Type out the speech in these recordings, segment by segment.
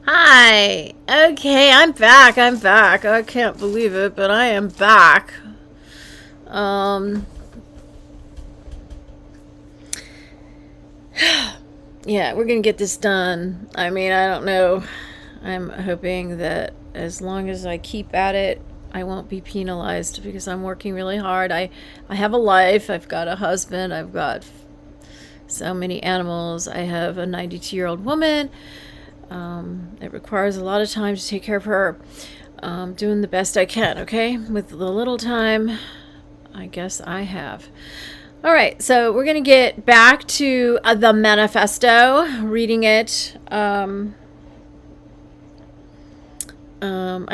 Hi. Okay, I'm back. I can't believe it, but I am back. Yeah, we're gonna get this done. I mean, I don't know. I'm hoping that as long as I keep at it, I won't be penalized because I'm working really hard. I have a life. I've got a husband. I've got so many animals. I have a 92-year-old woman. It requires a lot of time to take care of her. Doing the best I can, okay? With the little time I guess I have. All right, so we're going to get back to the manifesto, reading it. I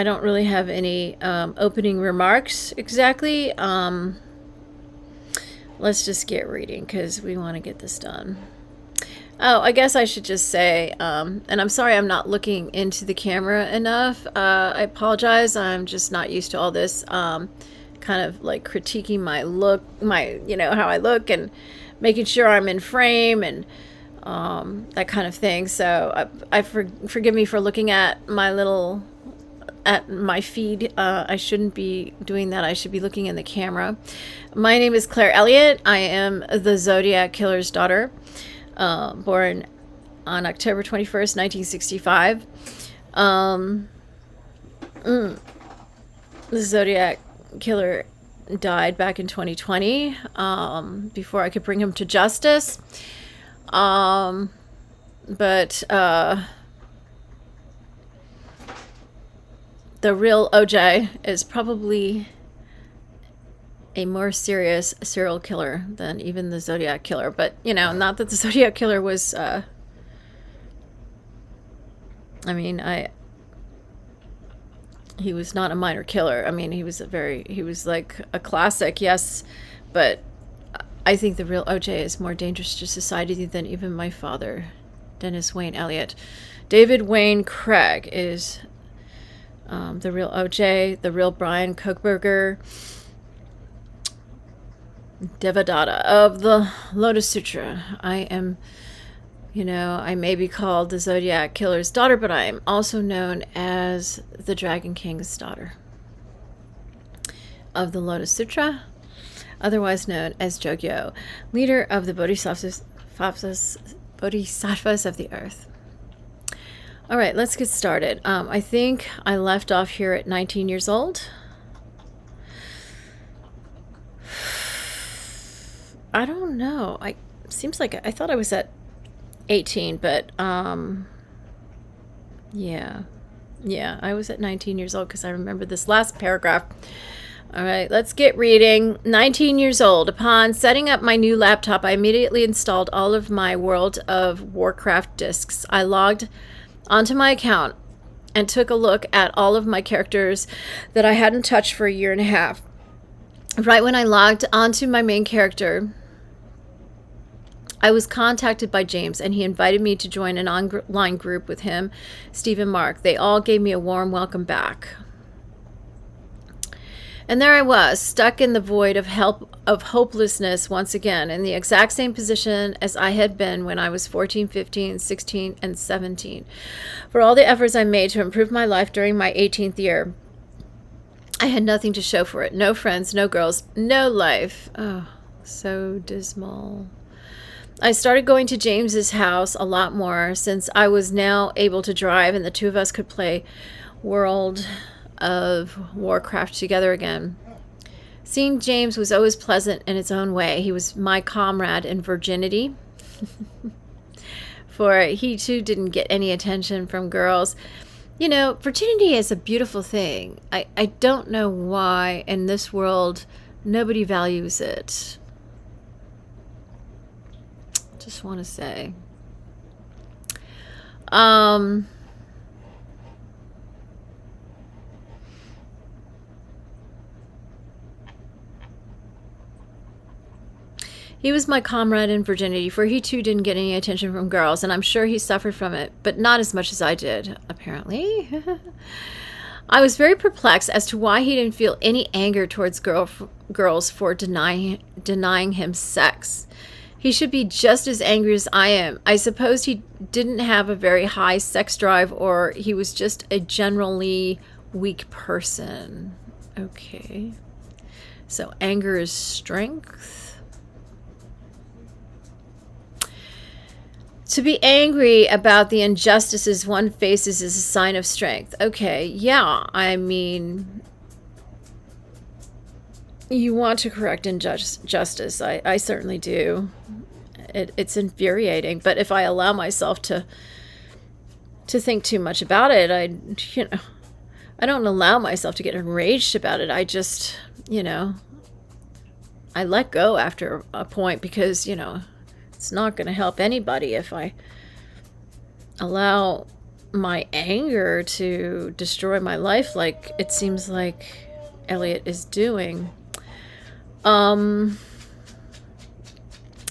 don't really have any opening remarks exactly. Let's just get reading because we want to get this done. Oh, I guess I should just say, and I'm sorry I'm not looking into the camera enough. I apologize. I'm just not used to all this kind of like critiquing my look, how I look and making sure I'm in frame and that kind of thing. So forgive me for looking at my feed. I shouldn't be doing that. I should be looking in the camera. My name is Claire Elliot. I am the Zodiac killer's daughter. Born on October 21st, 1965. The Zodiac killer died back in 2020, before I could bring him to justice. But the real OJ is probably a more serious serial killer than even the Zodiac killer. But, not that the Zodiac killer was, he was not a minor killer. I mean, he was like a classic, yes, but I think the real OJ is more dangerous to society than even my father, Dennis Wayne Elliot. David Wayne Craig is the real OJ, the real Bryan Kohberger, Devadatta of the Lotus Sutra. I am, I may be called the Zodiac killer's daughter, but I am also known as the Dragon King's daughter of the Lotus Sutra, otherwise known as Jogyo, leader of the Bodhisattvas of the earth. All right, let's get started. I think I left off here at 19 years old. I don't know. Seems like I thought I was at 18, but yeah, I was at 19 years old because I remember this last paragraph. All right, let's get reading. 19 years old. Upon setting up my new laptop, I immediately installed all of my World of Warcraft discs. I logged onto my account and took a look at all of my characters that I hadn't touched for a year and a half. Right when I logged onto my main character, I was contacted by James, and he invited me to join an online group with him, Steve and Mark. They all gave me a warm welcome back. And there I was, stuck in the void of hopelessness once again, in the exact same position as I had been when I was 14, 15, 16, and 17. For all the efforts I made to improve my life during my 18th year, I had nothing to show for it. No friends, no girls, no life. Oh, so dismal. I started going to James's house a lot more since I was now able to drive and the two of us could play World of Warcraft together again. Seeing James was always pleasant in its own way. He was my comrade in virginity. For he too didn't get any attention from girls. Virginity is a beautiful thing. I don't know why in this world nobody values it. Just want to say. He was my comrade in virginity, for he too didn't get any attention from girls, and I'm sure he suffered from it, but not as much as I did, apparently. I was very perplexed as to why he didn't feel any anger towards girls for denying him sex. He should be just as angry as I am. I suppose he didn't have a very high sex drive, or he was just a generally weak person. Okay. So anger is strength. To be angry about the injustices one faces is a sign of strength. Okay, yeah, I mean, you want to correct injustice. I certainly do. It's infuriating, but if I allow myself to think too much about it, I don't allow myself to get enraged about it. I just, I let go after a point, because, it's not going to help anybody if I allow my anger to destroy my life like it seems like Elliot is doing.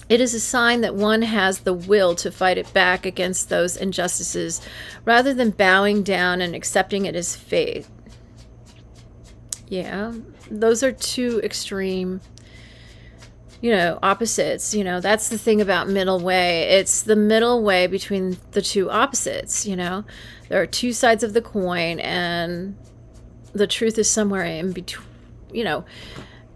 It is a sign that one has the will to fight it back against those injustices rather than bowing down and accepting it as fate. Yeah, those are two extreme, opposites. That's the thing about middle way. It's the middle way between the two opposites. There are two sides of the coin, and the truth is somewhere in between.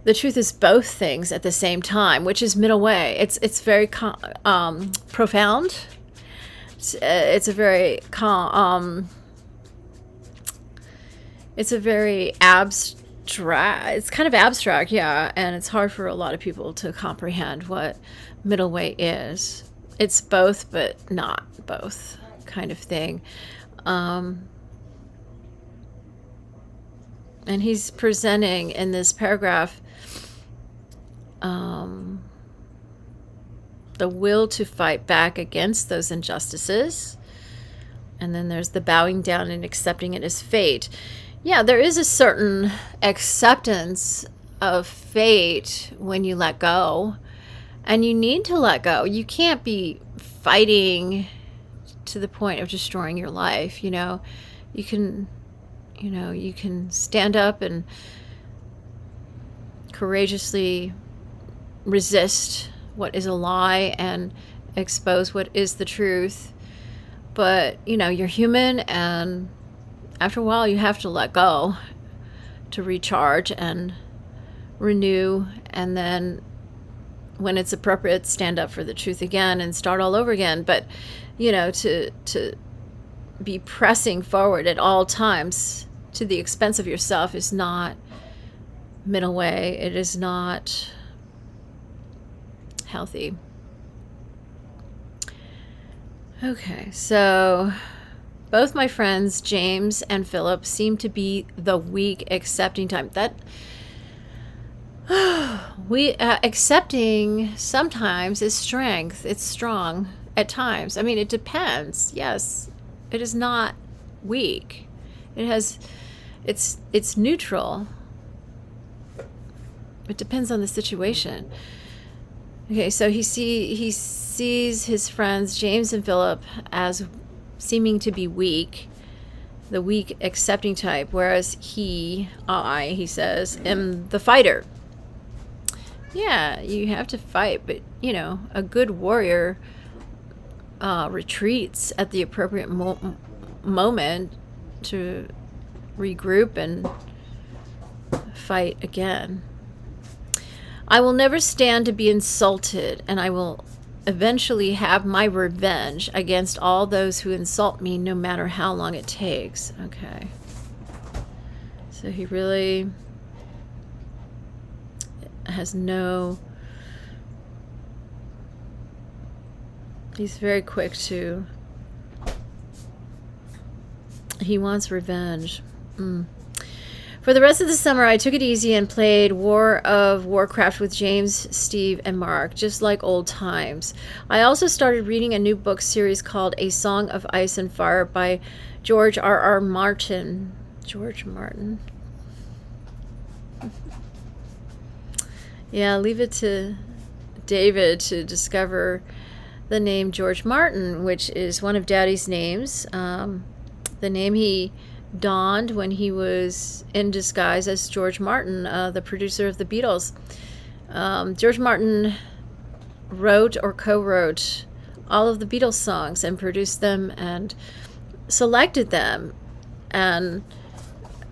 The truth is both things at the same time, which is middle way. It's very profound. It's a very it's a very abstract. It's kind of abstract, yeah, and it's hard for a lot of people to comprehend what middle way is. It's both, but not both, kind of thing. And he's presenting in this paragraph the will to fight back against those injustices. And then there's the bowing down and accepting it as fate. Yeah, there is a certain acceptance of fate when you let go. And you need to let go. You can't be fighting to the point of destroying your life. You can stand up and courageously resist what is a lie and expose what is the truth. But, you're human, and after a while you have to let go to recharge and renew, and then when it's appropriate, stand up for the truth again and start all over again. But, to be pressing forward at all times to the expense of yourself is not middle way. It is not healthy. Okay, so both my friends, James and Philip, seem to be the weak accepting type. That accepting sometimes is strength. It's strong at times. I mean, it depends. Yes, it is not weak. It's neutral. It depends on the situation. Okay, so he sees his friends, James and Philip, as seeming to be weak, the weak accepting type, whereas he says, am the fighter. Yeah, you have to fight, but, a good warrior retreats at the appropriate moment to regroup and fight again. I will never stand to be insulted, and I will eventually have my revenge against all those who insult me, no matter how long it takes. Okay. So he really has he's very quick to, he wants revenge. For the rest of the summer, I took it easy and played War of Warcraft with James, Steve, and Mark, just like old times. I also started reading a new book series called A Song of Ice and Fire by George R.R. Martin. George Martin. Yeah, leave it to David to discover the name George Martin, which is one of Daddy's names. The name he donned when he was in disguise as George Martin, the producer of the Beatles. George Martin wrote or co-wrote all of the Beatles songs and produced them and selected them, and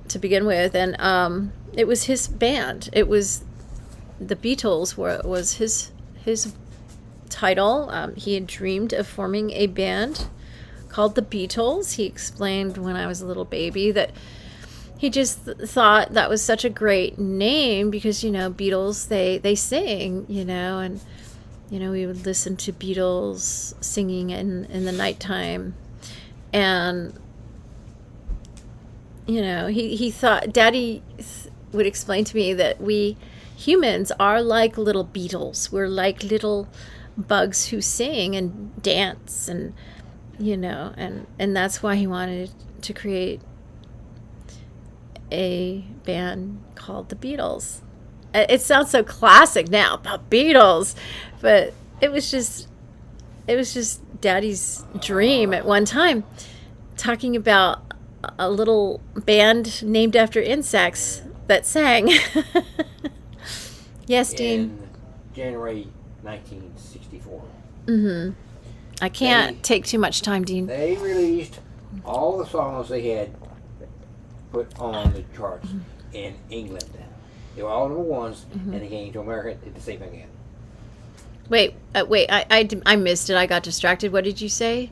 to begin with, and it was his band. It was the Beatles was his title. He had dreamed of forming a band called the Beatles. He explained when I was a little baby that he just thought that was such a great name because, you know, Beatles, they sing, you know, and, you know, we would listen to Beatles singing in the nighttime. And, you know, he thought, Daddy would explain to me that we humans are like little beetles. We're like little bugs who sing and dance, and, you know, and that's why he wanted to create a band called the Beatles. It sounds so classic now, the Beatles, but it was just Daddy's dream at one time, talking about a little band named after insects that sang. Yes, Dean. In January 1964. I can't take too much time, Dean. They released all the songs they had put on the charts in England. They were all number ones, and they came to America, did the same thing again. Wait, I missed it. I got distracted. What did you say?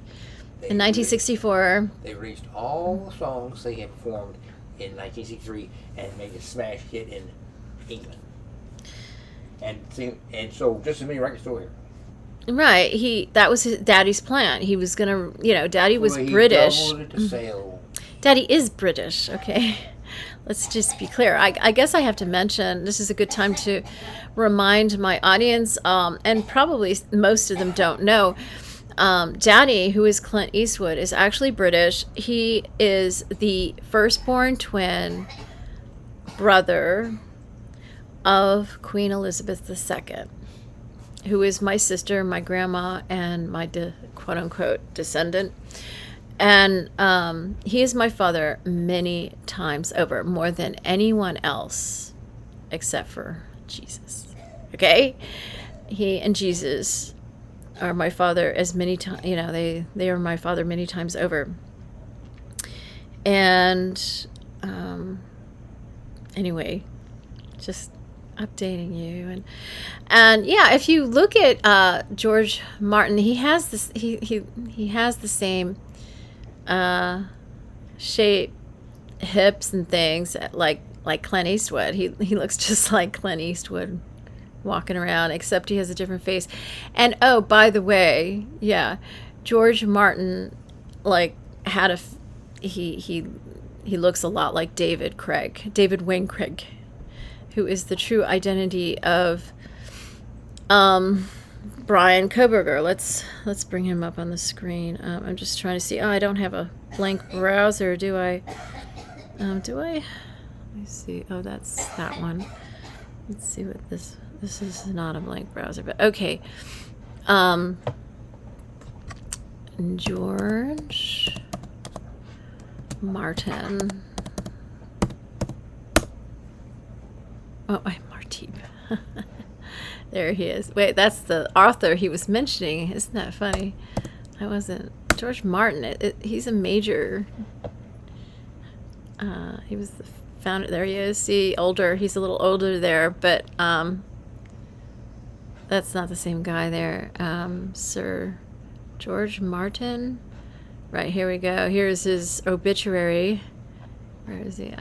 In 1964. They released all the songs they had performed in 1963 and made a smash hit in England. And so just as many records still here. Right. That was his Daddy's plan. He was gonna, you know, Daddy was He British. doubled it to sale. Daddy is British. Okay. Let's just be clear. I guess I have to mention, this is a good time to remind my audience, and probably most of them don't know, Daddy, who is Clint Eastwood, is actually British. He is the firstborn twin brother of Queen Elizabeth II, who is my sister, my grandma, and my quote-unquote descendant. And he is my father many times over, more than anyone else except for Jesus. Okay? He and Jesus are my father as many times, you know, they are my father many times over. And anyway, just updating you. And yeah, if you look at George Martin, he has this he has the same shape, hips and things like Clint Eastwood. He looks just like Clint Eastwood walking around, except he has a different face. And oh, by the way, yeah, George Martin had he looks a lot like David Wayne Craig, who is the true identity of Bryan Kohberger. Let's bring him up on the screen. I'm just trying to see. Oh, I don't have a blank browser, do I? Do I? Let me see. Oh, that's that one. Let's see what this is. Not a blank browser, but okay. George Martin. Oh, I'm Martin. There he is. Wait, that's the author he was mentioning. Isn't that funny? I wasn't. George Martin, he's a major. He was the founder. There he is. See, older. He's a little older there, but that's not the same guy there. Sir George Martin. Right, here we go. Here's his obituary. Where is he?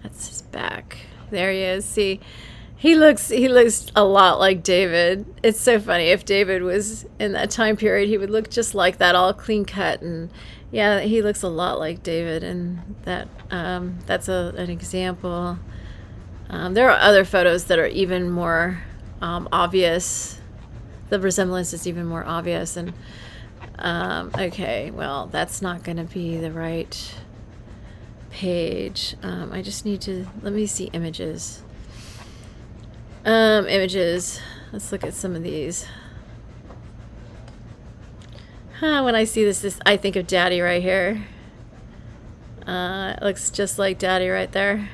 That's his back. There he is. See, he looks a lot like David. It's so funny. If David was in that time period, he would look just like that, all clean cut. And yeah, he looks a lot like David. And that's an example. There are other photos that are even more obvious. The resemblance is even more obvious. And okay, well, that's not going to be the right page. I just need to, let me see images. Images. Let's look at some of these. When I see this I think of Daddy right here. It looks just like Daddy right there.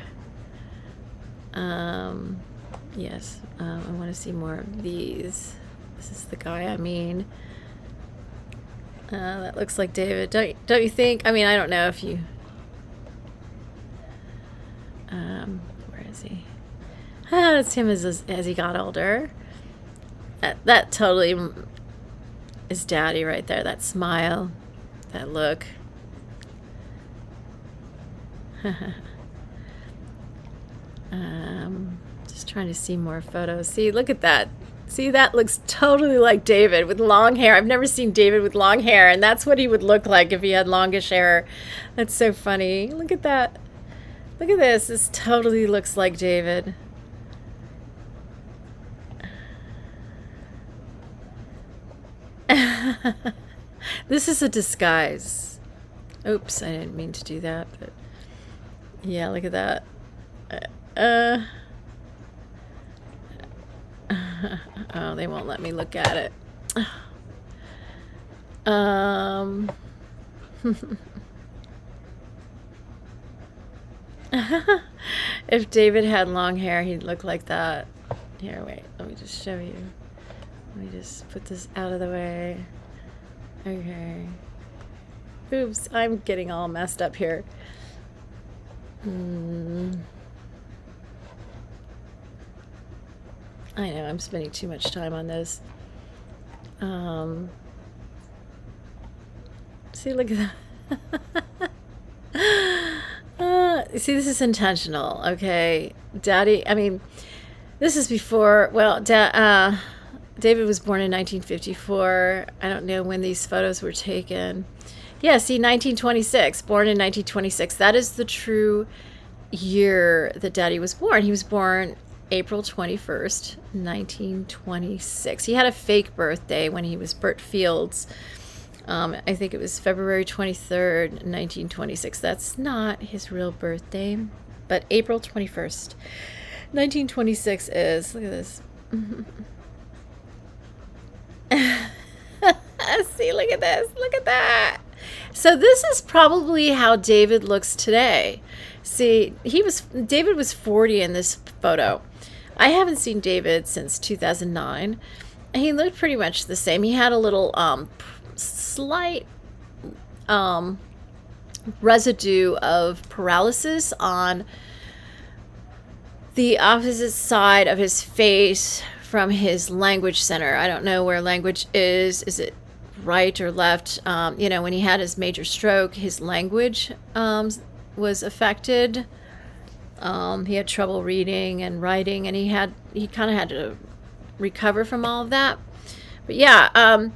Yes, I want to see more of these. This is the guy I mean. That looks like David. Don't you think? I mean, I don't know if you... where is he? That's him as he got older. That totally is Daddy right there. That smile, that look. Just trying to see more photos. See, look at that. See, that looks totally like David with long hair. I've never seen David with long hair, and that's what he would look like if he had longish hair. That's so funny. Look at that. Look at this. This totally looks like David. This is a disguise. Oops, I didn't mean to do that, but yeah, look at that. Oh, they won't let me look at it. If David had long hair, he'd look like that. Here, wait, let me just show you. Let me just put this out of the way. Okay. Oops, I'm getting all messed up here. I know, I'm spending too much time on this. See, look at that. See, this is intentional, okay? Daddy, I mean, this is before, well, David was born in 1954. I don't know when these photos were taken. Yeah, see, 1926, born in 1926. That is the true year that Daddy was born. He was born April 21st, 1926. He had a fake birthday when he was Burt Fields. I think it was February 23rd, 1926. That's not his real birthday, but April 21st, 1926 is. Look at this. See, look at this. Look at that. So this is probably how David looks today. See, David was 40 in this photo. I haven't seen David since 2009. He looked pretty much the same. He had a little slight residue of paralysis on the opposite side of his face from his language center. I don't know where language is. Is it right or left? You know, when he had his major stroke, his language was affected. He had trouble reading and writing, and he kind of had to recover from all of that. But yeah,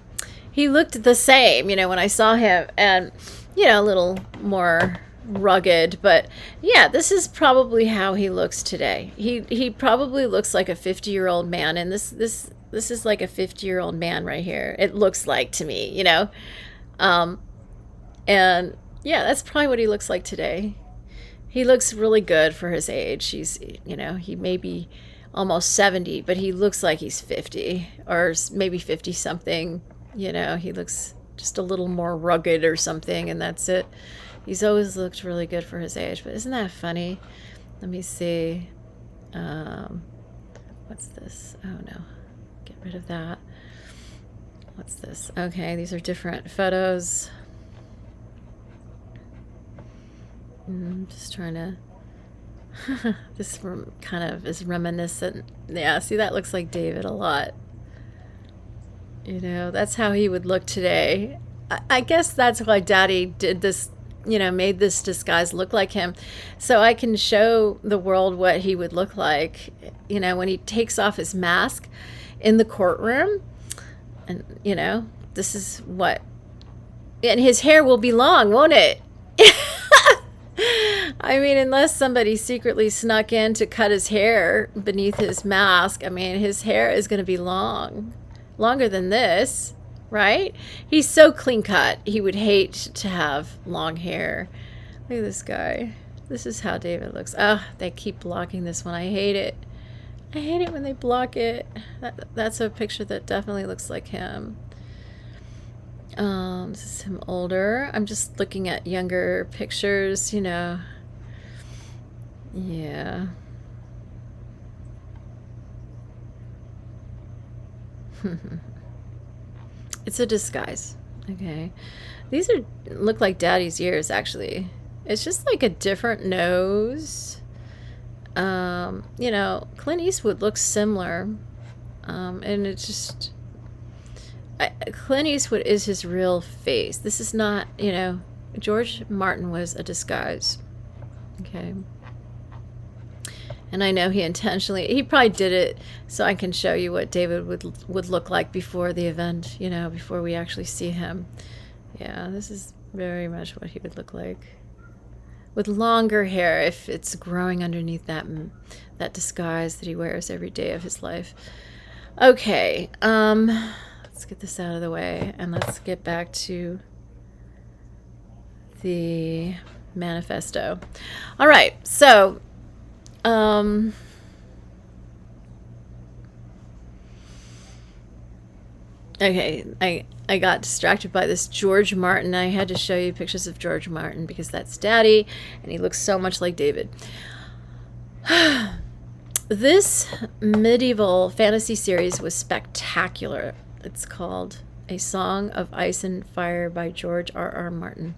he looked the same, you know, when I saw him, and, you know, a little more rugged. But yeah, this is probably how he looks today. He probably looks like a 50-year-old man, and this is like a 50-year-old man right here. It looks like to me, you know. And yeah, that's probably what he looks like today. He looks really good for his age. He's, you know, he may be almost 70, but he looks like he's 50 or maybe 50 something. You know, he looks just a little more rugged or something, and that's it. He's always looked really good for his age, but isn't that funny? Let me see. What's this? Oh no, get rid of that. What's this? Okay, these are different photos. Just trying to, this kind of is reminiscent. Yeah, see, that looks like David a lot. You know, that's how he would look today. I guess that's why Daddy did this, you know, made this disguise look like him, so I can show the world what he would look like, you know, when he takes off his mask in the courtroom. And, you know, this is what, and his hair will be long, won't it? I mean, unless somebody secretly snuck in to cut his hair beneath his mask, I mean, his hair is going to be long. Longer than this, right? He's so clean cut. He would hate to have long hair. Look at this guy. This is how David looks. Oh, they keep blocking this one. I hate it. I hate it when they block it. That's a picture that definitely looks like him. This is him older. I'm just looking at younger pictures, you know. Yeah. It's a disguise. Okay. These look like Daddy's ears, actually. It's just like a different nose. You know, Clint Eastwood looks similar. And it's just... Clint Eastwood is his real face. This is not, you know... George Martin was a disguise. Okay. And I know he probably did it so I can show you what David would look like before the event, you know, before we actually see him. Yeah, this is very much what he would look like. With longer hair, if it's growing underneath that disguise that he wears every day of his life. Okay, let's get this out of the way, and let's get back to the manifesto. All right, so okay, I got distracted by this George Martin. I had to show you pictures of George Martin because that's Daddy, and he looks so much like David. This medieval fantasy series was spectacular. It's called A Song of Ice and Fire by George R.R. Martin.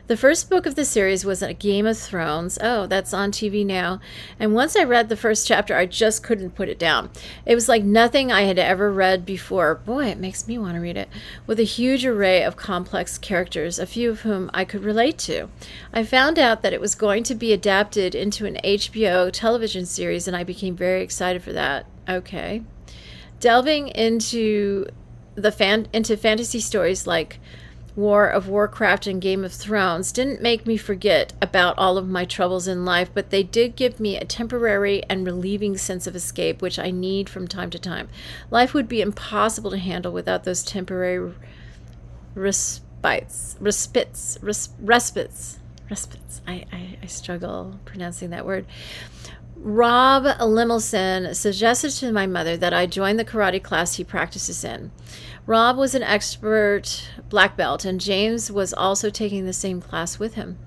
The first book of the series was A Game of Thrones. Oh, that's on TV now. And once I read the first chapter, I just couldn't put it down. It was like nothing I had ever read before. Boy, it makes me want to read it. With a huge array of complex characters, a few of whom I could relate to. I found out that it was going to be adapted into an HBO television series, and I became very excited for that. Okay. Delving into fantasy stories like War of Warcraft and Game of Thrones didn't make me forget about all of my troubles in life, but they did give me a temporary and relieving sense of escape, which I need from time to time. Life would be impossible to handle without those temporary respites. I struggle pronouncing that word. Rob Lemelson suggested to my mother that I join the karate class he practices in. Rob was an expert black belt, and James was also taking the same class with him.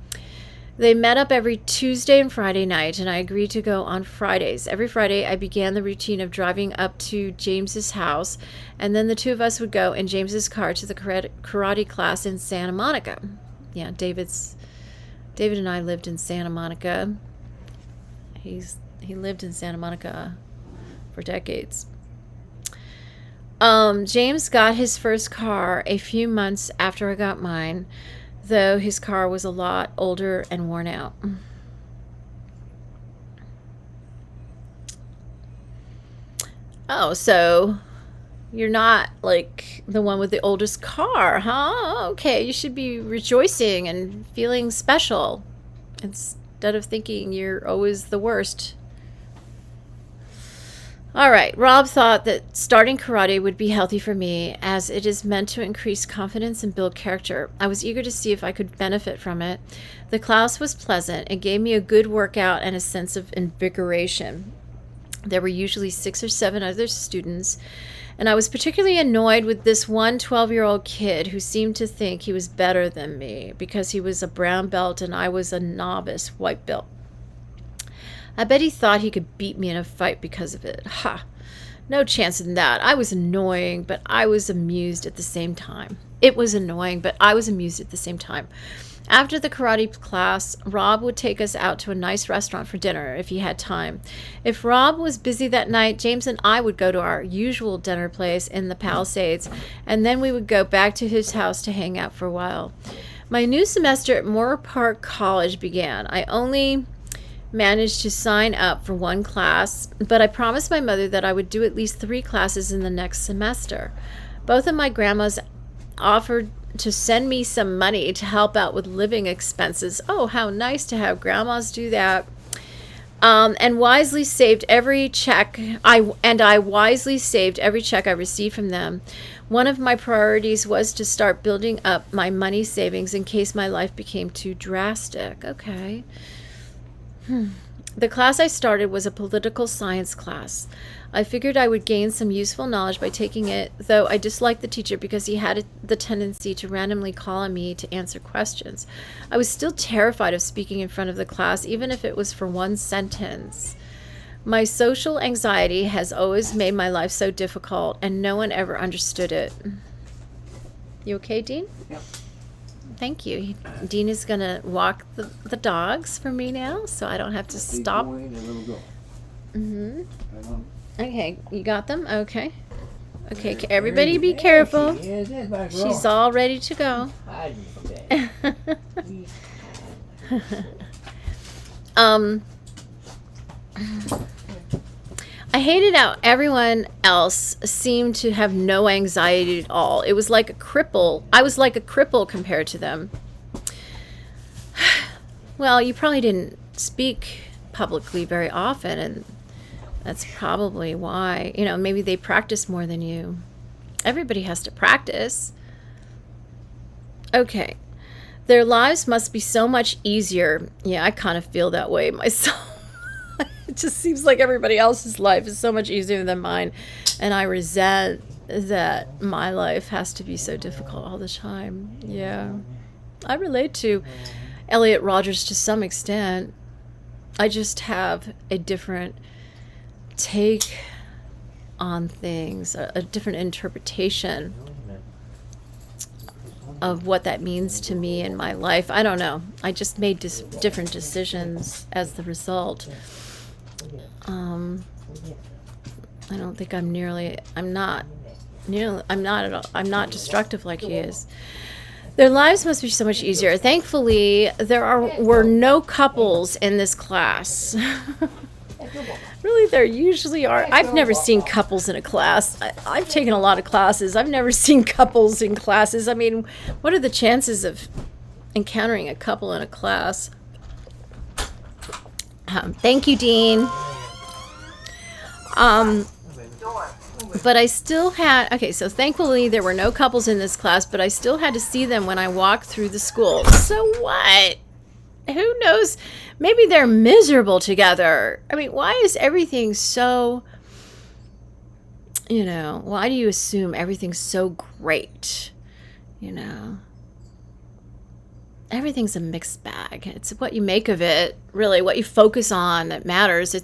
They met up every Tuesday and Friday night, and I agreed to go on Fridays. Every Friday, I began the routine of driving up to James's house, and then the two of us would go in James's car to the karate class in Santa Monica. Yeah, David and I lived in Santa Monica. He lived in Santa Monica for decades. James got his first car a few months after I got mine, though his car was a lot older and worn out. Oh, so you're not like the one with the oldest car, huh? Okay, you should be rejoicing and feeling special instead of thinking you're always the worst. All right, Rob thought that starting karate would be healthy for me as it is meant to increase confidence and build character. I was eager to see if I could benefit from it. The class was pleasant. It gave me a good workout and a sense of invigoration. There were usually 6 or 7 other students, and I was particularly annoyed with this one 12-year-old kid who seemed to think he was better than me because he was a brown belt and I was a novice white belt. I bet he thought he could beat me in a fight because of it. Ha! No chance in that. I was annoying, but I was amused at the same time. It was annoying, but I was amused at the same time. After the karate class, Rob would take us out to a nice restaurant for dinner if he had time. If Rob was busy that night, James and I would go to our usual dinner place in the Palisades, and then we would go back to his house to hang out for a while. My new semester at Moore Park College began. I only managed to sign up for 1 class, but I promised my mother that I would do at least 3 classes in the next semester. Both of my grandmas offered to send me some money to help out with living expenses. Oh, how nice to have grandmas do that. And wisely saved every check. I wisely saved every check I received from them. One of my priorities was to start building up my money savings in case my life became too drastic. Okay. The class I started was a political science class. I figured I would gain some useful knowledge by taking it, though I disliked the teacher because he had the tendency to randomly call on me to answer questions. I was still terrified of speaking in front of the class, even if it was for 1 sentence. My social anxiety has always made my life so difficult, and no one ever understood it. You okay, Dean? Yep. Thank you. Dean is going to walk the dogs for me now, so I don't have to stop. Big boy and a little girl. Okay, you got them? Okay. Okay, everybody be careful. She's all ready to go. I hated how everyone else seemed to have no anxiety at all. It was like a cripple. I was like a cripple compared to them. Well, you probably didn't speak publicly very often, and that's probably why. You know, maybe they practice more than you. Everybody has to practice. Okay. Their lives must be so much easier. Yeah, I kind of feel that way myself. It just seems like everybody else's life is so much easier than mine. And I resent that my life has to be so difficult all the time. Yeah. I relate to Elliot RODGER'S to some extent. I just have a different take on things, a different interpretation of what that means to me in my life. I don't know. I just made different decisions as the result. I don't think I'm not destructive like he is. Their lives must be so much easier. Thankfully, were no couples in this class. Really, there usually are. I've never seen couples in a class. I've taken a lot of classes. I've never seen couples in classes. I mean, what are the chances of encountering a couple in a class? Thank you, Dean. But I still had, okay, so thankfully there were no couples in this class, but I still had to see them when I walked through the school. So what? Who knows? Maybe they're miserable together. I mean, why is everything so, why do you assume everything's so great? Everything's a mixed bag. It's what you make of it, really, what you focus on that matters.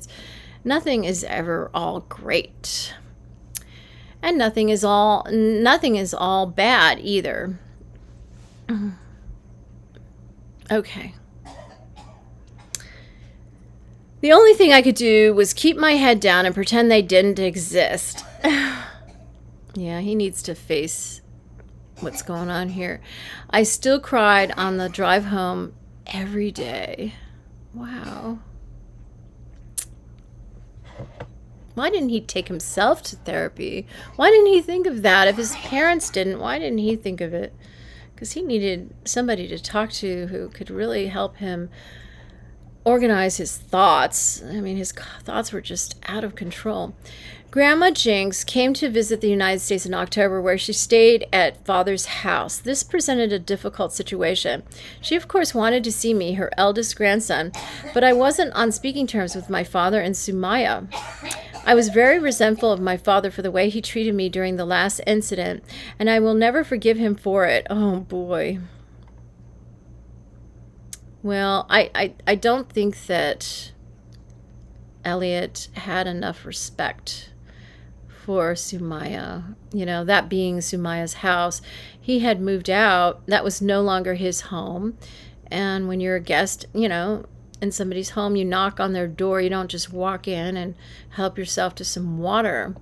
Nothing is ever all great. And nothing is all bad either. Okay. The only thing I could do was keep my head down and pretend they didn't exist. Yeah, he needs to face what's going on here. I still cried on the drive home every day. Wow. Why didn't he take himself to therapy? Why didn't he think of that? If his parents didn't, why didn't he think of it? Because he needed somebody to talk to who could really help him organize his thoughts. I mean, his thoughts were just out of control. Grandma Jinx came to visit the United States in October, where she stayed at Father's house. This presented a difficult situation. She, of course, wanted to see me, her eldest grandson, but I wasn't on speaking terms with my father and Sumaya. I was very resentful of my father for the way he treated me during the last incident, and I will never forgive him for it. Oh, boy. Well, I don't think that Elliot had enough respect for Sumaya. That being Sumaya's house. He had moved out. That was no longer his home. And when you're a guest, in somebody's home, you knock on their door. You don't just walk in and help yourself to some water.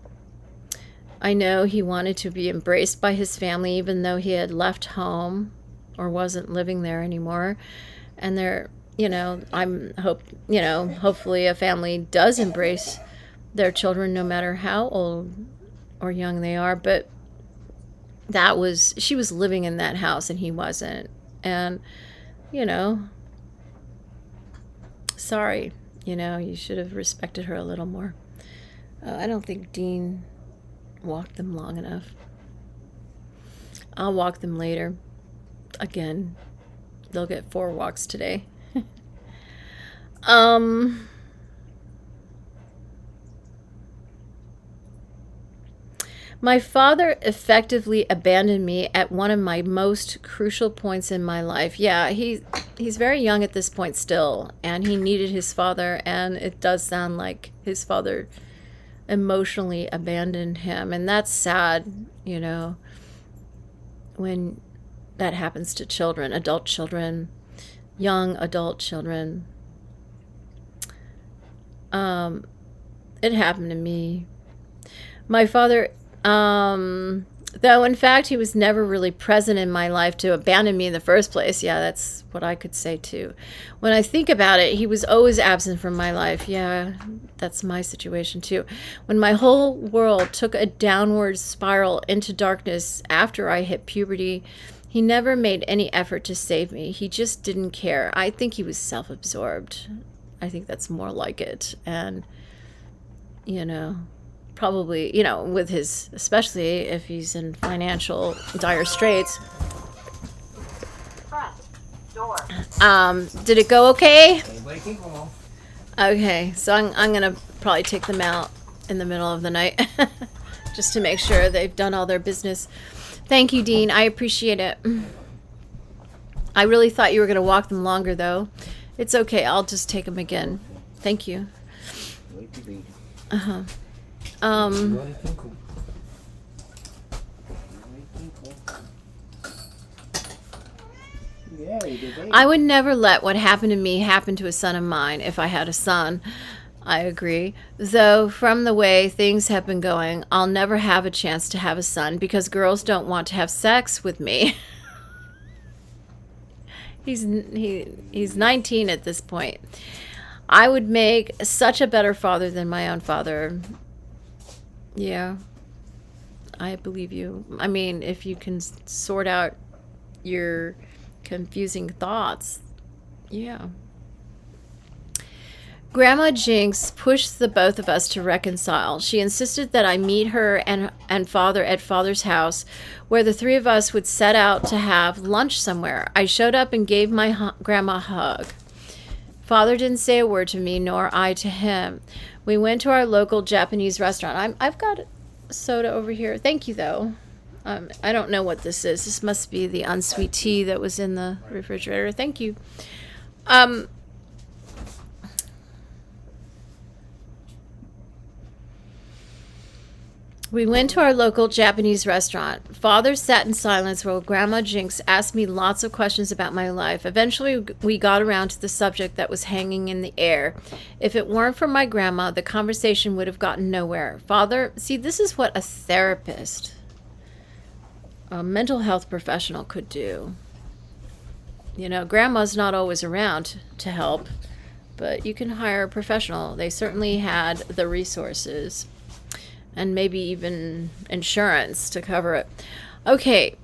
I know he wanted to be embraced by his family, even though he had left home or wasn't living there anymore. And hopefully a family does embrace their children no matter how old or young they are. But she was living in that house and he wasn't. And, sorry, you should have respected her a little more. I don't think Dean walked them long enough. I'll walk them later. Again, they'll get 4 walks today. My father effectively abandoned me at one of my most crucial points in my life. Yeah, he's very young at this point still, and he needed his father, and it does sound like his father emotionally abandoned him, and that's sad, you know, when that happens to children, adult children, young adult children. It happened to me. My father, though in fact he was never really present in my life to abandon me in the first place. Yeah, that's what I could say too. When I think about it, he was always absent from my life. Yeah, that's my situation too. When my whole world took a downward spiral into darkness after I hit puberty, he never made any effort to save me. He just didn't care. I think he was self-absorbed. I think that's more like it. And, you know, probably, you know, with his, especially if he's in financial dire straits. Did it go okay? Okay, so I'm gonna probably take them out in the middle of the night just to make sure they've done all their business. Thank you, Dean. I appreciate it. I really thought you were gonna walk them longer, though. It's okay. I'll just take them again. Thank you. I would never let what happened to me happen to a son of mine if I had a son. I agree. Though from the way things have been going, I'll never have a chance to have a son because girls don't want to have sex with me. He's 19 at this point. I would make such a better father than my own father. Yeah, I believe you. I mean, if you can sort out your confusing thoughts, yeah. Grandma Jinx pushed the both of us to reconcile. She insisted that I meet her and father at father's house, where the three of us would set out to have lunch somewhere. I showed up and gave my grandma a hug. Father didn't say a word to me, nor I to him. We went to our local Japanese restaurant. I've got soda over here. Thank you, though. I don't know what this is. This must be the unsweet tea that was in the refrigerator. Thank you. We went to our local Japanese restaurant. Father sat in silence while Grandma Jinx asked me lots of questions about my life. Eventually, we got around to the subject that was hanging in the air. If it weren't for my grandma, the conversation would have gotten nowhere. Father, see, this is what a therapist, a mental health professional could do. You know, grandma's not always around to help, but you can hire a professional. They certainly had the resources. And maybe even insurance to cover it. Okay.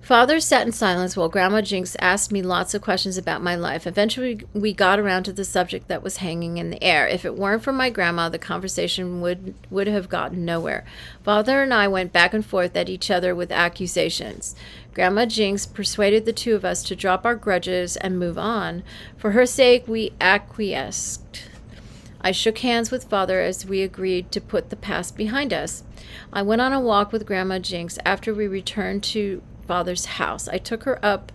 Father sat in silence while Grandma Jinx asked me lots of questions about my life. Eventually, we got around to the subject that was hanging in the air. If it weren't for my grandma, the conversation would have gotten nowhere. Father and I went back and forth at each other with accusations. Grandma Jinx persuaded the two of us to drop our grudges and move on. For her sake, we acquiesced. I shook hands with Father as we agreed to put the past behind us. I went on a walk with Grandma Jinx after we returned to Father's house. I took her up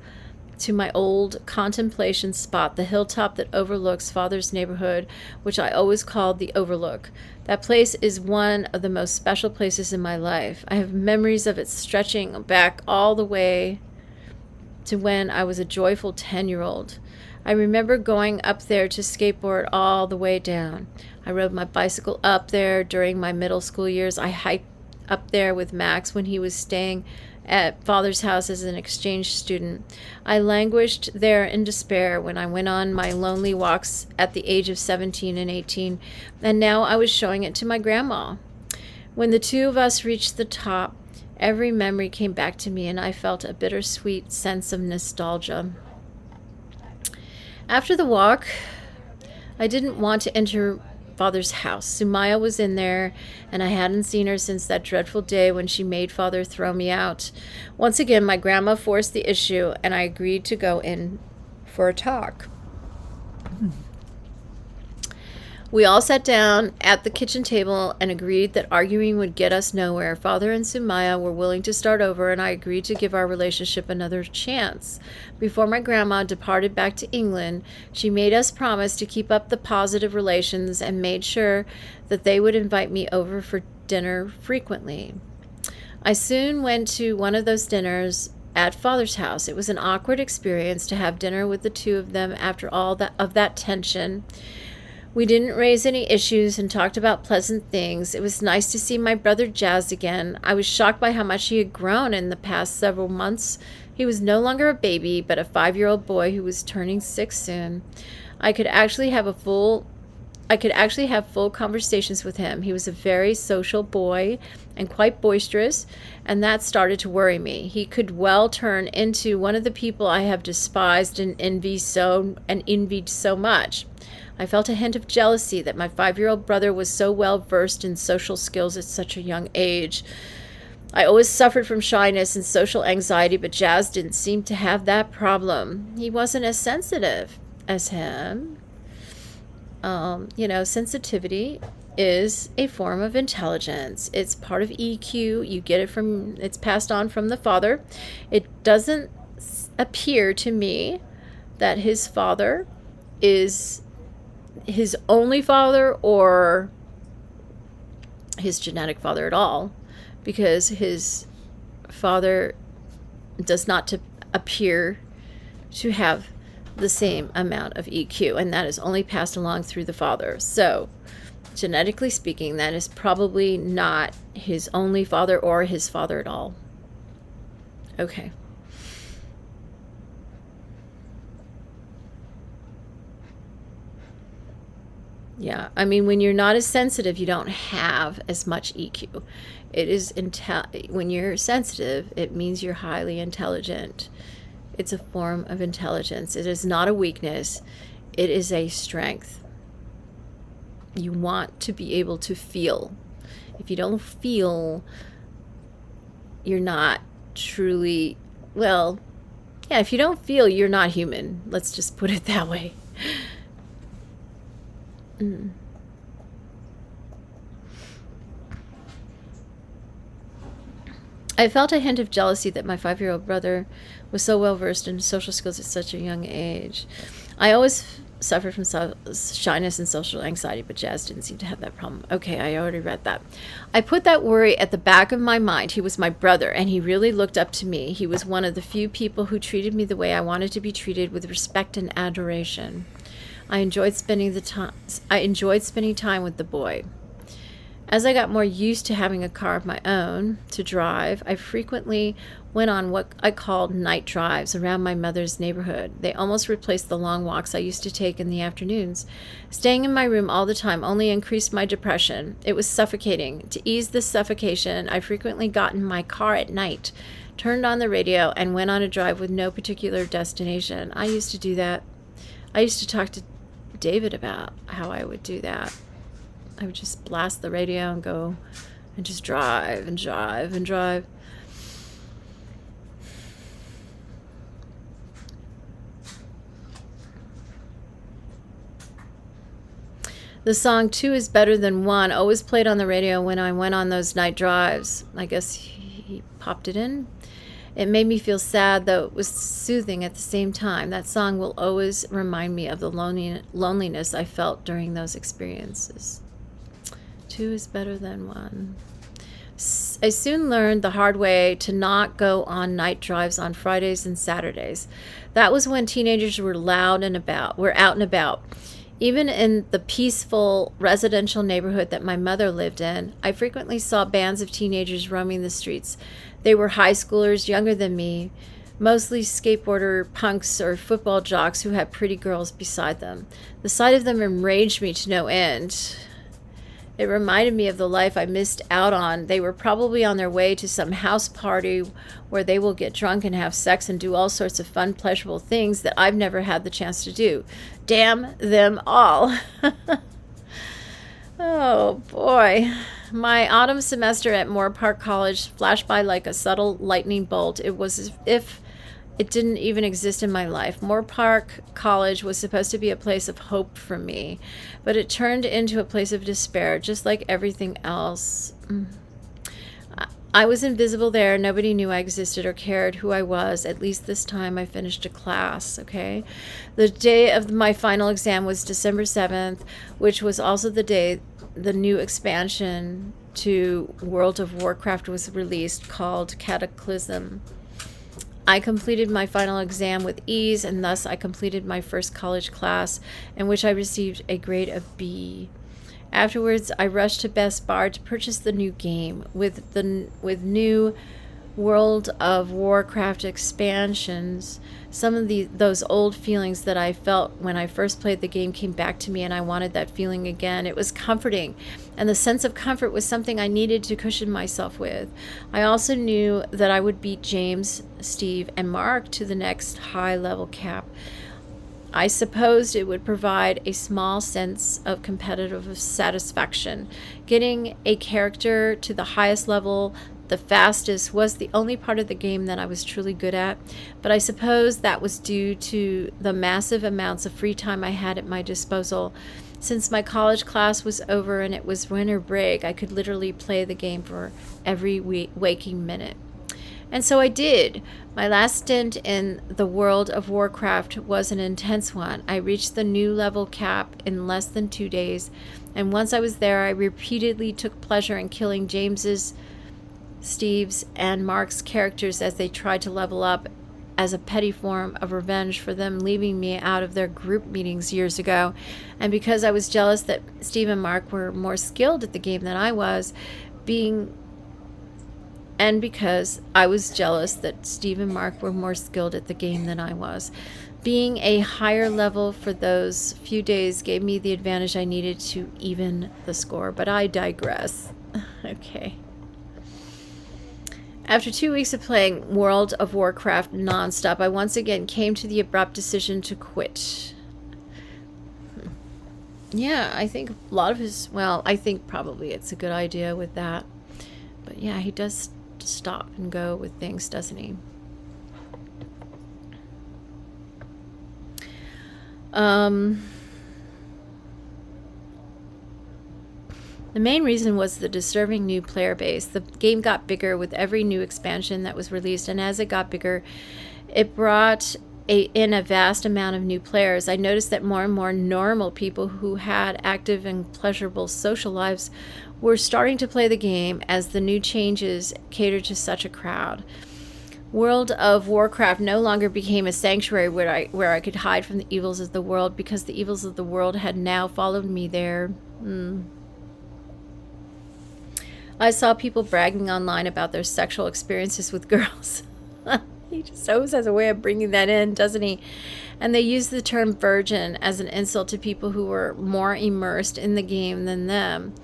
to my old contemplation spot, the hilltop that overlooks Father's neighborhood, which I always called the Overlook. That place is one of the most special places in my life. I have memories of it stretching back all the way to when I was a joyful 10-year-old. I remember going up there to skateboard all the way down. I rode my bicycle up there during my middle school years. I hiked up there with Max when he was staying at Father's house as an exchange student. I languished there in despair when I went on my lonely walks at the age of 17 and 18, and now I was showing it to my grandma. When the two of us reached the top, every memory came back to me, and I felt a bittersweet sense of nostalgia. After the walk, I didn't want to enter Father's house. Sumaya was in there, and I hadn't seen her since that dreadful day when she made Father throw me out. Once again, my grandma forced the issue, and I agreed to go in for a talk. We all sat down at the kitchen table and agreed that arguing would get us nowhere. Father and Sumaya were willing to start over, and I agreed to give our relationship another chance. Before my grandma departed back to England, she made us promise to keep up the positive relations and made sure that they would invite me over for dinner frequently. I soon went to one of those dinners at Father's house. It was an awkward experience to have dinner with the two of them after all that tension. We didn't raise any issues and talked about pleasant things. It was nice to see my brother Jazz again. I was shocked by how much he had grown in the past several months. He was no longer a baby, but a 5-year-old boy who was turning 6 soon. I could actually have full conversations with him. He was a very social boy and quite boisterous, and that started to worry me. He could well turn into one of the people I have despised and envied so much. I felt a hint of jealousy that my 5-year-old brother was so well versed in social skills at such a young age. I always suffered from shyness and social anxiety, but Jazz didn't seem to have that problem. He wasn't as sensitive as him. Sensitivity is a form of intelligence. It's part of EQ. You get it it's passed on from the father. It doesn't appear to me that his father is his only father or his genetic father at all, because his father does not appear to have the same amount of EQ, and that is only passed along through the father. So genetically speaking, that is probably not his only father or his father at all. Okay. Yeah, I mean, when you're not as sensitive, you don't have as much EQ. It is when you're sensitive, it means you're highly intelligent. It's a form of intelligence. It is not a weakness. It is a strength. You want to be able to feel. If you don't feel, you're not truly, well, yeah, if you don't feel, you're not human. Let's just put it that way. I felt a hint of jealousy that my 5-year-old brother was so well versed in social skills at such a young age. I always suffered from shyness and social anxiety, but Jazz didn't seem to have that problem. Okay, I already read that. I put that worry at the back of my mind. He was my brother, and he really looked up to me. He was one of the few people who treated me the way I wanted to be treated, with respect and adoration. I enjoyed spending time with the boy. As I got more used to having a car of my own to drive, I frequently went on what I called night drives around my mother's neighborhood. They almost replaced the long walks I used to take in the afternoons. Staying in my room all the time only increased my depression. It was suffocating. To ease this suffocation, I frequently got in my car at night, turned on the radio, and went on a drive with no particular destination. I used to do that. I used to talk to David about how I would do that. I would just blast the radio and go and just drive and drive and drive. The song 2 is Better Than 1 always played on the radio when I went on those night drives. I guess he popped it in. It made me feel sad, though it was soothing at the same time. That song will always remind me of the loneliness I felt during those experiences. 2 is better than 1. I soon learned the hard way to not go on night drives on Fridays and Saturdays. That was when teenagers were out and about. Even in the peaceful residential neighborhood that my mother lived in, I frequently saw bands of teenagers roaming the streets. They were high schoolers, younger than me, mostly skateboarder punks or football jocks who had pretty girls beside them. The sight of them enraged me to no end. It reminded me of the life I missed out on. They were probably on their way to some house party where they will get drunk and have sex and do all sorts of fun, pleasurable things that I've never had the chance to do. Damn them all. Oh, boy. My autumn semester at Moore Park College flashed by like a subtle lightning bolt. It was as if it didn't even exist in my life. Moore Park College was supposed to be a place of hope for me, but it turned into a place of despair, just like everything else. I was invisible there. Nobody knew I existed or cared who I was. At least this time I finished a class, okay? The day of my final exam was December 7th, which was also the day the new expansion to World of Warcraft was released, called Cataclysm. I completed my final exam with ease, and thus I completed my first college class, in which I received a grade of B. Afterwards, I rushed to Best Buy to purchase the new game. With new World of Warcraft expansions, some of those old feelings that I felt when I first played the game came back to me, and I wanted that feeling again. It was comforting, and the sense of comfort was something I needed to cushion myself with. I also knew that I would beat James, Steve, and Mark to the next high-level cap. I supposed it would provide a small sense of competitive satisfaction. Getting a character to the highest level the fastest was the only part of the game that I was truly good at, but I suppose that was due to the massive amounts of free time I had at my disposal. Since my college class was over and it was winter break, I could literally play the game for every waking minute. And so I did. My last stint in the World of Warcraft was an intense one. I reached the new level cap in less than 2 days, and once I was there, I repeatedly took pleasure in killing James's, Steve's, and Mark's characters as they tried to level up, as a petty form of revenge for them leaving me out of their group meetings years ago. And because I was jealous that Steve and Mark were more skilled at the game than I was, because I was jealous that Steve and Mark were more skilled at the game than I was. Being a higher level for those few days gave me the advantage I needed to even the score, but I digress. Okay. After 2 weeks of playing World of Warcraft nonstop, I once again came to the abrupt decision to quit. Yeah, I think a lot of his, well, I think probably it's a good idea with that. But yeah, he does stop and go with things, doesn't he? The main reason was the disturbing new player base. The game got bigger with every new expansion that was released, and as it got bigger, it brought in a vast amount of new players. I noticed that more and more normal people who had active and pleasurable social lives were starting to play the game, as the new changes catered to such a crowd. World of Warcraft no longer became a sanctuary where I could hide from the evils of the world, because the evils of the world had now followed me there. I saw people bragging online about their sexual experiences with girls. He just always has a way of bringing that in, doesn't he? And they use the term virgin as an insult to people who were more immersed in the game than them.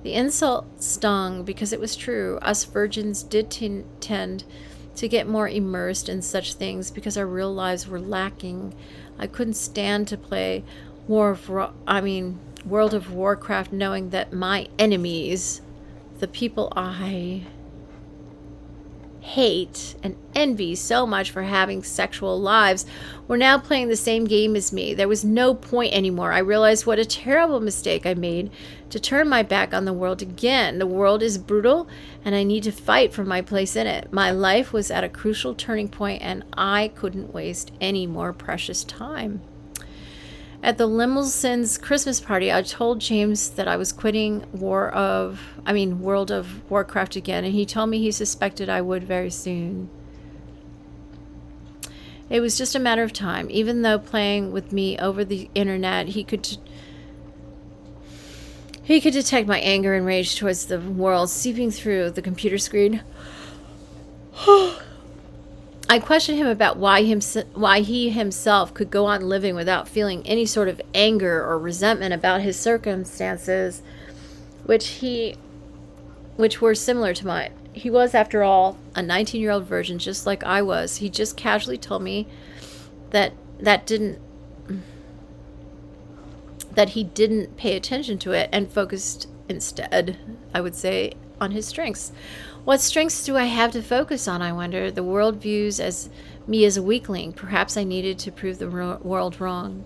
The insult stung because it was true. Us virgins did tend to get more immersed in such things because our real lives were lacking. I couldn't stand to play World of Warcraft knowing that my enemies, the people I hate and envy so much for having sexual lives, were now playing the same game as me. There was no point anymore. I realized what a terrible mistake I made to turn my back on the world again. The world is brutal, and I need to fight for my place in it. My life was at a crucial turning point, and I couldn't waste any more precious time. At the Limousin's Christmas party, I told James that I was quitting World of Warcraft again, and he told me he suspected I would very soon. It was just a matter of time. Even though playing with me over the internet, he could detect my anger and rage towards the world seeping through the computer screen. I questioned him about why he himself could go on living without feeling any sort of anger or resentment about his circumstances, which were similar to mine. He was, after all, a 19-year-old virgin just like I was. He just casually told me that he didn't pay attention to it and focused instead, I would say, on his strengths. What strengths do I have to focus on, I wonder? The world views me as a weakling. Perhaps I needed to prove the world wrong.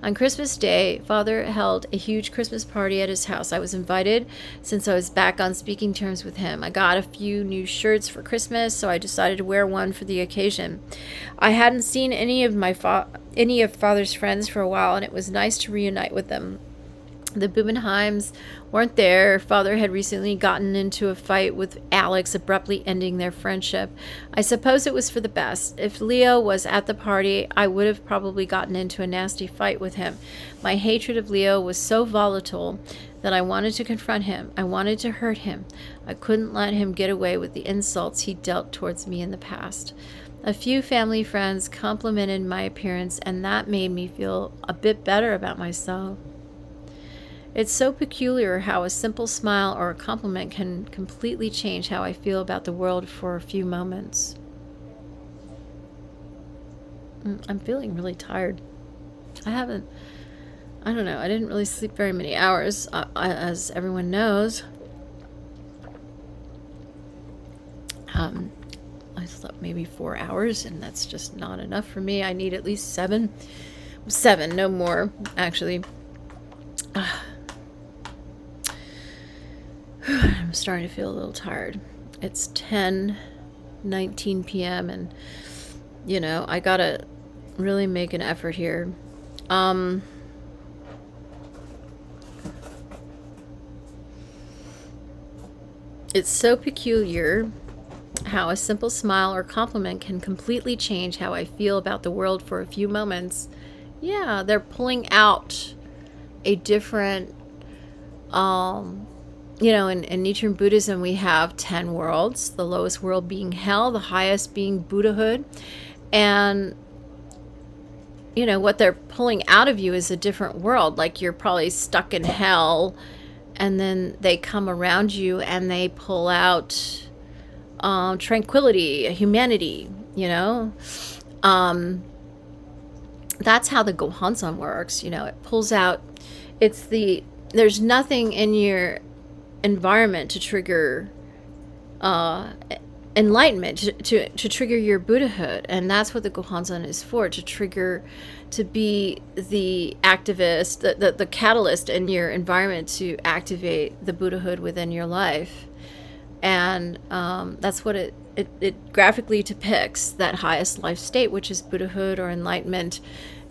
On Christmas Day, Father held a huge Christmas party at his house. I was invited since I was back on speaking terms with him. I got a few new shirts for Christmas, so I decided to wear one for the occasion. I hadn't seen any of Father's friends for a while, and it was nice to reunite with them. The Bubenheims weren't there. Father had recently gotten into a fight with Alex, abruptly ending their friendship. I suppose it was for the best. If Leo was at the party, I would have probably gotten into a nasty fight with him. My hatred of Leo was so volatile that I wanted to confront him. I wanted to hurt him. I couldn't let him get away with the insults he dealt towards me in the past. A few family friends complimented my appearance, and that made me feel a bit better about myself. It's so peculiar how a simple smile or a compliment can completely change how I feel about the world for a few moments. I'm feeling really tired. I don't know, I didn't really sleep very many hours, as everyone knows. I slept maybe 4 hours, and that's just not enough for me. I need at least 7, no more, actually. I'm starting to feel a little tired. It's 10:19 p.m. and, I gotta really make an effort here. It's so peculiar how a simple smile or compliment can completely change how I feel about the world for a few moments. Yeah, they're pulling out a different, in Nichiren Buddhism, we have 10 worlds, the lowest world being hell, the highest being Buddhahood. And, what they're pulling out of you is a different world. Like, you're probably stuck in hell, and then they come around you and they pull out tranquility, humanity, That's how the Gohansan works. It pulls out, there's nothing in your environment to trigger enlightenment, to trigger your Buddhahood. And that's what the Gohansan is for, to be the activist, the catalyst in your environment to activate the Buddhahood within your life. And that's what it graphically depicts, that highest life state, which is Buddhahood or enlightenment.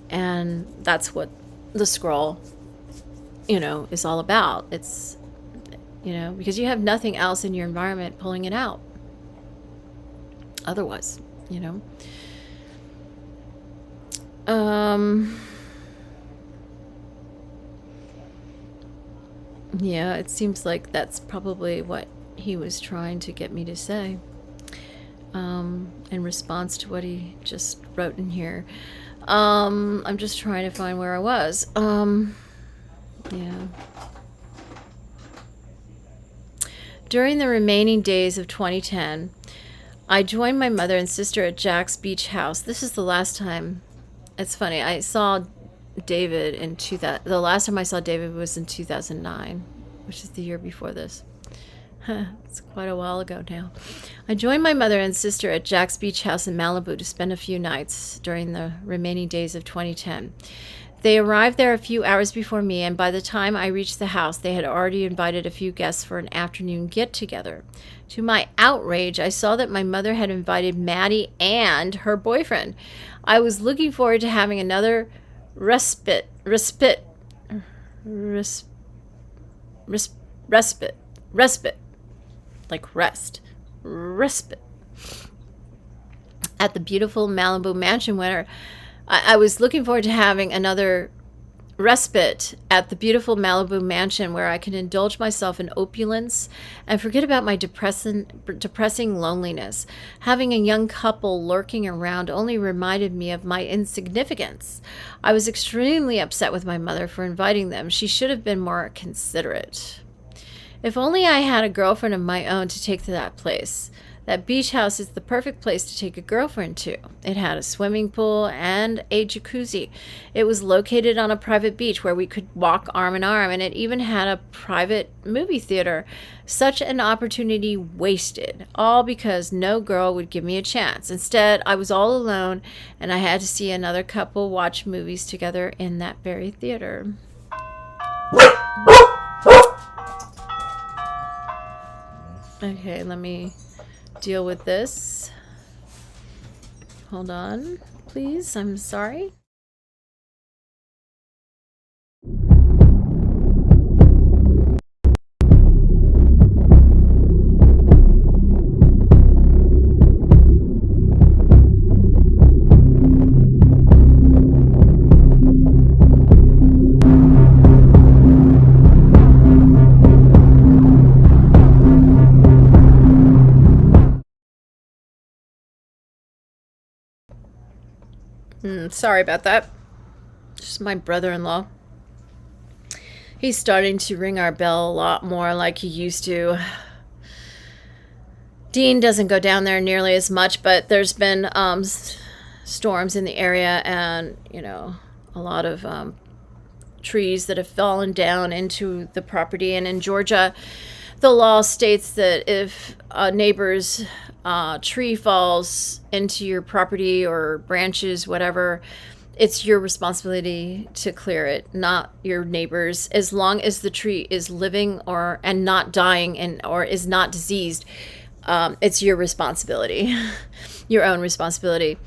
And that's what the scroll, is all about. It's, because you have nothing else in your environment pulling it out. Otherwise, yeah, it seems like that's probably what he was trying to get me to say, in response to what he just wrote in here. I'm just trying to find where I was. Yeah. During the remaining days of 2010, I joined my mother and sister at Jack's beach house. This is the last time. It's funny. I saw David in 2000. The last time I saw David was in 2009, which is the year before this. It's quite a while ago now. I joined my mother and sister at Jack's beach house in Malibu to spend a few nights during the remaining days of 2010. They arrived there a few hours before me, and by the time I reached the house, they had already invited a few guests for an afternoon get-together. To my outrage, I saw that my mother had invited Maddie and her boyfriend. I was looking forward to having another respite, like rest, respite, at the beautiful Malibu mansion where I was looking forward to having another respite at the beautiful Malibu mansion where I can indulge myself in opulence and forget about my depressing loneliness. Having a young couple lurking around only reminded me of my insignificance. I was extremely upset with my mother for inviting them. She should have been more considerate. If only I had a girlfriend of my own to take to that place. That beach house is the perfect place to take a girlfriend to. It had a swimming pool and a jacuzzi. It was located on a private beach where we could walk arm in arm, and it even had a private movie theater. Such an opportunity wasted, all because no girl would give me a chance. Instead, I was all alone, and I had to see another couple watch movies together in that very theater. Okay, let me deal with this. Hold on, please. I'm sorry. Sorry about that. Just my brother-in-law. He's starting to ring our bell a lot more like he used to. Dean doesn't go down there nearly as much, but there's been storms in the area, and a lot of trees that have fallen down into the property. And in Georgia, the law states that if a neighbor's tree falls into your property or branches, whatever, it's your responsibility to clear it, not your neighbor's, as long as the tree is living and not dying or is not diseased. It's your responsibility, your own responsibility,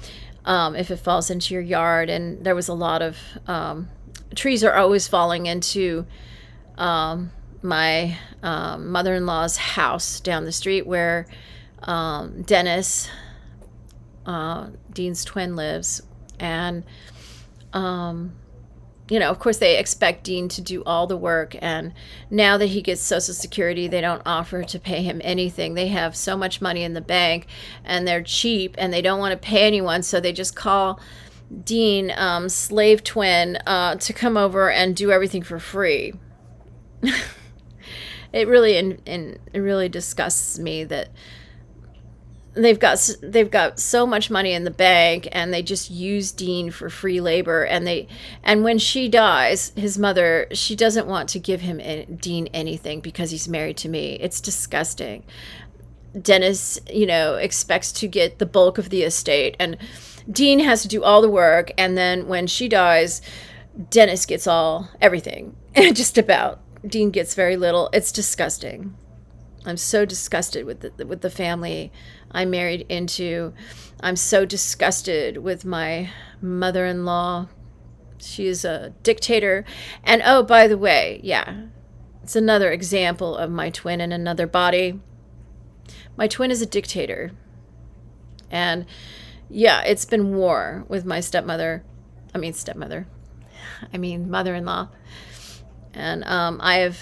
if it falls into your yard. And there was a lot of trees are always falling into my mother-in-law's house down the street where Dennis, Dean's twin, lives. And of course they expect Dean to do all the work, and now that he gets Social Security, they don't offer to pay him anything. They have so much money in the bank, and they're cheap, and they don't want to pay anyone, so they just call Dean, slave twin, to come over and do everything for free. It really disgusts me that they've got so much money in the bank, and they just use Dean for free labor. And when she dies, his mother, she doesn't want to give Dean anything because he's married to me. It's disgusting. Dennis, expects to get the bulk of the estate, and Dean has to do all the work. And then when she dies, Dennis gets everything. Just about. Dean gets very little. It's disgusting. I'm so disgusted with the family I married into. I'm so disgusted with my mother-in-law. She is a dictator. And oh, by the way, yeah, it's another example of my twin in another body. My twin is a dictator. And yeah, it's been war with my mother-in-law. And I have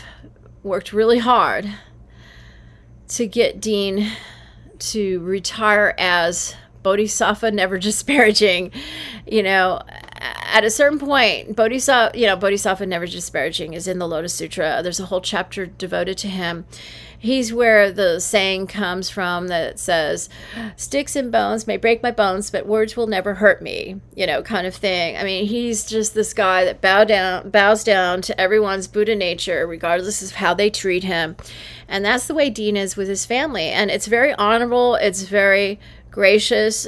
worked really hard to get Dean to retire as Bodhisattva, never disparaging. At a certain point, Bodhisattva, never disparaging, is in the Lotus Sutra. There's a whole chapter devoted to him. He's where the saying comes from that says, "Sticks and bones may break my bones, but words will never hurt me," kind of thing. I mean, he's just this guy that bows down to everyone's Buddha nature, regardless of how they treat him. And that's the way Dean is with his family. And it's very honorable. It's very gracious,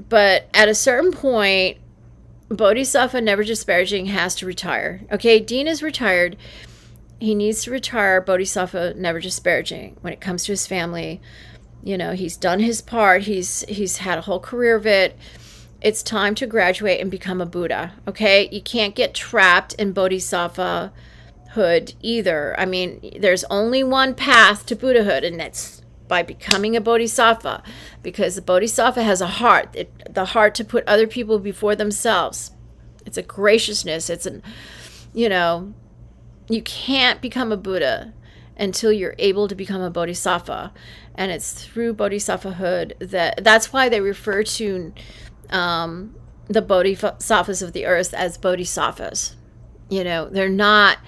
but at a certain point, Bodhisattva, never disparaging, has to retire. Okay, Dean is retired. He needs to retire Bodhisattva, never disparaging, when it comes to his family. He's done his part. He's had a whole career of it. It's time to graduate and become a Buddha. Okay, you can't get trapped in Bodhisattva hood either. I mean, there's only one path to Buddhahood, and that's by becoming a Bodhisattva, because the Bodhisattva has a heart, the heart to put other people before themselves. It's a graciousness. It's you can't become a Buddha until you're able to become a Bodhisattva, and it's through Bodhisattvahood that's why they refer to the Bodhisattvas of the earth as Bodhisattvas. They're not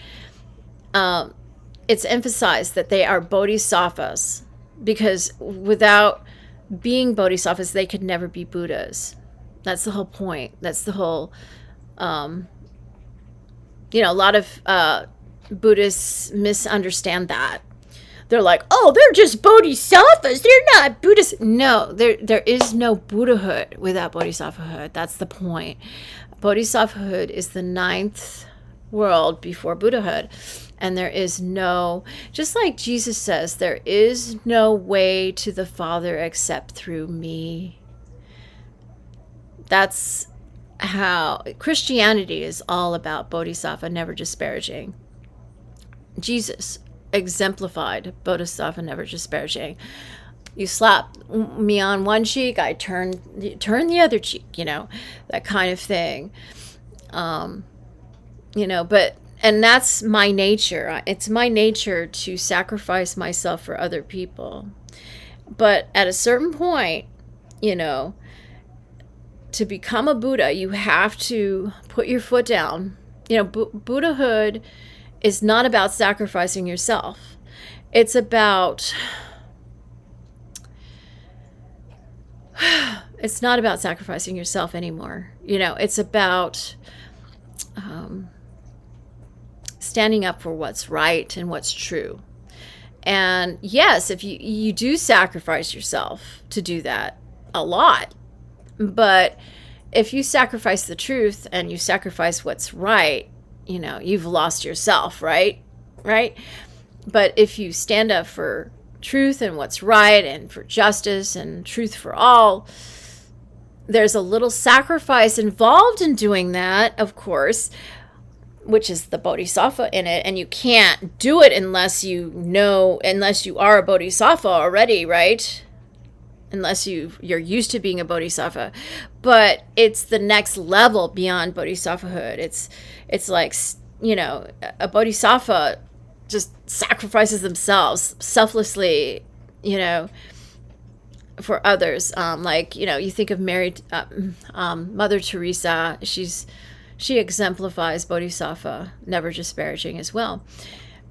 it's emphasized that they are bodhisattvas, because without being bodhisattvas, they could never be Buddhas. That's the whole point. That's the whole, a lot of Buddhists misunderstand that. They're like, oh, they're just bodhisattvas. They're not Buddhists. No, there is no Buddhahood without bodhisattvahood. That's the point. Bodhisattvahood is the 9th world before Buddhahood. And there is no, just like Jesus says, there is no way to the Father except through me. That's how Christianity is all about bodhisattva, never disparaging. Jesus exemplified bodhisattva, never disparaging. You slap me on one cheek, I turn the other cheek, that kind of thing. And that's my nature. It's my nature to sacrifice myself for other people. But at a certain point, to become a Buddha, you have to put your foot down. Buddhahood is not about sacrificing yourself. It's about... It's not about sacrificing yourself anymore. It's about... standing up for what's right and what's true. And yes, if you do sacrifice yourself to do that a lot, but if you sacrifice the truth and you sacrifice what's right, you've lost yourself, right? But if you stand up for truth and what's right and for justice and truth for all, there's a little sacrifice involved in doing that, of course, which is the bodhisattva in it. And you can't do it unless you are a bodhisattva already, right? Unless you're used to being a bodhisattva. But it's the next level beyond bodhisattvahood. It's like, a bodhisattva just sacrifices themselves selflessly, for others. You think of Mother Teresa. She exemplifies bodhisattva, never disparaging as well.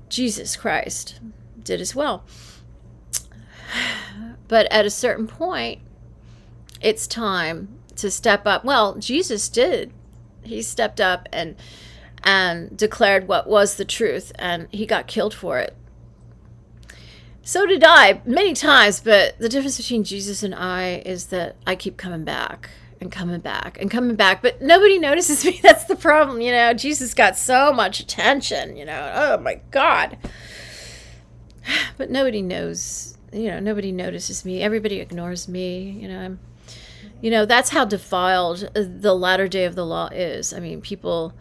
Jesus Christ did as well. But at a certain point, it's time to step up. Well, Jesus did. He stepped up and declared what was the truth, and he got killed for it. So did I, many times, but the difference between Jesus and I is that I keep coming back. And coming back and coming back, but nobody notices me. That's the problem. Jesus got so much attention, oh my God. But nobody knows, nobody notices me. Everybody ignores me. That's how defiled the latter day of the law is. I mean, people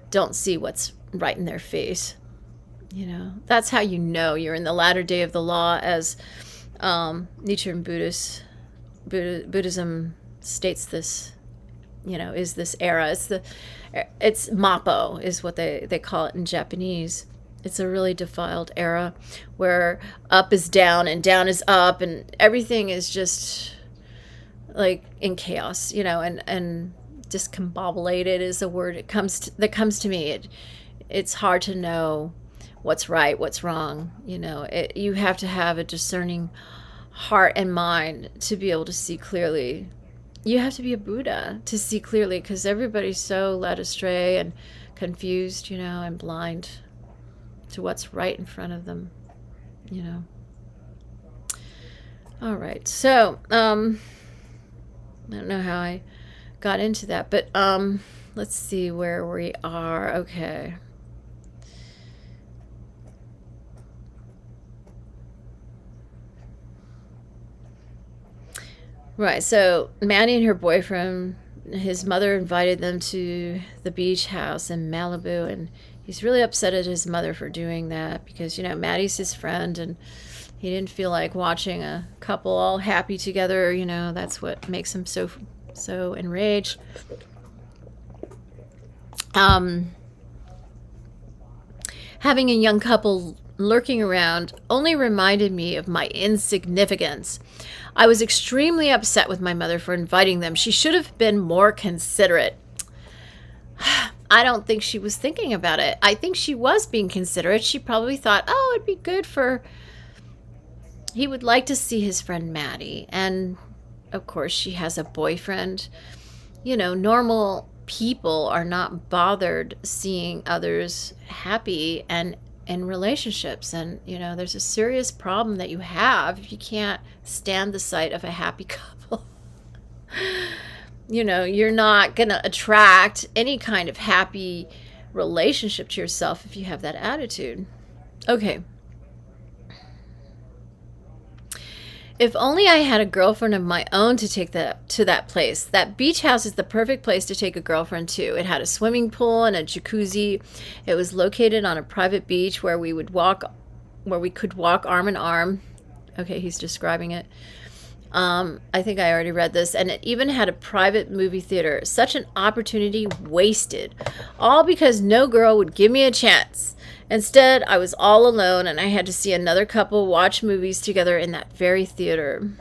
don't see what's right in their face. That's how you're in the latter day of the law, as Nichiren Buddhism states this, is this era. It's Mappo is what they call it in Japanese. It's a really defiled era where up is down and down is up and everything is just like in chaos, and discombobulated is the word that comes to me. It's hard to know what's right, what's wrong. You have to have a discerning heart and mind to be able to see clearly. You have to be a Buddha to see clearly, because everybody's so led astray and confused, and blind to what's right in front of them, All right. So, I don't know how I got into that, but let's see where we are. Okay. Right, so Manny and her boyfriend, his mother invited them to the beach house in Malibu, and he's really upset at his mother for doing that because, Maddie's his friend, and he didn't feel like watching a couple all happy together. That's what makes him so enraged. Having a young couple lurking around only reminded me of my insignificance. I was extremely upset with my mother for inviting them. She should have been more considerate. I don't think she was thinking about it. I think she was being considerate. She probably thought, oh, it'd be good for, he would like to see his friend Maddie. And of course, she has a boyfriend. You know, normal people are not bothered seeing others happy and in relationships. And, you know, there's a serious problem that you have if you can't stand the sight of a happy couple. You know, you're not going to attract any kind of happy relationship to yourself if you have that attitude. Okay. If only I had a girlfriend of my own to take to that place. That beach house is the perfect place to take a girlfriend to. It had a swimming pool and a jacuzzi. It was located on a private beach where we could walk arm in arm. Okay, he's describing it. I think I already read this. And it even had a private movie theater. Such an opportunity wasted. All because no girl would give me a chance. Instead, I was all alone and I had to see another couple watch movies together in that very theater.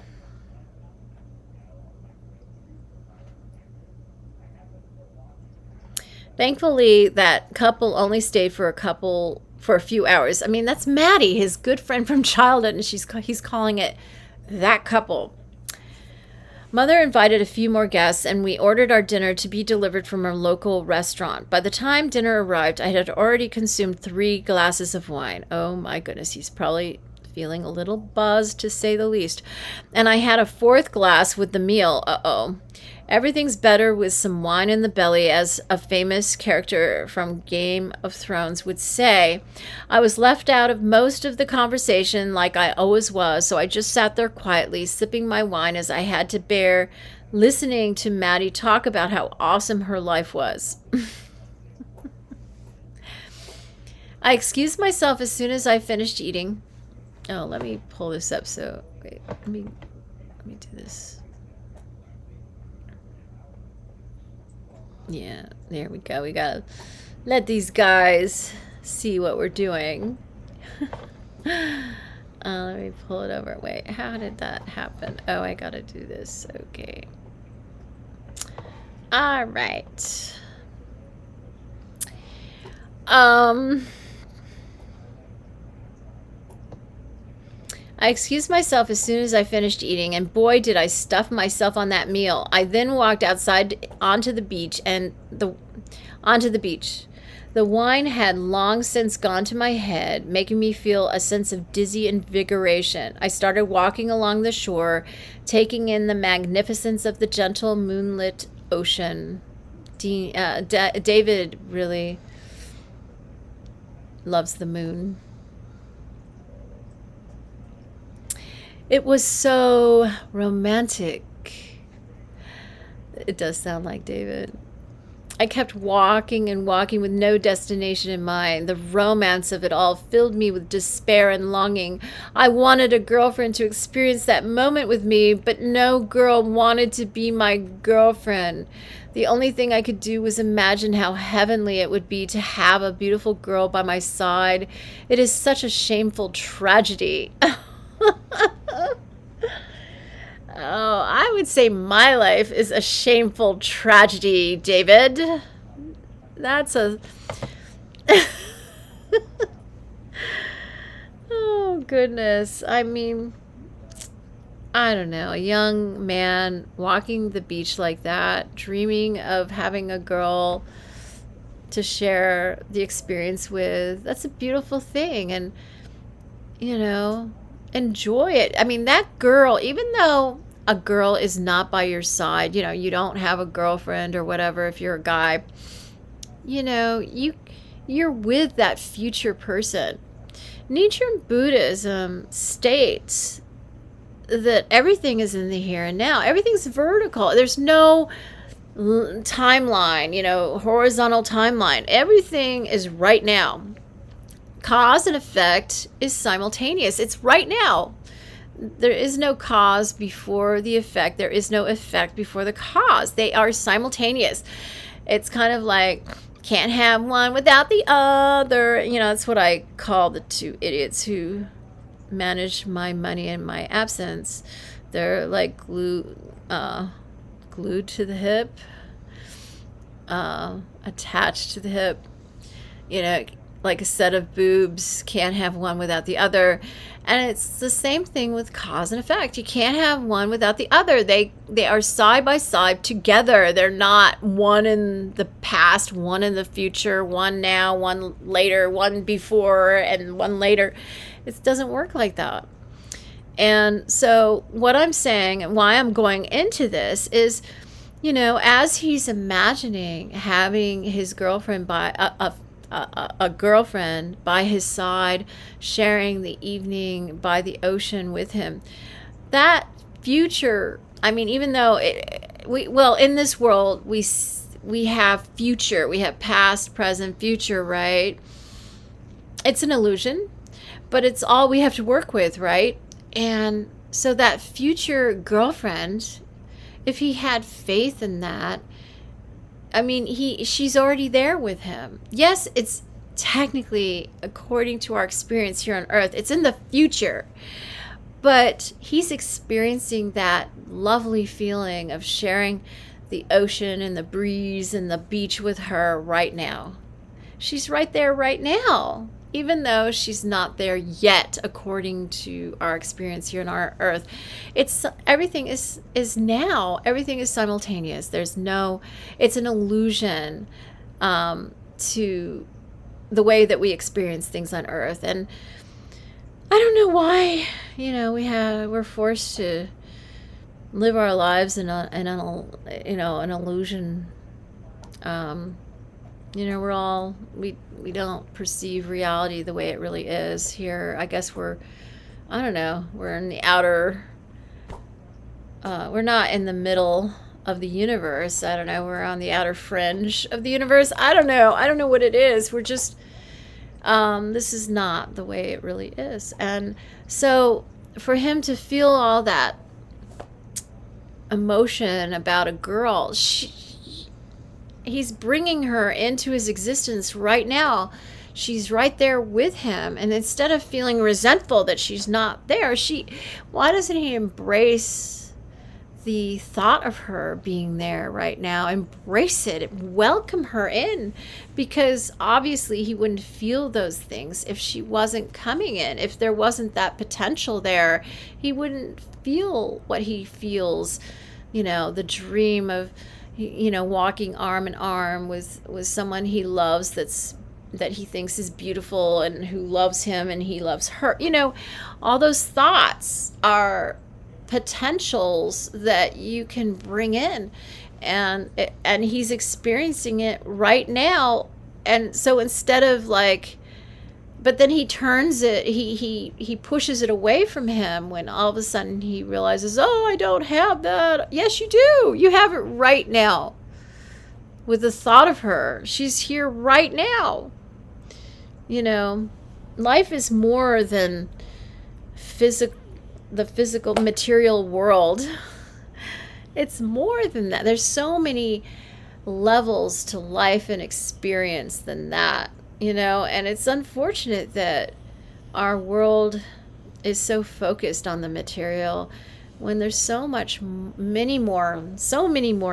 Thankfully, that couple only stayed for a few hours. I mean, that's Maddie, his good friend from childhood, and he's calling it that couple. Mother invited a few more guests, and we ordered our dinner to be delivered from a local restaurant. By the time dinner arrived, I had already consumed 3 glasses of wine. Oh my goodness, he's probably feeling a little buzzed, to say the least. And I had a 4th glass with the meal. Uh-oh. Everything's better with some wine in the belly, as a famous character from Game of Thrones would say. I was left out of most of the conversation, like I always was, so I just sat there quietly, sipping my wine as I had to bear listening to Maddie talk about how awesome her life was. I excused myself as soon as I finished eating. Oh, let me pull this up. So, wait, let me do this. Yeah, there we go. We gotta let these guys see what we're doing. Let me pull it over. Wait, how did that happen? Oh, I gotta do this. Okay. All right. I excused myself as soon as I finished eating, and boy, did I stuff myself on that meal. I then walked outside onto the beach. The wine had long since gone to my head, making me feel a sense of dizzy invigoration. I started walking along the shore, taking in the magnificence of the gentle moonlit ocean. David really loves the moon. It was so romantic. It does sound like David. I kept walking and walking with no destination in mind. The romance of it all filled me with despair and longing. I wanted a girlfriend to experience that moment with me, but no girl wanted to be my girlfriend. The only thing I could do was imagine how heavenly it would be to have a beautiful girl by my side. It is such a shameful tragedy. Oh, I would say my life is a shameful tragedy, David. That's a... Oh, goodness. I mean, I don't know. A young man walking the beach like that, dreaming of having a girl to share the experience with. That's a beautiful thing. And, you know, enjoy it. I mean, that girl, even though a girl is not by your side, you know, you don't have a girlfriend or whatever, if you're a guy, you know, you're with that future person. Nichiren Buddhism states that everything is in the here and now. Everything's vertical. There's no timeline, you know, horizontal timeline. Everything is right now. Cause and effect is simultaneous. It's right now. There is no cause before the effect. There is no effect before the cause. They are simultaneous. It's kind of like, can't have one without the other. You know, that's what I call the 2 idiots who manage my money in my absence. They're like glued to the hip. attached to the hip. You know, like a set of boobs, can't have one without the other. And it's the same thing with cause and effect. You can't have one without the other. They are side by side together. They're not one in the past, one in the future, one now, one later, one before, and one later. It doesn't work like that. And so what I'm saying and why I'm going into this is, you know, as he's imagining having his girlfriend by a girlfriend by his side, sharing the evening by the ocean with him, that future, I mean, even though in this world we have future, we have past, present, future, right? It's an illusion, but it's all we have to work with, right? And so that future girlfriend, if he had faith in that, I mean, she's already there with him. Yes, it's technically, according to our experience here on Earth, it's in the future. But he's experiencing that lovely feeling of sharing the ocean and the breeze and the beach with her right now. She's right there right now, even though she's not there yet, according to our experience here on our Earth. Everything is now. Everything is simultaneous. It's an illusion to the way that we experience things on Earth. And I don't know why, you know, we're forced to live our lives in an illusion. You know, we don't perceive reality the way it really is here. I guess we're in the outer, we're not in the middle of the universe. I don't know. We're on the outer fringe of the universe. I don't know what it is. We're just, this is not the way it really is. And so for him to feel all that emotion about a girl, he's bringing her into his existence right now. She's right there with him. And instead of feeling resentful that she's not there, why doesn't he embrace the thought of her being there right now? Embrace it. Welcome her in. Because obviously he wouldn't feel those things if she wasn't coming in. If there wasn't that potential there, he wouldn't feel what he feels. You know, the dream of, you know, walking arm in arm with someone he loves that he thinks is beautiful and who loves him and he loves her. You know, all those thoughts are potentials that you can bring in, and he's experiencing it right now. And so instead of but then he turns it, he pushes it away from him when all of a sudden he realizes, oh, I don't have that. Yes, you do. You have it right now with the thought of her. She's here right now. You know, life is more than the physical material world. It's more than that. There's so many levels to life and experience than that. You know, and it's unfortunate that our world is so focused on the material when there's so many more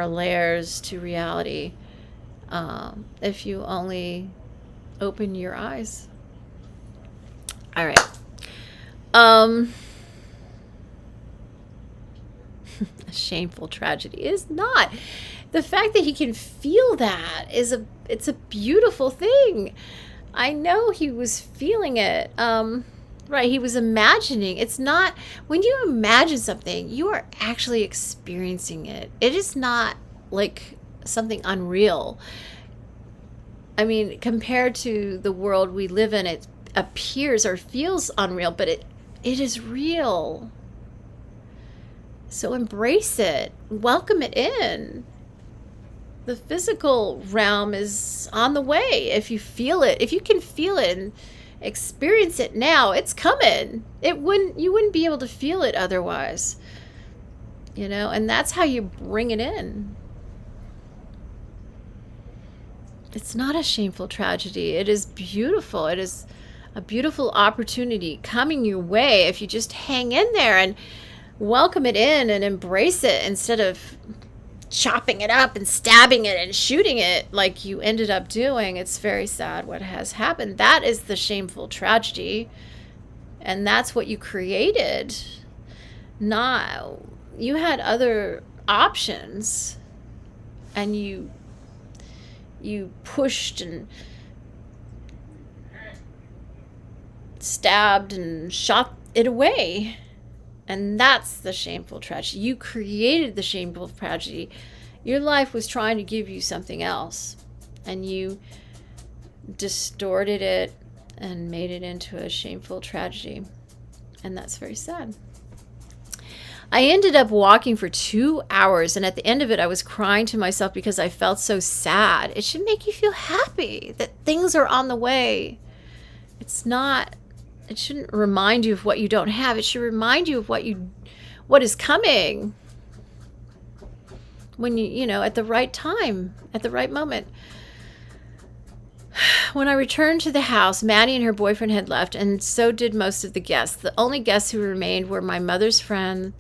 layers to reality. If you only open your eyes. All right. A shameful tragedy is not. The fact that he can feel that it's a beautiful thing. I know he was feeling it. Right, he was imagining. It's not, when you imagine something, you are actually experiencing it. It is not like something unreal. I mean, compared to the world we live in, it appears or feels unreal, but it is real. So embrace it. Welcome it in. The physical realm is on the way. If you feel it, if you can feel it and experience it now, it's coming. You wouldn't be able to feel it otherwise. You know, and that's how you bring it in. It's not a shameful tragedy. It is beautiful. It is a beautiful opportunity coming your way if you just hang in there and welcome it in and embrace it instead of chopping it up and stabbing it and shooting it like you ended up doing. It's very sad what has happened. That is the shameful tragedy. And that's what you created. Not, you had other options, and you pushed and stabbed and shot it away. And that's the shameful tragedy. You created the shameful tragedy. Your life was trying to give you something else, and you distorted it and made it into a shameful tragedy. And that's very sad. I ended up walking for 2 hours, and at the end of it, I was crying to myself because I felt so sad. It should make you feel happy that things are on the way. It's not, it shouldn't remind you of what you don't have. It should remind you of what is coming when you know, at the right time, at the right moment. When I returned to the house, Maddie and her boyfriend had left, and so did most of the guests. The only guests who remained were my mother's friends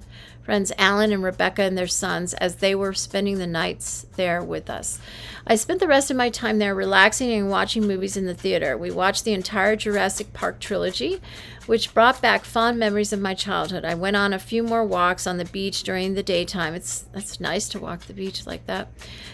Alan and Rebecca and their sons, as they were spending the nights there with us. I spent the rest of my time there relaxing and watching movies in the theater. We watched the entire Jurassic Park trilogy, which brought back fond memories of my childhood. I went on a few more walks on the beach during the daytime. It's nice to walk the beach like that.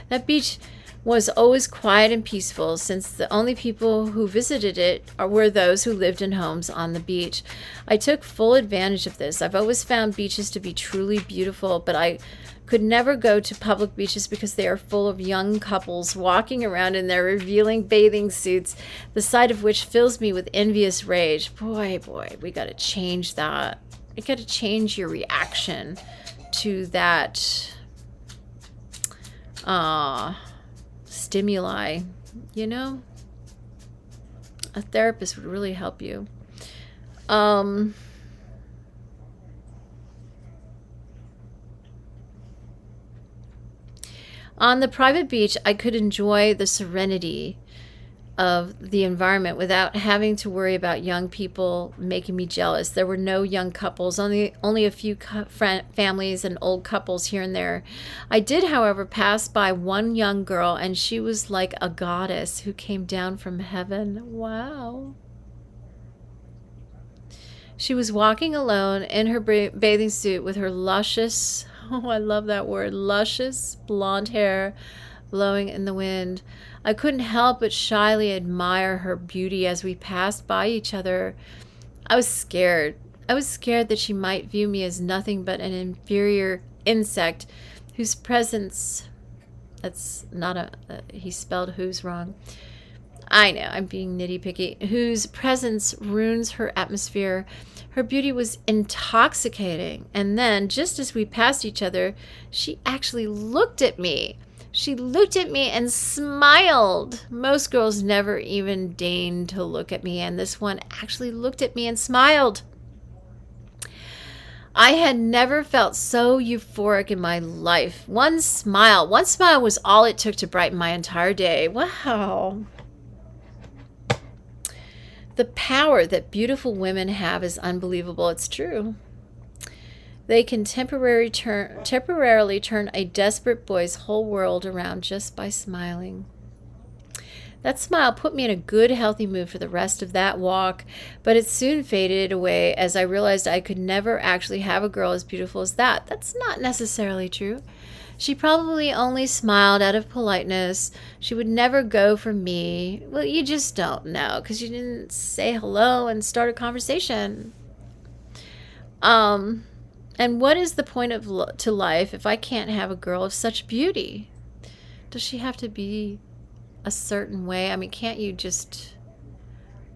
That beach was always quiet and peaceful, since the only people who visited it were those who lived in homes on the beach. I took full advantage of this. I've always found beaches to be truly beautiful, but I could never go to public beaches because they are full of young couples walking around in their revealing bathing suits, the sight of which fills me with envious rage. Boy, we got to change that. You got to change your reaction to that stimuli, you know? A therapist would really help you. On the private beach, I could enjoy the serenity of the environment without having to worry about young people making me jealous. There were no young couples, only a few families and old couples here and there. I did, however, pass by one young girl, and she was like a goddess who came down from heaven. Wow. She was walking alone in her bathing suit with her luscious, oh, I love that word, luscious blonde hair blowing in the wind. I couldn't help but shyly admire her beauty as we passed by each other. I was scared. I was scared that she might view me as nothing but an inferior insect whose presence, that's not a, he spelled who's wrong. I know, I'm being nitty-picky. Whose presence ruins her atmosphere. Her beauty was intoxicating. And then, just as we passed each other, she actually looked at me. She looked at me and smiled. Most girls never even deigned to look at me, and this one actually looked at me and smiled. I had never felt so euphoric in my life. One smile was all it took to brighten my entire day. Wow. The power that beautiful women have is unbelievable. It's true. They can temporarily turn a desperate boy's whole world around just by smiling. That smile put me in a good, healthy mood for the rest of that walk, but it soon faded away as I realized I could never actually have a girl as beautiful as that. That's not necessarily true. She probably only smiled out of politeness. She would never go for me. Well, you just don't know because you didn't say hello and start a conversation. And what is the point to life if I can't have a girl of such beauty? Does she have to be a certain way? I mean, can't you just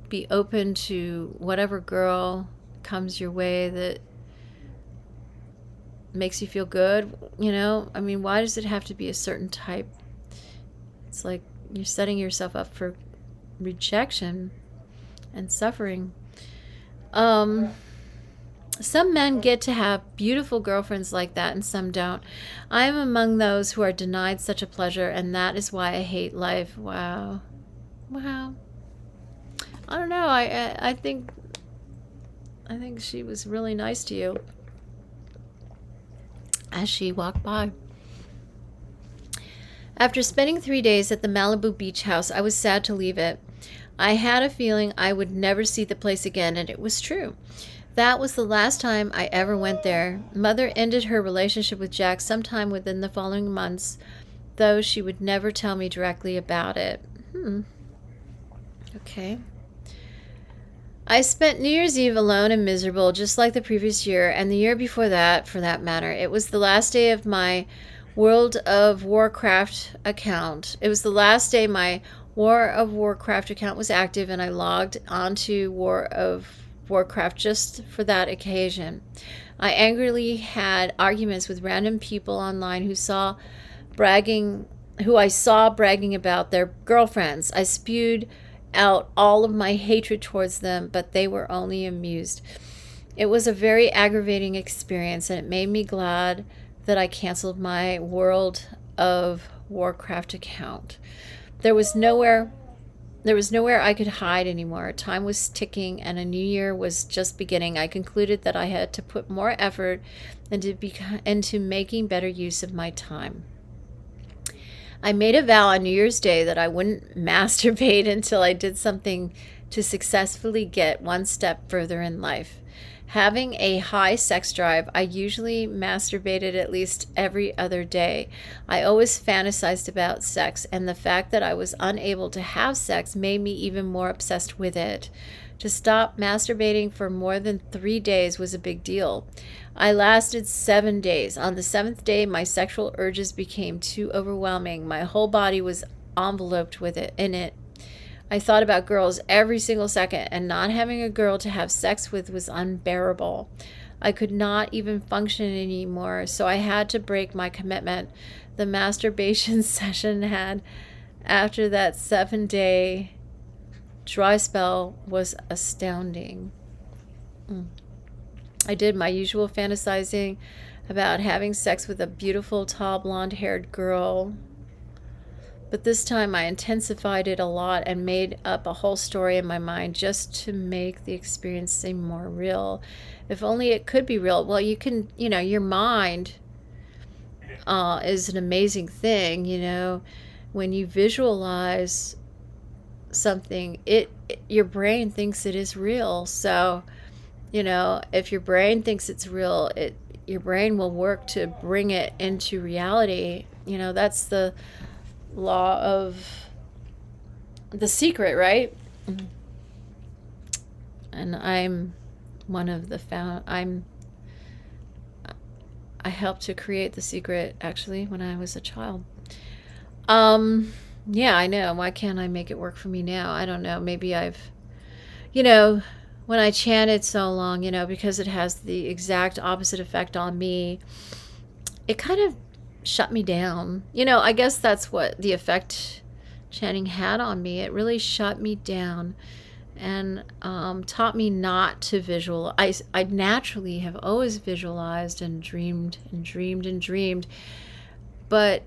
be open to whatever girl comes your way that makes you feel good? You know, I mean, why does it have to be a certain type? It's like you're setting yourself up for rejection and suffering. Some men get to have beautiful girlfriends like that, and some don't. I am among those who are denied such a pleasure, and that is why I hate life. Wow. I don't know. I think she was really nice to you as she walked by. After spending 3 days at the Malibu beach house, I was sad to leave it. I had a feeling I would never see the place again, and it was true. That was the last time I ever went there. Mother ended her relationship with Jack sometime within the following months, though she would never tell me directly about it. Okay. I spent New Year's Eve alone and miserable, just like the previous year, and the year before that, for that matter. It was the last day of my World of Warcraft account. It was the last day my War of Warcraft account was active, and I logged onto War of Warcraft just for that occasion. I angrily had arguments with random people online who I saw bragging about their girlfriends. I spewed out all of my hatred towards them, but they were only amused. It was a very aggravating experience, and it made me glad that I canceled my World of Warcraft account. There was nowhere I could hide anymore. Time was ticking, and a new year was just beginning. I concluded that I had to put more effort into making better use of my time. I made a vow on New Year's Day that I wouldn't masturbate until I did something to successfully get one step further in life. Having a high sex drive, I usually masturbated at least every other day. I always fantasized about sex, and the fact that I was unable to have sex made me even more obsessed with it. To stop masturbating for more than 3 days was a big deal. I lasted 7 days. On the 7th day, my sexual urges became too overwhelming. My whole body was enveloped in it. I thought about girls every single second, and not having a girl to have sex with was unbearable. I could not even function anymore, so I had to break my commitment. The masturbation session had after that 7-day dry spell was astounding. I did my usual fantasizing about having sex with a beautiful, tall, blonde-haired girl. But this time I intensified it a lot and made up a whole story in my mind just to make the experience seem more real. If only it could be real. Well, you can, your mind is an amazing thing, when you visualize something, your brain thinks it is real. So, if your brain thinks it's real, your brain will work to bring it into reality. That's the law of The Secret, right? And I'm one of the I helped to create The Secret, actually, when I was a child. Yeah, I know. Why can't I make it work for me now? I don't know. Maybe when I chanted so long, because it has the exact opposite effect on me, it kind of shut me down. I guess that's what the effect chanting had on me. It really shut me down and taught me not to visualize. I naturally have always visualized and dreamed and dreamed and dreamed. But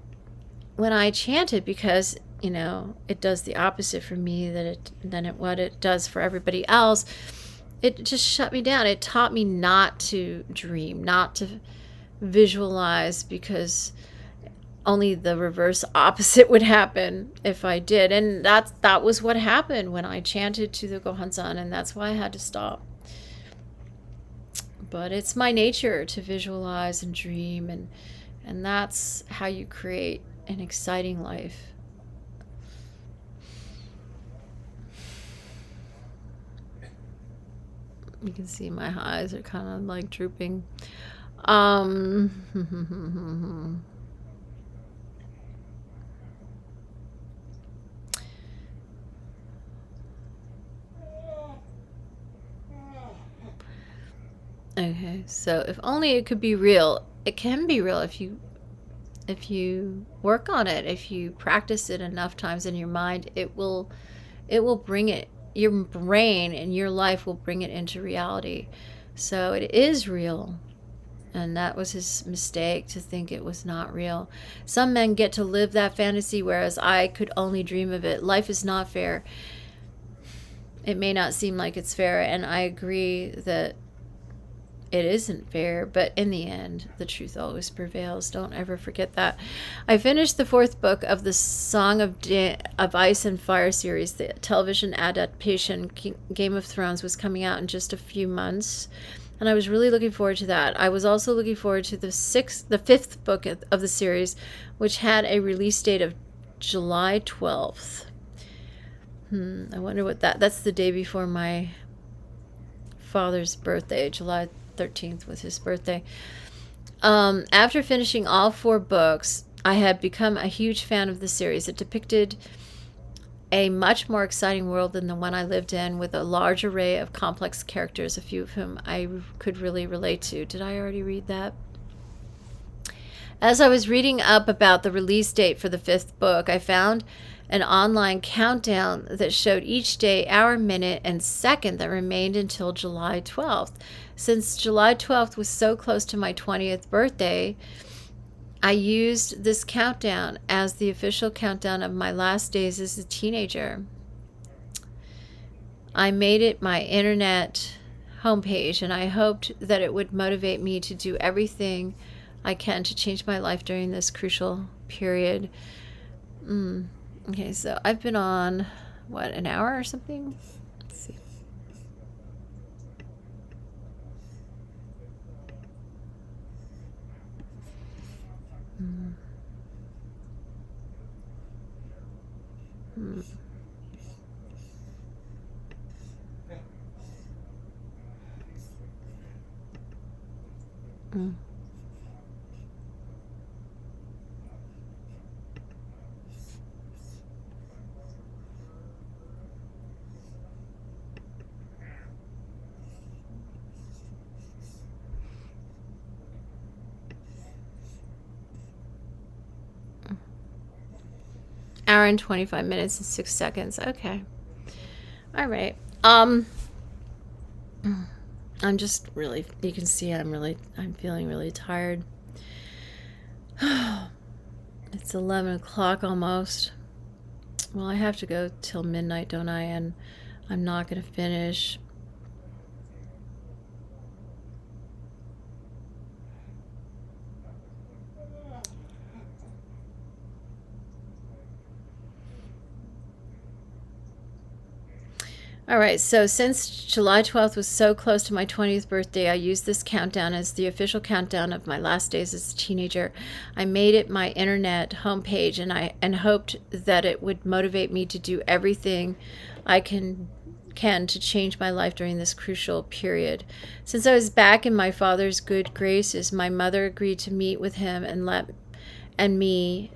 when I chanted, because, it does the opposite for me than what it does for everybody else, it just shut me down. It taught me not to dream, not to visualize, because only the reverse opposite would happen if I did. And that was what happened when I chanted to the Gohansan, and that's why I had to stop. But it's my nature to visualize and dream, and that's how you create an exciting life. You can see my eyes are kind of like drooping. Okay, so if only it could be real. It can be real if you work on it, if you practice it enough times in your mind. It will bring it. Your brain and your life will bring it into reality. So it is real. And that was his mistake, to think it was not real. Some men get to live that fantasy, whereas I could only dream of it. Life is not fair. It may not seem like it's fair, and I agree that it isn't fair, but in the end, the truth always prevails. Don't ever forget that. I finished the 4th book of the Song of Ice and Fire series. The television adaptation, Game of Thrones, was coming out in just a few months, and I was really looking forward to that. I was also looking forward to the 5th book of the series, which had a release date of July 12th. I wonder what that's the day before my father's birthday. July 13th was his birthday. After finishing all 4 books, I had become a huge fan of the series. It depicted a much more exciting world than the one I lived in, with a large array of complex characters, a few of whom I could really relate to. Did I already read that? As I was reading up about the release date for the 5th book, I found an online countdown that showed each day, hour, minute, and second that remained until July 12th. Since July 12th was so close to my 20th birthday, I used this countdown as the official countdown of my last days as a teenager. I made it my internet homepage, and I hoped that it would motivate me to do everything I can to change my life during this crucial period. Okay, so I've been on, what, an hour or something? Let's see. Hour and 25 minutes and 6 seconds. Okay. All right. I'm just really, you can see I'm feeling really tired. It's 11 o'clock almost. Well, I have to go till midnight, don't I? And I'm not going to finish. All right, so since July 12th was so close to my 20th birthday, I used this countdown as the official countdown of my last days as a teenager. I made it my internet homepage, and hoped that it would motivate me to do everything I can to change my life during this crucial period. Since I was back in my father's good graces, my mother agreed to meet with him and me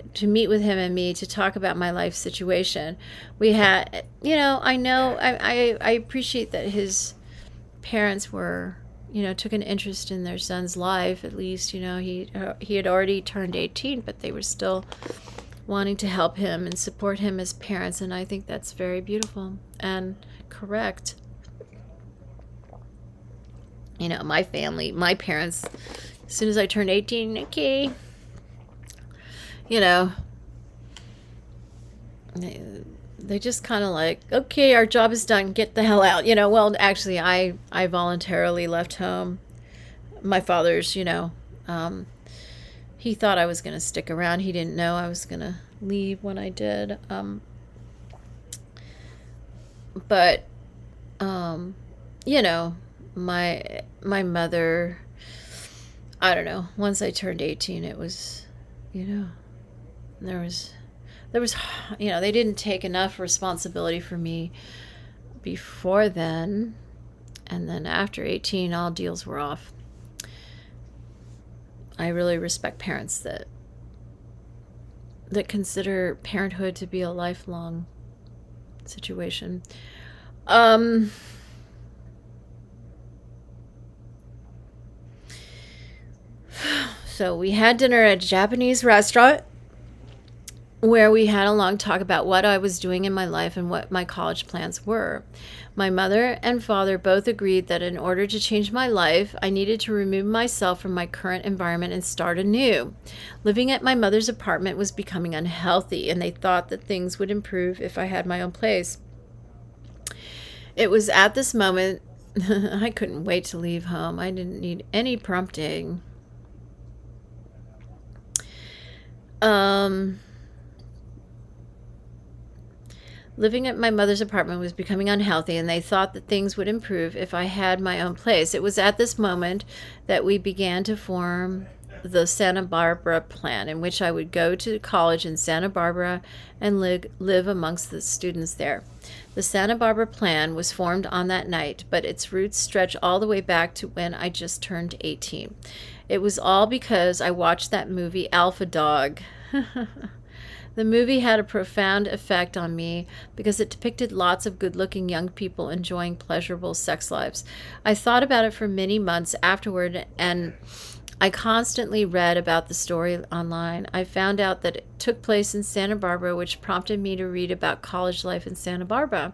to talk about my life situation. We had, I appreciate that his parents were, took an interest in their son's life. At least, he had already turned 18, but they were still wanting to help him and support him as parents. And I think that's very beautiful and correct. My family, my parents, as soon as I turned 18, okay, they just kind of like, okay, our job is done, get the hell out. Well, actually, I voluntarily left home. My father's, he thought I was going to stick around. He didn't know I was going to leave when I did. But my mother, I don't know, once I turned 18, it was, there was, they didn't take enough responsibility for me before then. And then after 18, all deals were off. I really respect parents that consider parenthood to be a lifelong situation. So we had dinner at a Japanese restaurant where we had a long talk about what I was doing in my life and what my college plans were. My mother and father both agreed that in order to change my life, I needed to remove myself from my current environment and start anew. Living at my mother's apartment was becoming unhealthy, and they thought that things would improve if I had my own place. It was at this moment I couldn't wait to leave home. I didn't need any prompting. Living at my mother's apartment was becoming unhealthy, and they thought that things would improve if I had my own place. It was at this moment that we began to form the Santa Barbara plan, in which I would go to college in Santa Barbara and live amongst the students there. The Santa Barbara plan was formed on that night, but its roots stretch all the way back to when I just turned 18. It was all because I watched that movie Alpha Dog. The movie had a profound effect on me because it depicted lots of good-looking young people enjoying pleasurable sex lives. I thought about it for many months afterward, and I constantly read about the story online. I found out that it took place in Santa Barbara, which prompted me to read about college life in Santa Barbara.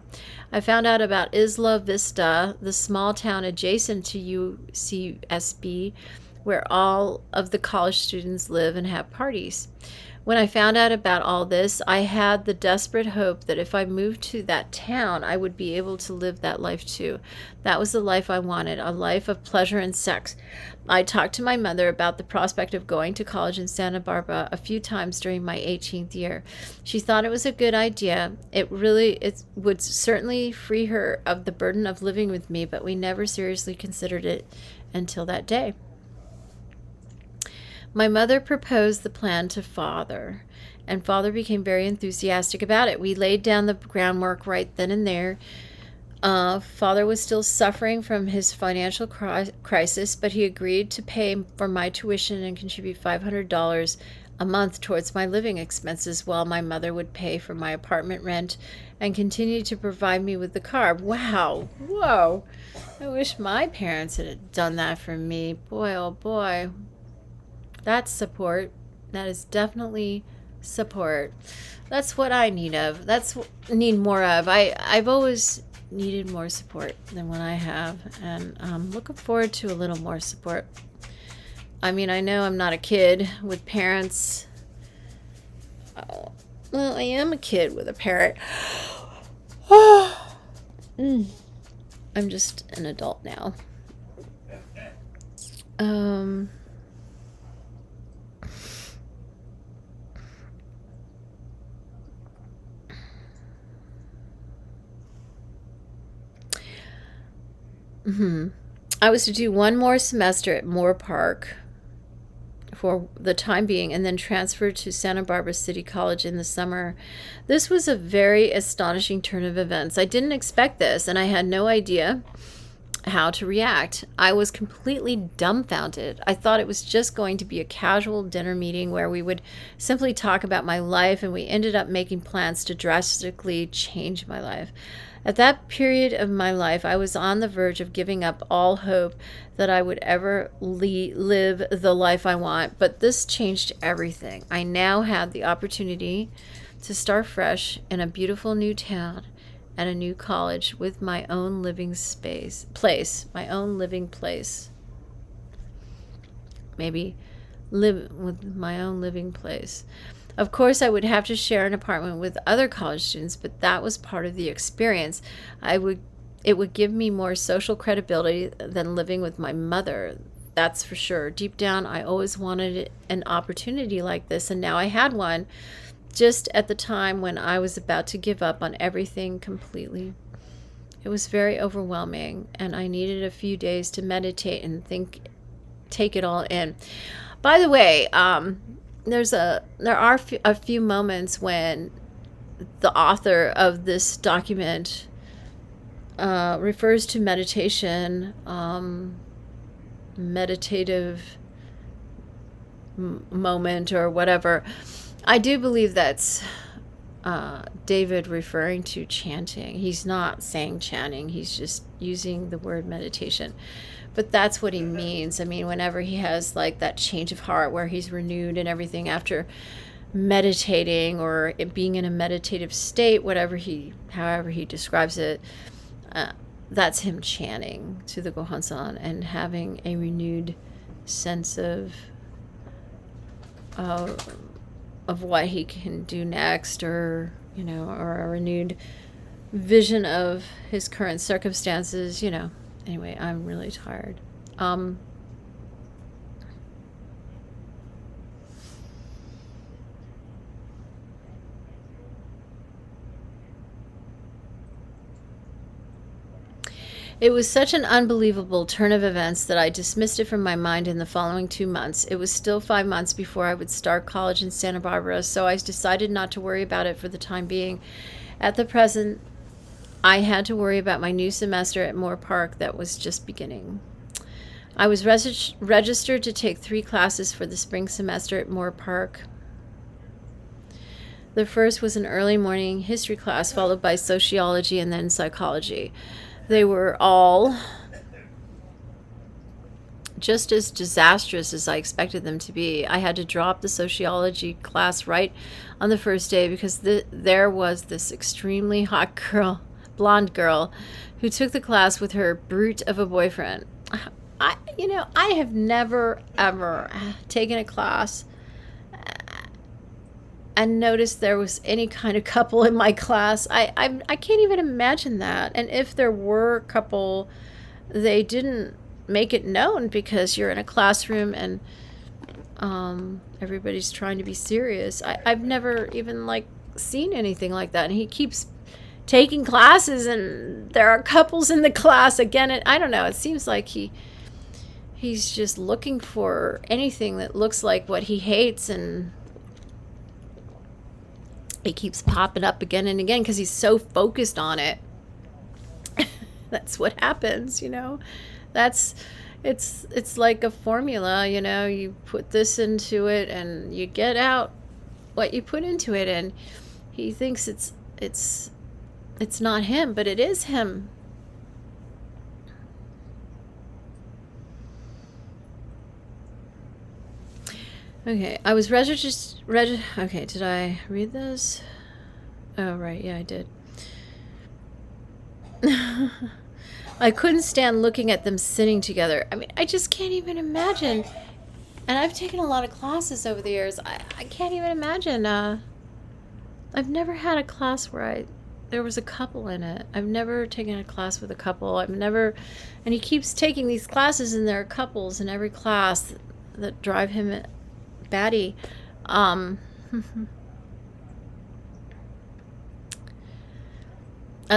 I found out about Isla Vista, the small town adjacent to UCSB, where all of the college students live and have parties. When I found out about all this, I had the desperate hope that if I moved to that town, I would be able to live that life too. That was the life I wanted, a life of pleasure and sex. I talked to my mother about the prospect of going to college in Santa Barbara a few times during my 18th year. She thought it was a good idea. It would certainly free her of the burden of living with me, but we never seriously considered it until that day. My mother proposed the plan to Father, and Father became very enthusiastic about it. We laid down the groundwork right then and there. Father was still suffering from his financial crisis, but he agreed to pay for my tuition and contribute $500 a month towards my living expenses, while my mother would pay for my apartment rent and continue to provide me with the car. Wow. Whoa. I wish my parents had done that for me. Boy, oh boy. That's support. That is definitely support. That's what I need more of. I've always needed more support than what I have, and I'm looking forward to a little more support. I mean, I know I'm not a kid with parents. Well, I am a kid with a parent. I'm just an adult now. I was to do one more semester at Moore Park for the time being, and then transfer to Santa Barbara City College in the summer. This was a very astonishing turn of events. I didn't expect this, and I had no idea how to react. I was completely dumbfounded. I thought it was just going to be a casual dinner meeting where we would simply talk about my life, and we ended up making plans to drastically change my life. At that period of my life, I was on the verge of giving up all hope that I would ever live the life I want, but this changed everything. I now had the opportunity to start fresh in a beautiful new town at a new college with my own living my own living place. Maybe live with my own living place. Of course, I would have to share an apartment with other college students, but that was part of the experience. It would give me more social credibility than living with my mother. That's for sure. Deep down, I always wanted an opportunity like this, and now I had one just at the time when I was about to give up on everything completely. It was very overwhelming, and I needed a few days to meditate and take it all in. By the way, there are a few moments when the author of this document refers to meditation, meditative moment or whatever. I do believe that's David referring to chanting. He's not saying chanting. He's just using the word meditation. But that's what he means. I mean, whenever he has like that change of heart where he's renewed and everything after meditating or it being in a meditative state, however he describes it, that's him chanting to the Gohonsan and having a renewed sense of what he can do next, or or a renewed vision of his current circumstances, Anyway, I'm really tired. It was such an unbelievable turn of events that I dismissed it from my mind in the following 2 months. It was still 5 months before I would start college in Santa Barbara, so I decided not to worry about it for the time being. At the present, I had to worry about my new semester at Moore Park that was just beginning. I was registered to take 3 classes for the spring semester at Moore Park. The first was an early morning history class, followed by sociology and then psychology. They were all just as disastrous as I expected them to be. I had to drop the sociology class right on the first day because there was this extremely hot blonde girl, who took the class with her brute of a boyfriend. I have never, ever taken a class and noticed there was any kind of couple in my class. I can't even imagine that. And if there were a couple, they didn't make it known because you're in a classroom and everybody's trying to be serious. I've never even seen anything like that. And he keeps taking classes and there are couples in the class again. And I don't know, it seems like he's just looking for anything that looks like what he hates, and it keeps popping up again and again because he's so focused on it. That's what happens, it's like a formula, you put this into it and you get out what you put into it, and he thinks it's not him, but it is him. Okay, I was okay, did I read this? Oh, right, yeah, I did. I couldn't stand looking at them sitting together. I mean, I just can't even imagine. And I've taken a lot of classes over the years. I can't even imagine. I've never had a class where there was a couple in it. I've never taken a class with a couple. And he keeps taking these classes and there are couples in every class that drive him batty. I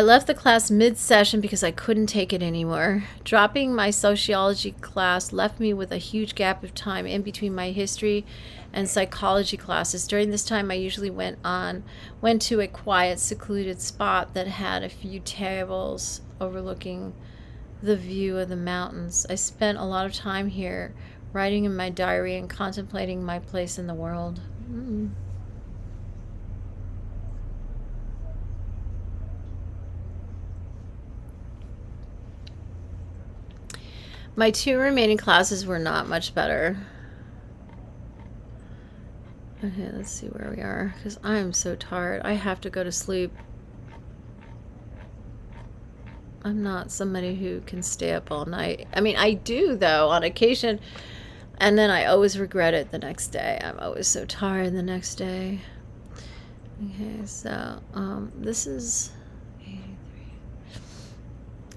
left the class mid-session because I couldn't take it anymore. Dropping my sociology class left me with a huge gap of time in between my history and psychology classes. During this time, I usually went to a quiet, secluded spot that had a few tables overlooking the view of the mountains. I spent a lot of time here, writing in my diary and contemplating my place in the world. My 2 remaining classes were not much better. Okay, let's see where we are, because I am so tired. I have to go to sleep. I'm not somebody who can stay up all night. I mean, I do, though, on occasion. And then I always regret it the next day. I'm always so tired the next day. Okay, so this is 83.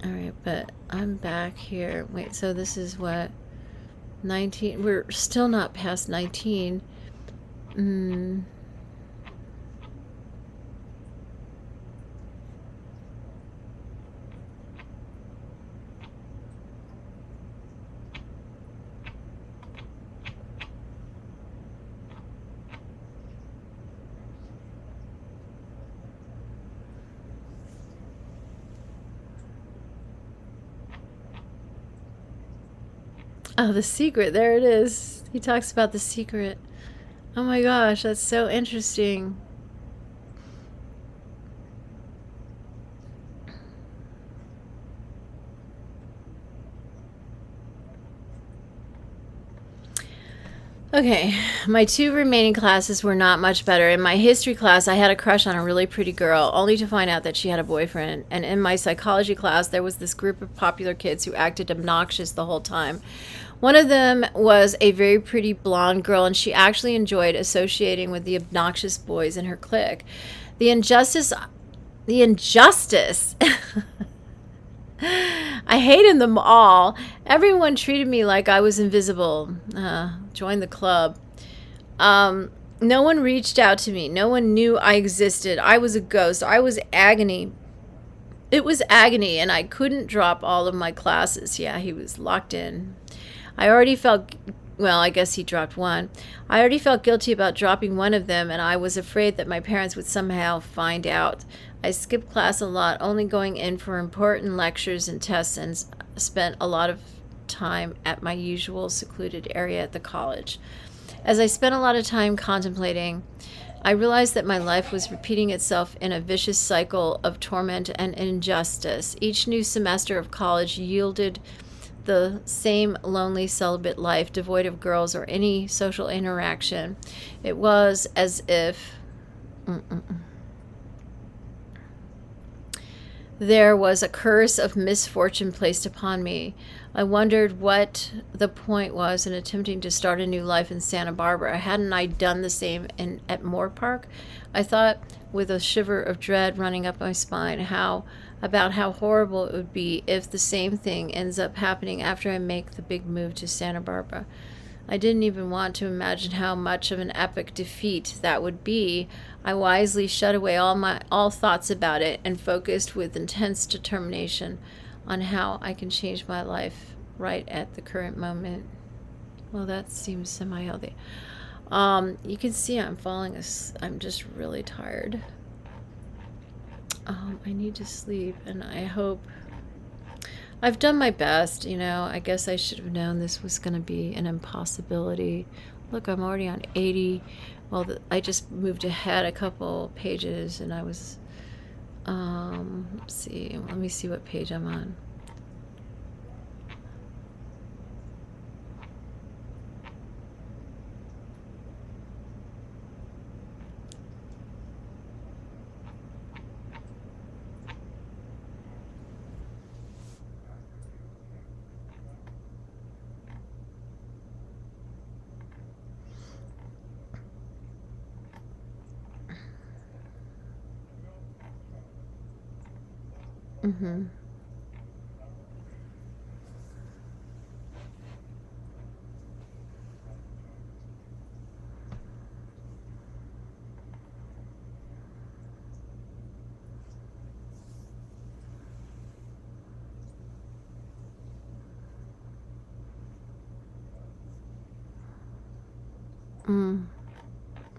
All right, but I'm back here. Wait, so this is what? 19. We're still not past 19. Oh, the secret. There it is. He talks about the secret. Oh my gosh, that's so interesting. Okay, my 2 remaining classes were not much better. In my history class, I had a crush on a really pretty girl, only to find out that she had a boyfriend. And in my psychology class, there was this group of popular kids who acted obnoxious the whole time. One of them was a very pretty blonde girl, and she actually enjoyed associating with the obnoxious boys in her clique. The injustice I hated them all. Everyone treated me like I was invisible. Join the club. No one reached out to me. No one knew I existed. I was a ghost. I was agony. It was agony, and I couldn't drop all of my classes. Yeah, he was locked in. I already felt, well, I guess he dropped one. I already felt guilty about dropping one of them, and I was afraid that my parents would somehow find out. I skipped class a lot, only going in for important lectures and tests, and spent a lot of time at my usual secluded area at the college. As I spent a lot of time contemplating, I realized that my life was repeating itself in a vicious cycle of torment and injustice. Each new semester of college yielded the same lonely celibate life, devoid of girls or any social interaction. It was as if there was a curse of misfortune placed upon me. I wondered what the point was in attempting to start a new life in Santa Barbara. Hadn't I done the same at Moore Park? I thought with a shiver of dread running up my spine about how horrible it would be if the same thing ends up happening after I make the big move to Santa Barbara. I didn't even want to imagine how much of an epic defeat that would be. I wisely shut away all thoughts about it and focused with intense determination on how I can change my life right at the current moment. Well, that seems semi-healthy. You can see I'm I'm just really tired. I need to sleep, and I hope I've done my best. I guess I should have known this was going to be an impossibility. Look, I'm already on 80. Well, I just moved ahead a couple pages, and I was, let's see. Let me see what page I'm on. Mm-hmm.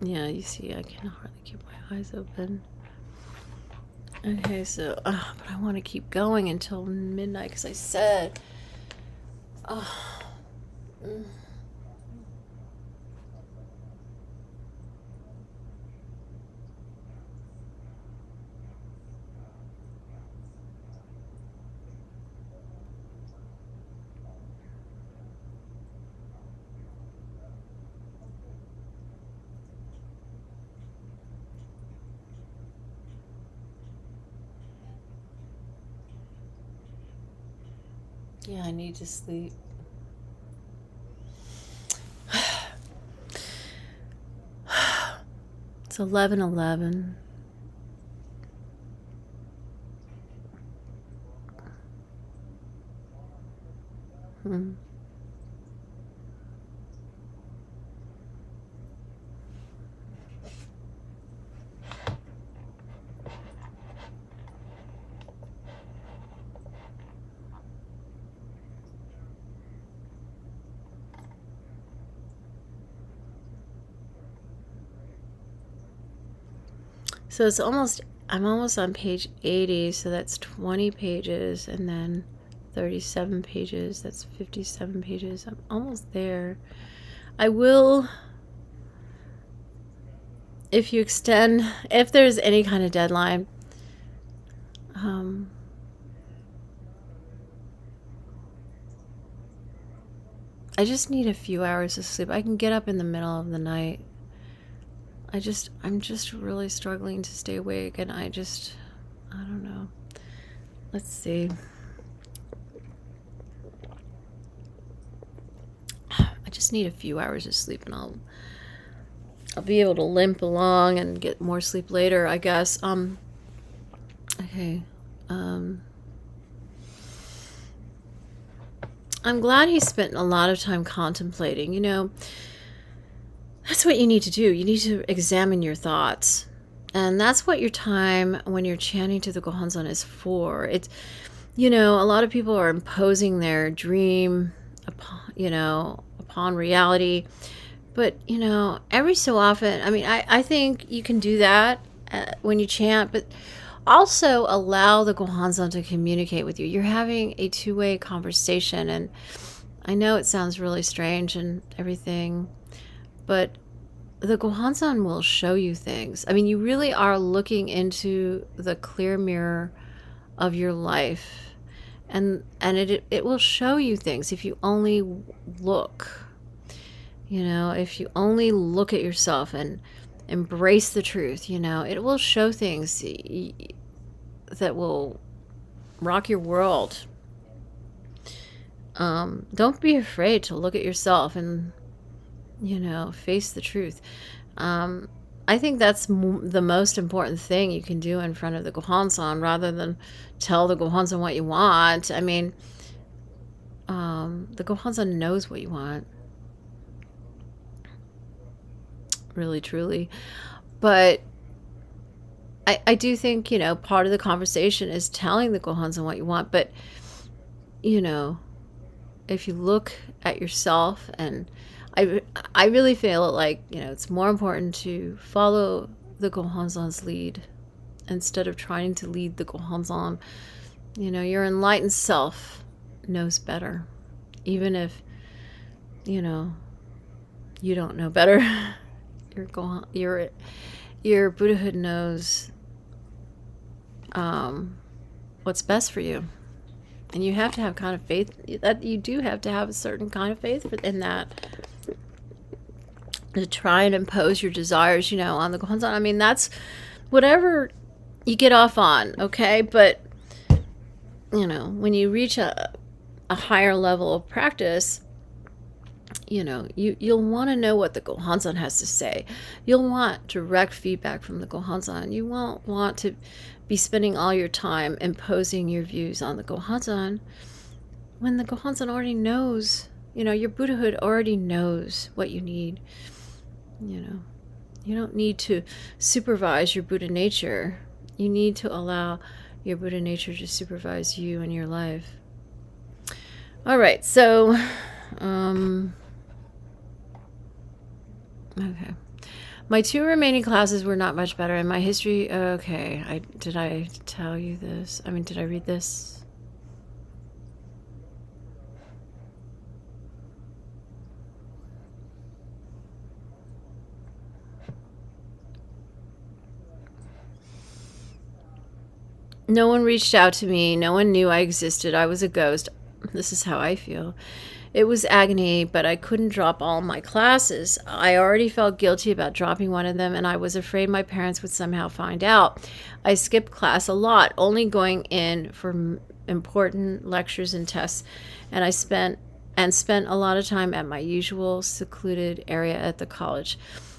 Yeah, you see, I can hardly keep my eyes open. Okay, so, but I want to keep going until midnight, because I said, yeah, I need to sleep. It's 11:11. So I'm almost on page 80, so that's 20 pages, and then 37 pages, that's 57 pages. I'm almost there. I will, if there's any kind of deadline, I just need a few hours of sleep. I can get up in the middle of the night. I'm just really struggling to stay awake, and I don't know. Let's see. I just need a few hours of sleep, and I'll be able to limp along and get more sleep later, I guess. Okay. I'm glad he spent a lot of time contemplating. You know, that's what you need to do. You need to examine your thoughts. And that's what your time when you're chanting to the Gohanzon is for. It's, you know, a lot of people are imposing their dream upon, you know, upon reality. But, you know, every so often, I mean, I think you can do that when you chant, but also allow the Gohanzon to communicate with you. You're having a two-way conversation, and I know it sounds really strange and everything, but the Gohanzon will show you things. I mean, you really are looking into the clear mirror of your life, and it will show you things if you only look. You know, if you only look at yourself and embrace the truth, you know, it will show things that will rock your world. Don't be afraid to look at yourself and, you know, face the truth. I think that's the most important thing you can do in front of the Gohanzon, rather than tell the Gohanzon what you want. I mean, the Gohanzon knows what you want. Really, truly. But I do think, you know, part of the conversation is telling the Gohanzon what you want. But, you know, if you look at yourself, and I really feel like, you know, it's more important to follow the Gohanzon's lead instead of trying to lead the Gohanzon. You know, your enlightened self knows better. Even if, you know, you don't know better. Your Buddhahood knows what's best for you, and you have to have kind of faith. That you do have to have a certain kind of faith in that, to try and impose your desires, you know, on the Gohanzon. I mean, that's whatever you get off on, okay? But, you know, when you reach a higher level of practice, you know, you'll want to know what the Gohanzon has to say. You'll want direct feedback from the Gohanzon. You won't want to be spending all your time imposing your views on the Gohanzon when the Gohanzon already knows. You know, your Buddhahood already knows what you need. You know, you don't need to supervise your Buddha nature. You need to allow your Buddha nature to supervise you in your life. All right, so okay. My 2 remaining classes were not much better. And my history, okay. Did I tell you this? I mean, did I read this? No one reached out to me. No one knew I existed. I was a ghost. This is how I feel. It was agony, but I couldn't drop all my classes. I already felt guilty about dropping one of them, and I was afraid my parents would somehow find out. I skipped class a lot, only going in for important lectures and tests, and I spent a lot of time at my usual secluded area at the college.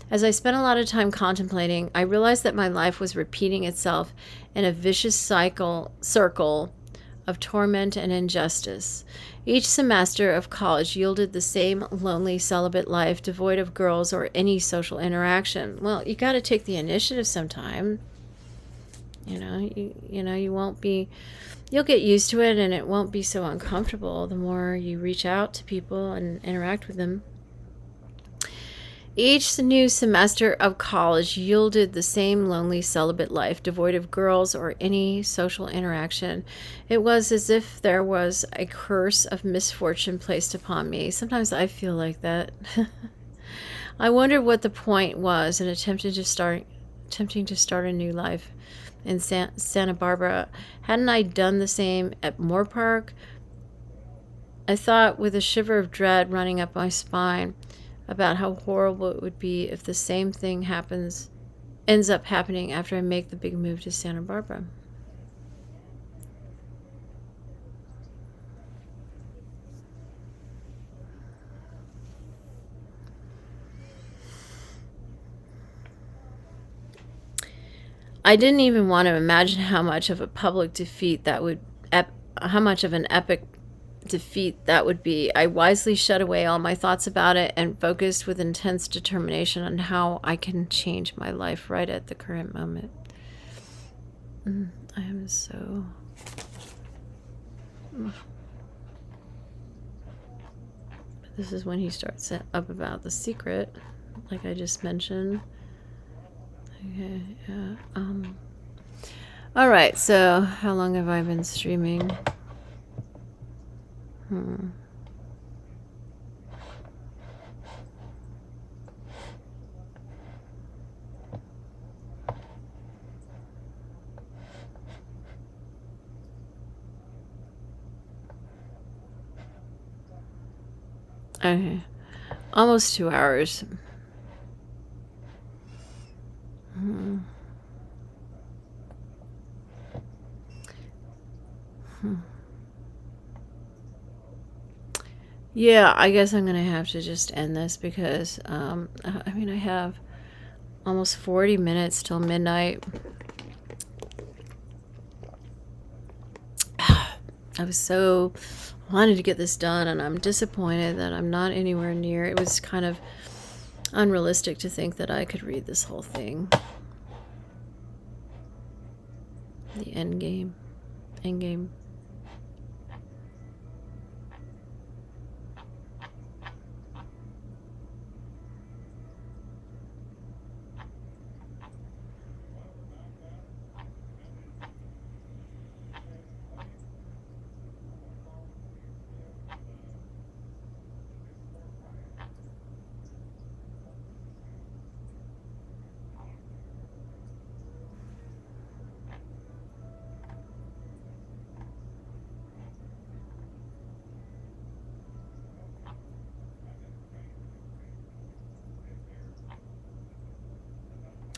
As I spent a lot of time contemplating, I realized that my life was repeating itself in a vicious circle of torment and injustice. Each semester of college yielded the same lonely celibate life, devoid of girls or any social interaction. Well, you got to take the initiative sometime. You won't be, you'll get used to it, and it won't be so uncomfortable the more you reach out to people and interact with them. Each new semester of college yielded the same lonely celibate life, devoid of girls or any social interaction. It was as if there was a curse of misfortune placed upon me. Sometimes I feel like that. I wondered what the point was in attempting to start a new life in Santa Barbara. Hadn't I done the same at Moore Park? I thought with a shiver of dread running up my spine about how horrible it would be if the same thing ends up happening after I make the big move to Santa Barbara. I didn't even want to imagine how much of a public defeat that would, how much of an epic defeat that would be. I wisely shut away all my thoughts about it and focused with intense determination on how I can change my life right at the current moment. I am so... This is when he starts up about the secret, like I just mentioned. Okay, yeah. All right, so how long have I been streaming? Okay, almost 2 hours. Yeah, I guess I'm gonna have to just end this because I mean, I have almost 40 minutes till midnight. I was so wanted to get this done, and I'm disappointed that I'm not anywhere near. It was kind of unrealistic to think that I could read this whole thing. The end game.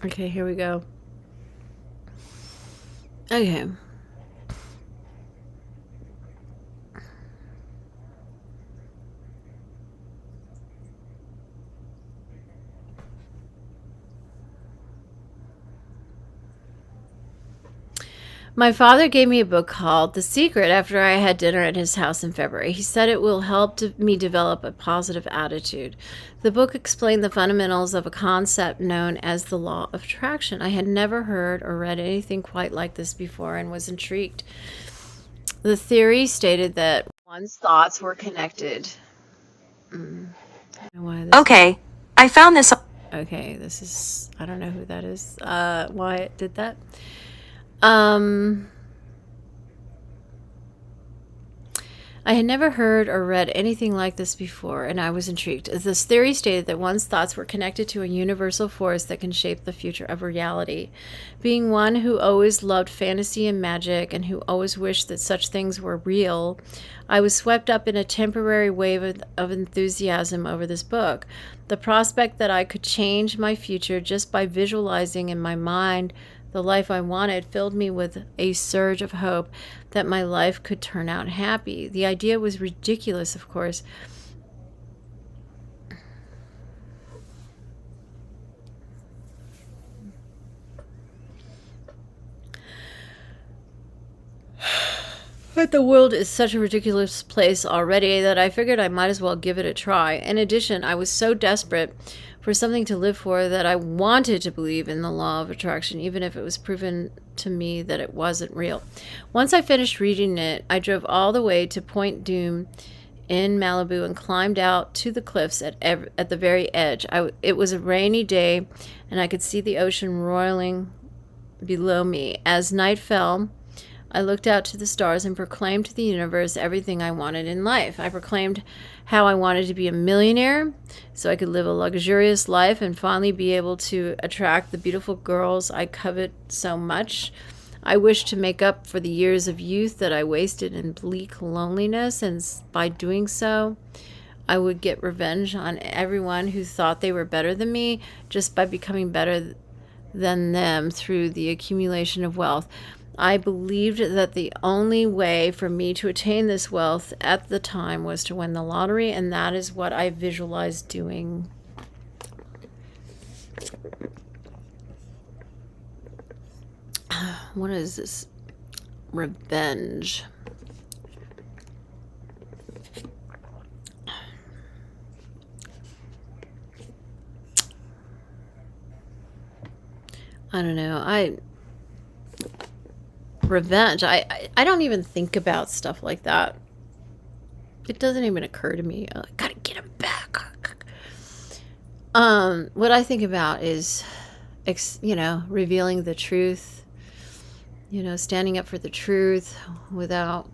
Okay, here we go. Okay. My father gave me a book called The Secret after I had dinner at his house in February. He said it will help me develop a positive attitude. The book explained the fundamentals of a concept known as the law of attraction. I had never heard or read anything quite like this before and was intrigued. The theory stated that one's thoughts were connected. Okay, I found this. Okay, this is, I don't know who that is, why it did that. I had never heard or read anything like this before, and I was intrigued. This theory stated that one's thoughts were connected to a universal force that can shape the future of reality. Being one who always loved fantasy and magic and who always wished that such things were real, I was swept up in a temporary wave of enthusiasm over this book. The prospect that I could change my future just by visualizing in my mind the life I wanted filled me with a surge of hope that my life could turn out happy. The idea was ridiculous, of course. But the world is such a ridiculous place already that I figured I might as well give it a try. In addition, I was so desperate for something to live for that I wanted to believe in the law of attraction, even if it was proven to me that it wasn't real. Once I finished reading it, I drove all the way to Point Dume in Malibu and climbed out to the cliffs at the very edge. It was a rainy day, and I could see the ocean roiling below me. As night fell, I looked out to the stars and proclaimed to the universe everything I wanted in life. I proclaimed how I wanted to be a millionaire so I could live a luxurious life and finally be able to attract the beautiful girls I covet so much. I wished to make up for the years of youth that I wasted in bleak loneliness, and by doing so, I would get revenge on everyone who thought they were better than me just by becoming better than them through the accumulation of wealth. I believed that the only way for me to attain this wealth at the time was to win the lottery, and that is what I visualized doing. What is this? Revenge. I don't know. Revenge. I don't even think about stuff like that. It doesn't even occur to me. I gotta get him back. What I think about is, revealing the truth. Standing up for the truth without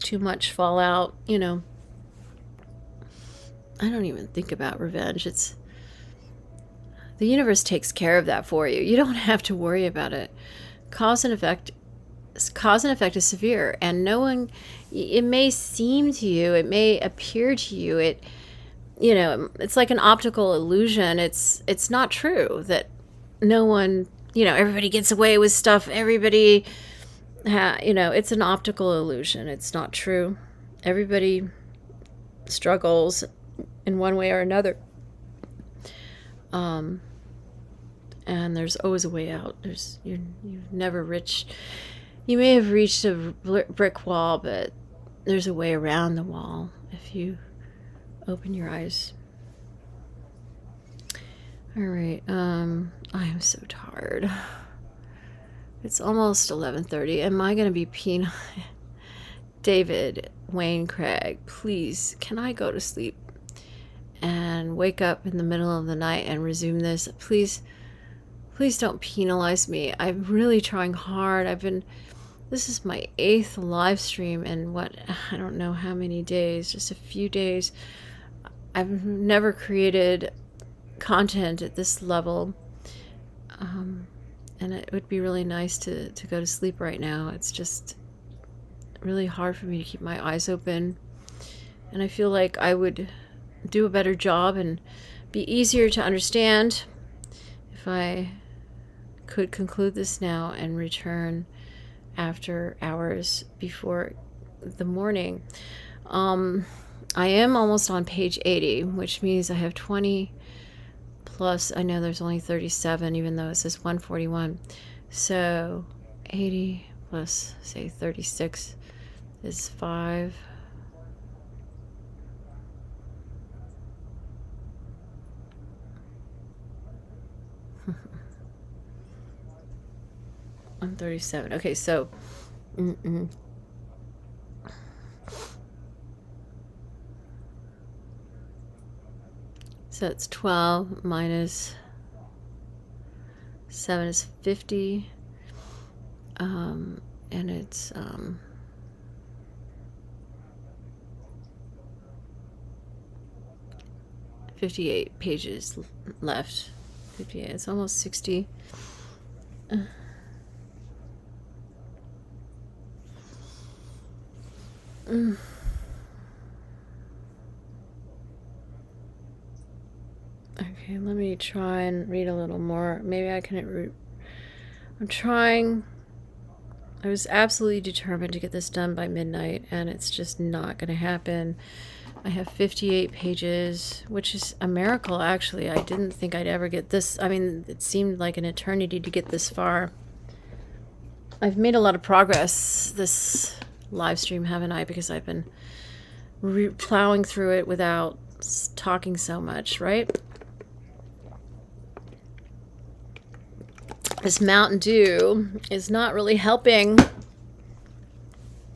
too much fallout. I don't even think about revenge. The universe takes care of that for you. You don't have to worry about it. Cause and effect is severe, and it may seem to you, it may appear to you, it's like an optical illusion. It's not true that no one, everybody gets away with stuff. Everybody, it's an optical illusion. It's not true. Everybody struggles in one way or another. And there's always a way out. You've never reached. You may have reached a brick wall, but there's a way around the wall if you open your eyes. All right. I am so tired. It's almost 11:30. Am I going to be penal? David Wayne Craig, please, can I go to sleep and wake up in the middle of the night and resume this? Please don't penalize me. I'm really trying hard. This is my 8th live stream in I don't know how many days, just a few days. I've never created content at this level. And it would be really nice to go to sleep right now. It's just really hard for me to keep my eyes open. And I feel like I would do a better job and be easier to understand if I could conclude this now and return after hours before the morning. I am almost on page 80, which means I have 20 plus. I know there's only 37, even though it says 141. So 80 plus, say, 36 is 5. I'm 37. Okay, so so it's 12 minus 7 is 50. And it's 58 pages left. 58. It's almost 60. Okay, let me try and read a little more. Maybe I can. I'm trying. I was absolutely determined to get this done by midnight, and it's just not going to happen. I have 58 pages, which is a miracle, actually. I didn't think I'd ever get this. I mean, it seemed like an eternity to get this far. I've made a lot of progress this live stream, haven't I? Because I've been plowing through it without talking so much, right? This Mountain Dew is not really helping.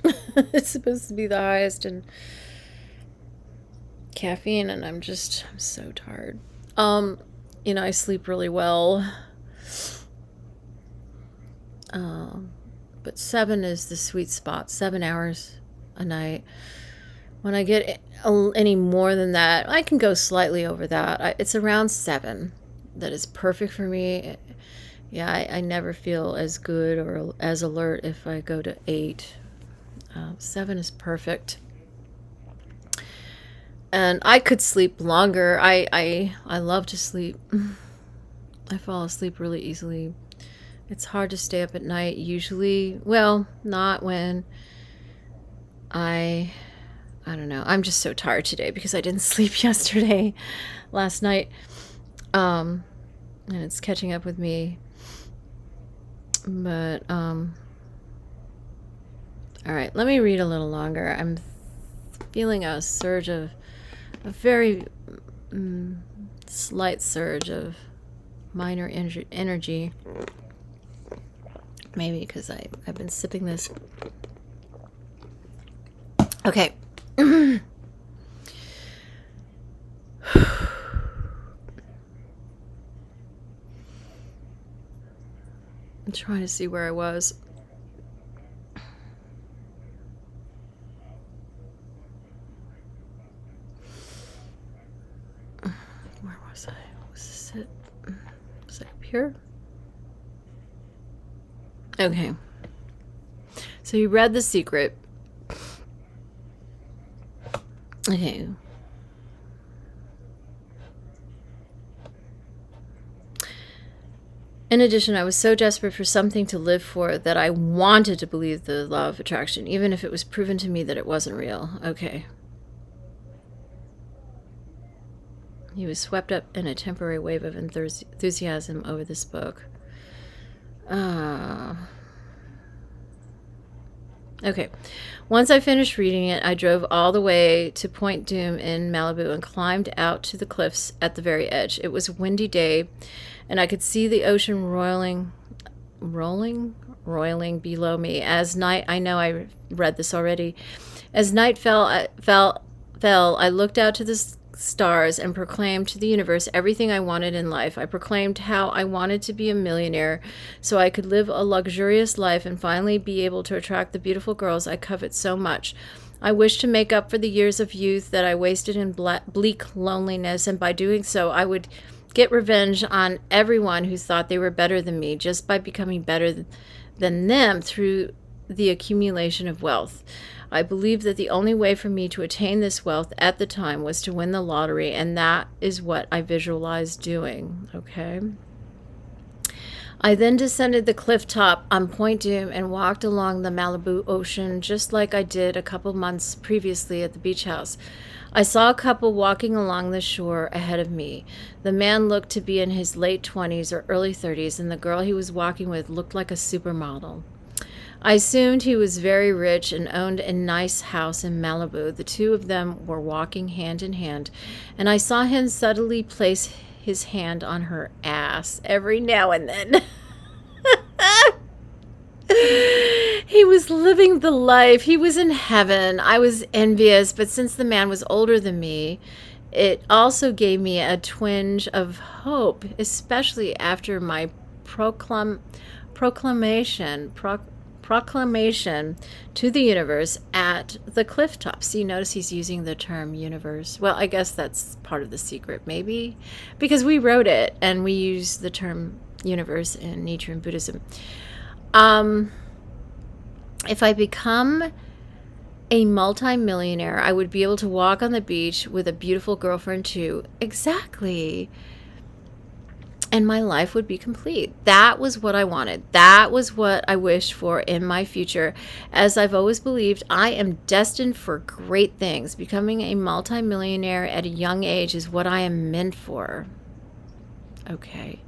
It's supposed to be the highest in caffeine, and I'm so tired. I sleep really well. But 7 is the sweet spot. 7 hours a night. When I get any more than that, I can go slightly over that. It's around 7 that is perfect for me. Yeah, I never feel as good or as alert if I go to 8. 7 is perfect. And I could sleep longer. I love to sleep. I fall asleep really easily. It's hard to stay up at night usually. Well, not when I don't know. I'm just so tired today because I didn't sleep last night. And it's catching up with me. But all right, let me read a little longer. I'm feeling a surge of a very slight surge of minor energy. Maybe because I've been sipping this. Okay. I'm trying to see where I was. Where was I? Was it up here? Okay. So you read The Secret. Okay. In addition, I was so desperate for something to live for that I wanted to believe the law of attraction, even if it was proven to me that it wasn't real. Okay. He was swept up in a temporary wave of enthusiasm over this book. Okay. Once I finished reading it, I drove all the way to Point Dume in Malibu and climbed out to the cliffs at the very edge. It was a windy day, and I could see the ocean roiling below me. As night, I know I read this already. As night fell, I looked out to the stars and proclaimed to the universe everything I wanted in life. I proclaimed how I wanted to be a millionaire so I could live a luxurious life and finally be able to attract the beautiful girls I covet so much. I wished to make up for the years of youth that I wasted in bleak loneliness, and by doing so, I would get revenge on everyone who thought they were better than me just by becoming better than them through the accumulation of wealth. I believed that the only way for me to attain this wealth at the time was to win the lottery, and that is what I visualized doing. Okay. I then descended the cliff top on Point Dume and walked along the Malibu Ocean just like I did a couple months previously at the beach house. I saw a couple walking along the shore ahead of me. The man looked to be in his late 20s or early 30s, and the girl he was walking with looked like a supermodel. I assumed he was very rich and owned a nice house in Malibu. The two of them were walking hand in hand, and I saw him subtly place his hand on her ass every now and then. He was living the life. He was in heaven. I was envious, but since the man was older than me, it also gave me a twinge of hope, especially after my proclamation to the universe at the cliff top. So you notice he's using the term universe. Well, I guess that's part of the secret, maybe, because we wrote it and we use the term universe in Nichiren Buddhism. If I become a multimillionaire, I would be able to walk on the beach with a beautiful girlfriend too. Exactly. And my life would be complete. That was what I wanted. That was what I wished for in my future. As I've always believed, I am destined for great things. Becoming a multimillionaire at a young age is what I am meant for. Okay.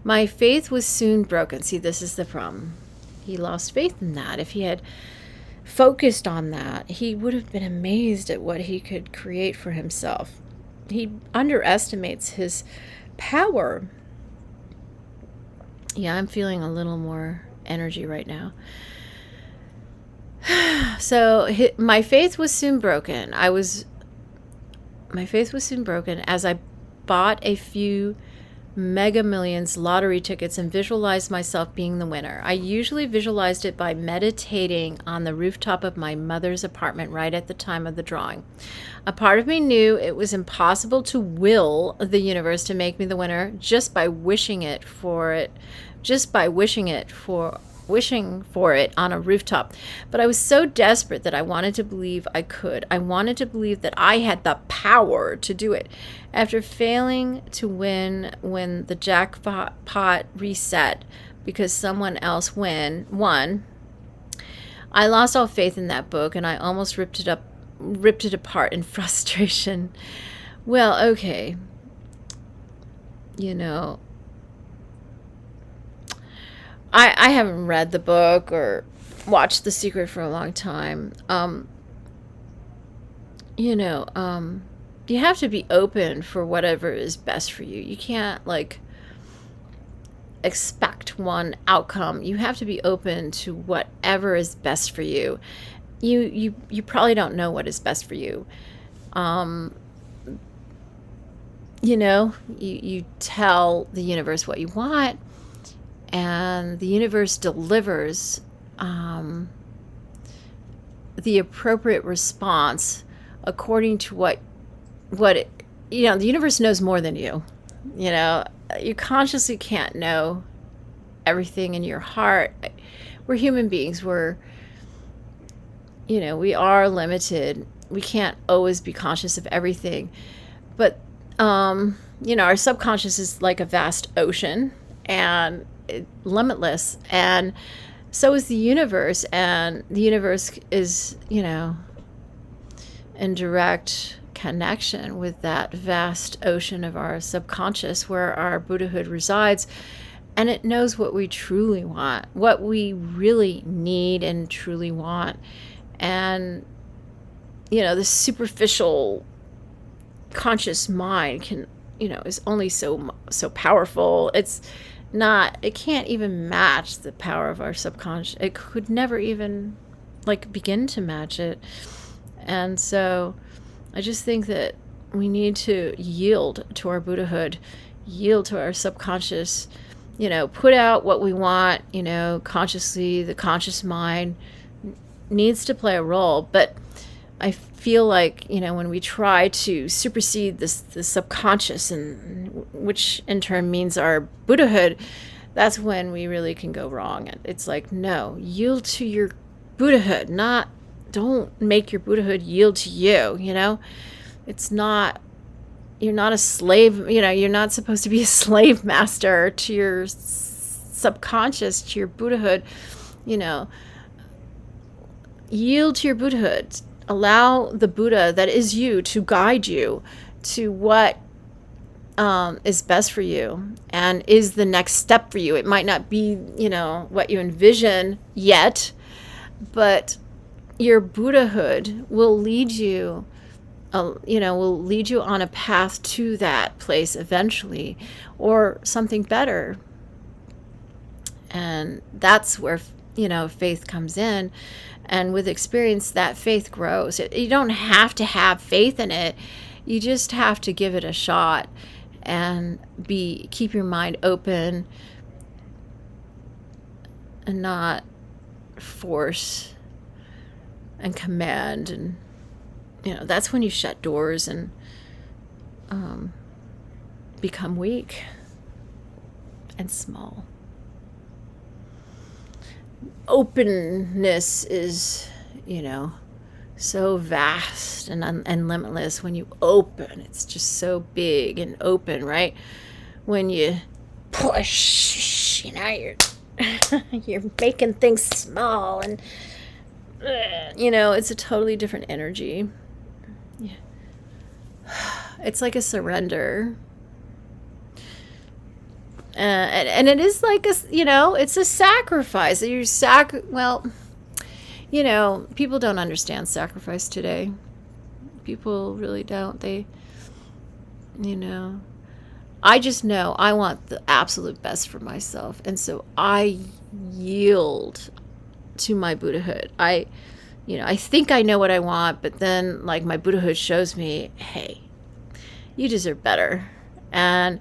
My faith was soon broken. See, this is the problem. He lost faith in that. If he had focused on that, he would have been amazed at what he could create for himself. He underestimates his power. Yeah, I'm feeling a little more energy right now. So my faith was soon broken. My faith was soon broken as I bought a few Mega Millions lottery tickets and visualized myself being the winner. I usually visualized it by meditating on the rooftop of my mother's apartment right at the time of the drawing. A part of me knew it was impossible to will the universe to make me the winner just by wishing for it on a rooftop. But I was so desperate that I wanted to believe I could. I wanted to believe that I had the power to do it. After failing to win when the jackpot reset because someone else won, I lost all faith in that book and I almost ripped it apart in frustration. Well, okay. You know, I haven't read the book or watched The Secret for a long time. you have to be open for whatever is best for you. You can't like expect one outcome. You have to be open to whatever is best for you. You probably don't know what is best for you. You know, you tell the universe what you want, and the universe delivers the appropriate response according to what it, you know, the universe knows more than you. You know, you consciously can't know everything in your heart. We're human beings. We're, you know, we are limited. We can't always be conscious of everything. But, you know, our subconscious is like a vast ocean and limitless. And so is the universe. And the universe is, you know, in direct connection with that vast ocean of our subconscious where our Buddhahood resides. And it knows what we truly want, what we really need and truly want. And, you know, the superficial conscious mind can, you know, is only so powerful. It can't even match the power of our subconscious. It could never even like begin to match it. And so I just think that we need to yield to our Buddhahood, yield to our subconscious, you know, put out what we want, you know, consciously. The conscious mind needs to play a role. But I feel like, you know, when we try to supersede the subconscious, and which in turn means our Buddhahood, that's when we really can go wrong. It's like, no, yield to your Buddhahood, don't make your Buddhahood yield to you, you know? It's not, you're not a slave, you know, you're not supposed to be a slave master to your subconscious, to your Buddhahood, you know. Yield to your Buddhahood. Allow the Buddha that is you to guide you to what is best for you and is the next step for you. It might not be, you know, what you envision yet, but your Buddhahood will lead you, will lead you on a path to that place eventually, or something better. And that's where, you know, faith comes in. And with experience, that faith grows. You don't have to have faith in it. You just have to give it a shot and keep your mind open and not force and command. And, you know, that's when you shut doors and become weak and small. Openness is, you know, so vast and limitless. When you open, it's just so big and open, right? When you push, you know, you're making things small, and you know, it's a totally different energy. Yeah. It's like a surrender. And it is like it's a sacrifice. Well, you know, people don't understand sacrifice today. People really don't. They, you know, I just know I want the absolute best for myself. And so I yield to my Buddhahood. I think I know what I want, but then like my Buddhahood shows me, hey, you deserve better. And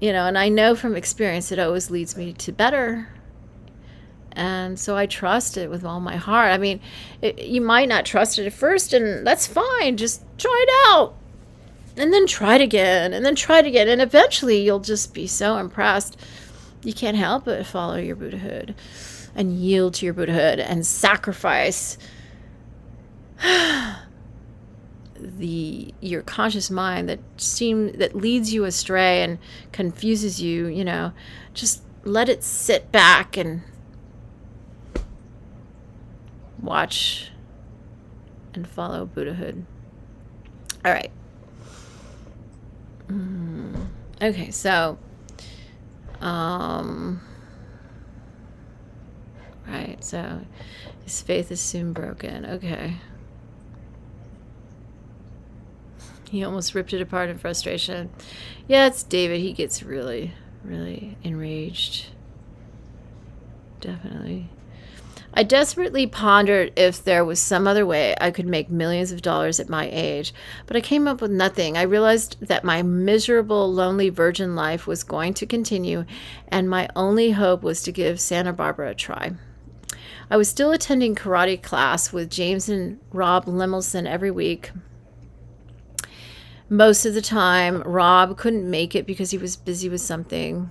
you know, and I know from experience it always leads me to better. And so I trust it with all my heart. I mean, you might not trust it at first, and that's fine. Just try it out. And then try it again, and then try it again. And eventually you'll just be so impressed. You can't help but follow your Buddhahood and yield to your Buddhahood and sacrifice your conscious mind that leads you astray and confuses you, you know. Just let it sit back and watch and follow Buddhahood. All right. Okay, so right, so his faith is soon broken. Okay. He almost ripped it apart in frustration. Yeah, it's David. He gets really, really enraged. Definitely. I desperately pondered if there was some other way I could make millions of dollars at my age, but I came up with nothing. I realized that my miserable, lonely virgin life was going to continue, and my only hope was to give Santa Barbara a try. I was still attending karate class with James and Rob Lemelson every week. Most of the time, Rob couldn't make it because he was busy with something.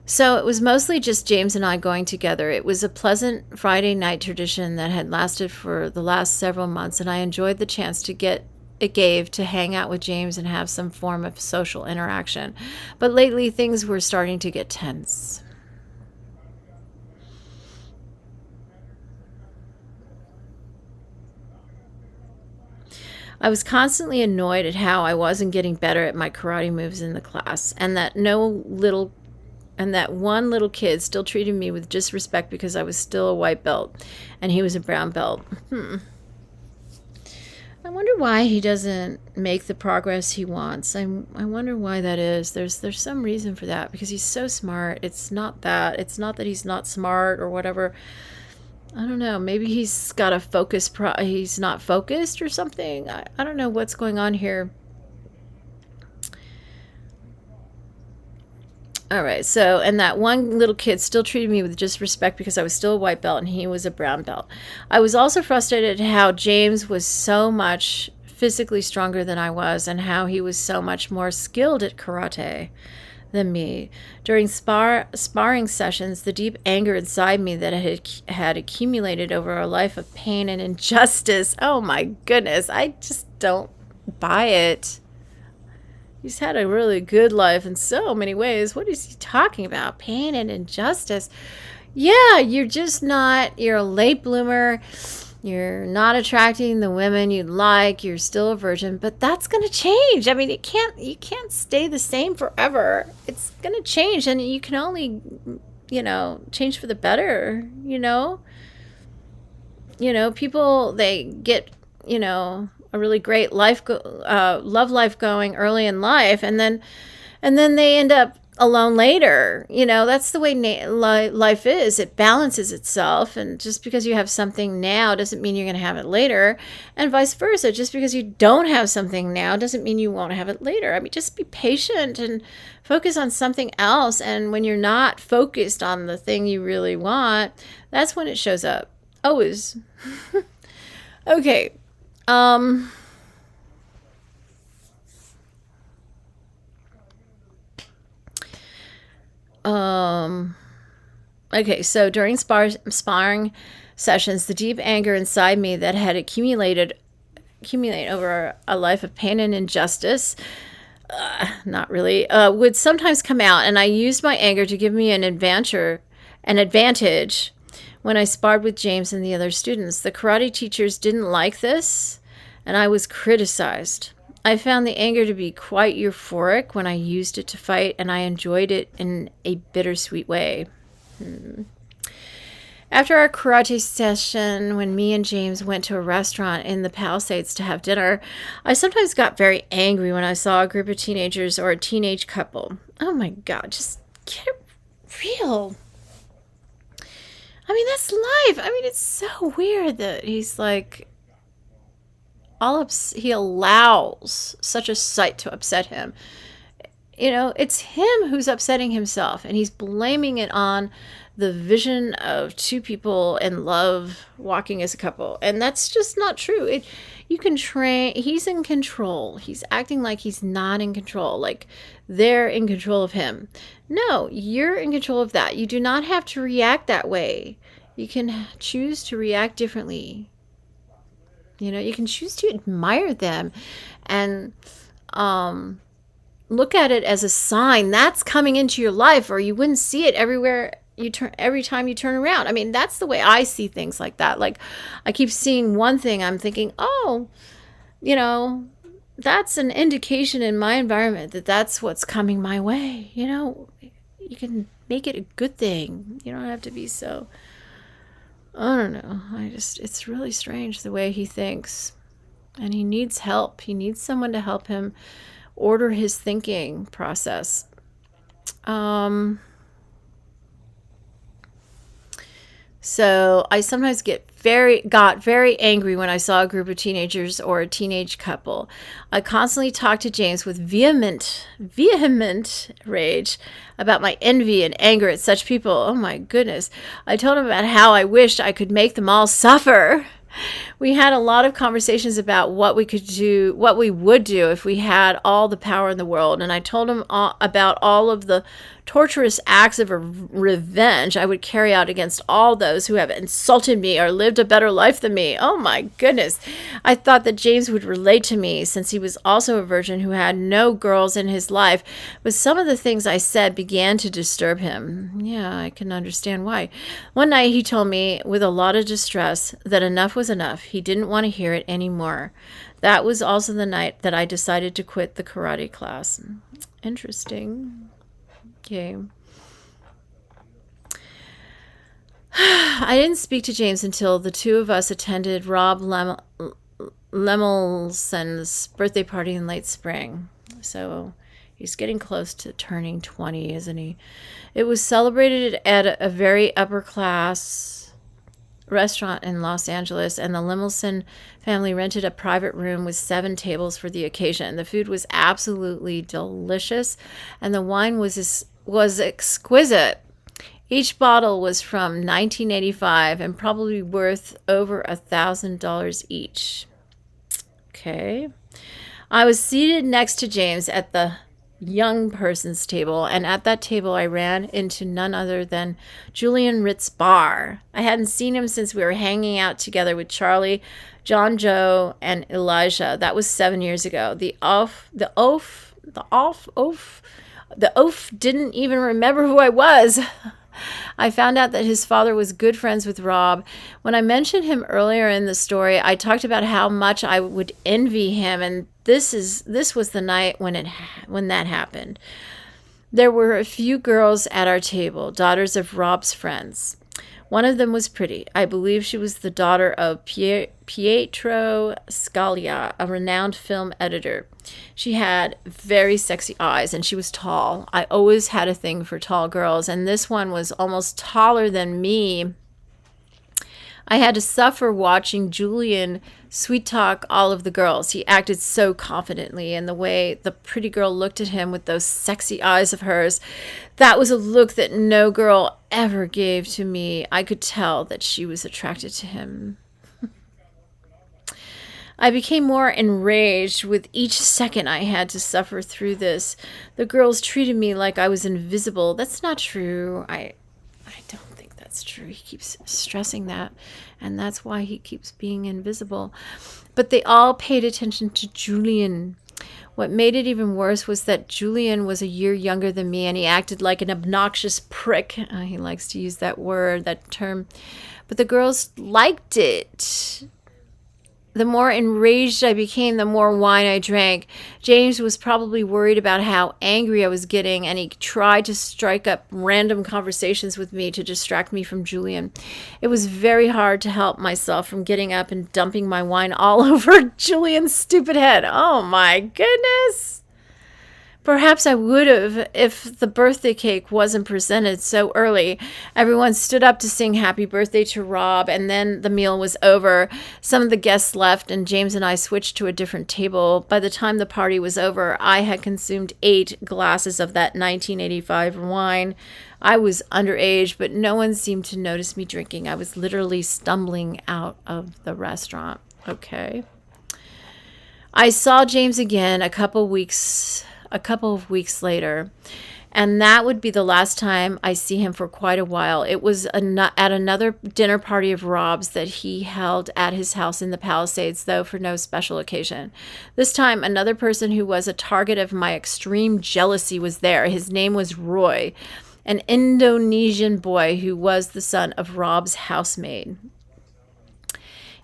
So it was mostly just James and I going together. It was a pleasant Friday night tradition that had lasted for the last several months, and I enjoyed the chance it gave to hang out with James and have some form of social interaction. But lately, things were starting to get tense. I was constantly annoyed at how I wasn't getting better at my karate moves in the class, and that one little kid still treated me with disrespect because I was still a white belt and he was a brown belt. I wonder why he doesn't make the progress he wants. I wonder why that is. There's some reason for that, because he's so smart. It's not that he's not smart or whatever. I don't know. Maybe he's got a focus. He's not focused or something. I don't know what's going on here. All right, so, and that one little kid still treated me with disrespect because I was still a white belt and he was a brown belt. I was also frustrated at how James was so much physically stronger than I was, and how he was so much more skilled at karate than me. During sparring sessions, the deep anger inside me that had accumulated over a life of pain and injustice. Oh my goodness, I just don't buy it. He's had a really good life in so many ways. What is he talking about? Pain and injustice. Yeah, you're a late bloomer. You're not attracting the women you'd like. You're still a virgin, but that's going to change. I mean, you can't stay the same forever. It's going to change, and you can only, change for the better, people, they get, a really great love life going early in life, and then they end up alone later. That's the way life is. It balances itself, and just because you have something now doesn't mean you're going to have it later, and vice versa. Just because you don't have something now doesn't mean you won't have it later. I mean, just be patient and focus on something else, and when you're not focused on the thing you really want, that's when it shows up. Always. Okay. Okay, so during sparring sessions, the deep anger inside me that had accumulate over a life of pain and injustice, not really, would sometimes come out, and I used my anger to give me an advantage when I sparred with James and the other students. The karate teachers didn't like this, and I was criticized. I found the anger to be quite euphoric when I used it to fight, and I enjoyed it in a bittersweet way. After our karate session, when me and James went to a restaurant in the Palisades to have dinner, I sometimes got very angry when I saw a group of teenagers or a teenage couple. Oh my God, just get real. I mean, that's life. I mean, it's so weird that he's like, he allows such a sight to upset him. It's him who's upsetting himself, and he's blaming it on the vision of two people in love walking as a couple. And that's just not true. You can train. He's in control. He's acting like he's not in control, like they're in control of him. No, you're in control of that. You do not have to react that way. You can choose to react differently. You can choose to admire them and look at it as a sign that's coming into your life, or you wouldn't see it every time you turn around. I mean, that's the way I see things like that. Like, I keep seeing one thing, I'm thinking, oh, that's an indication in my environment that that's what's coming my way. You can make it a good thing. You don't have to be so, I don't know. It's really strange the way he thinks. And he needs help. He needs someone to help him order his thinking process. So I sometimes got very angry when I saw a group of teenagers or a teenage couple. I constantly talked to James with vehement rage about my envy and anger at such people. Oh my goodness. I told him about how I wished I could make them all suffer. We had a lot of conversations about what we would do if we had all the power in the world. And I told him about all of the torturous acts of revenge I would carry out against all those who have insulted me or lived a better life than me. Oh my goodness. I thought that James would relate to me since he was also a virgin who had no girls in his life. But some of the things I said began to disturb him. Yeah, I can understand why. One night he told me with a lot of distress that enough was enough. He didn't want to hear it anymore. That was also the night that I decided to quit the karate class. Interesting. Okay. I didn't speak to James until the two of us attended Rob Lemelson's birthday party in late spring. So he's getting close to turning 20, isn't he? It was celebrated at a very upper class restaurant in Los Angeles, and the Lemelson family rented a private room with 7 tables for the occasion. The food was absolutely delicious, and the wine was exquisite. Each bottle was from 1985 and probably worth over $1,000 each. Okay. I was seated next to James at the young person's table, and at that table I ran into none other than Julian Ritz Barr. I hadn't seen him since we were hanging out together with Charlie, John Joe, and Elijah. That was 7 years ago. The oaf didn't even remember who I was. I found out that his father was good friends with Rob. When I mentioned him earlier in the story, I talked about how much I would envy him, and this was the night when that happened. There were a few girls at our table, daughters of Rob's friends. One of them was pretty. I believe she was the daughter of Pietro Scalia, a renowned film editor. She had very sexy eyes, and she was tall. I always had a thing for tall girls, and this one was almost taller than me. I had to suffer watching Julian sweet-talk all of the girls. He acted so confidently, and the way the pretty girl looked at him with those sexy eyes of hers, that was a look that no girl ever gave to me. I could tell that she was attracted to him. I became more enraged with each second I had to suffer through this. The girls treated me like I was invisible. That's not true. I don't think that's true. He keeps stressing that, and that's why he keeps being invisible. But they all paid attention to Julian. What made it even worse was that Julian was a year younger than me, and he acted like an obnoxious prick. He likes to use that term. But the girls liked it. The more enraged I became, the more wine I drank. James was probably worried about how angry I was getting, and he tried to strike up random conversations with me to distract me from Julian. It was very hard to help myself from getting up and dumping my wine all over Julian's stupid head. Oh my goodness. Perhaps I would have if the birthday cake wasn't presented so early. Everyone stood up to sing happy birthday to Rob, and then the meal was over. Some of the guests left, and James and I switched to a different table. By the time the party was over, I had consumed 8 glasses of that 1985 wine. I was underage, but no one seemed to notice me drinking. I was literally stumbling out of the restaurant. Okay. I saw James again a couple of weeks later, and that would be the last time I see him for quite a while. It was at another dinner party of Rob's that he held at his house in the Palisades, though for no special occasion. This time, another person who was a target of my extreme jealousy was there. His name was Roy, an Indonesian boy who was the son of Rob's housemaid.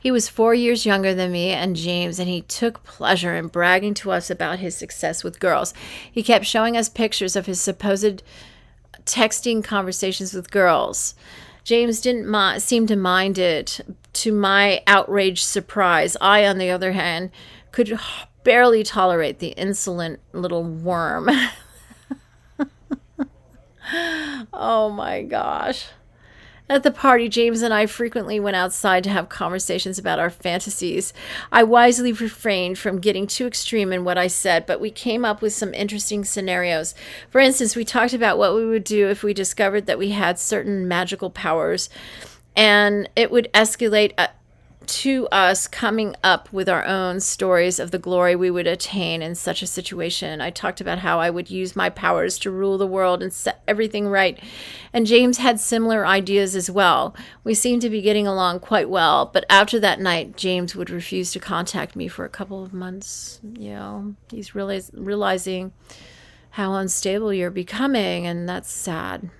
He was 4 years younger than me and James, and he took pleasure in bragging to us about his success with girls. He kept showing us pictures of his supposed texting conversations with girls. James didn't seem to mind it. To my outraged surprise, I, on the other hand, could barely tolerate the insolent little worm. Oh my gosh. At the party, James and I frequently went outside to have conversations about our fantasies. I wisely refrained from getting too extreme in what I said, but we came up with some interesting scenarios. For instance, we talked about what we would do if we discovered that we had certain magical powers, and it would escalate to us coming up with our own stories of the glory we would attain in such a situation. I talked about how I would use my powers to rule the world and set everything right. And James had similar ideas as well. We seemed to be getting along quite well, but after that night, James would refuse to contact me for a couple of months. You know, he's realizing how unstable you're becoming, and that's sad.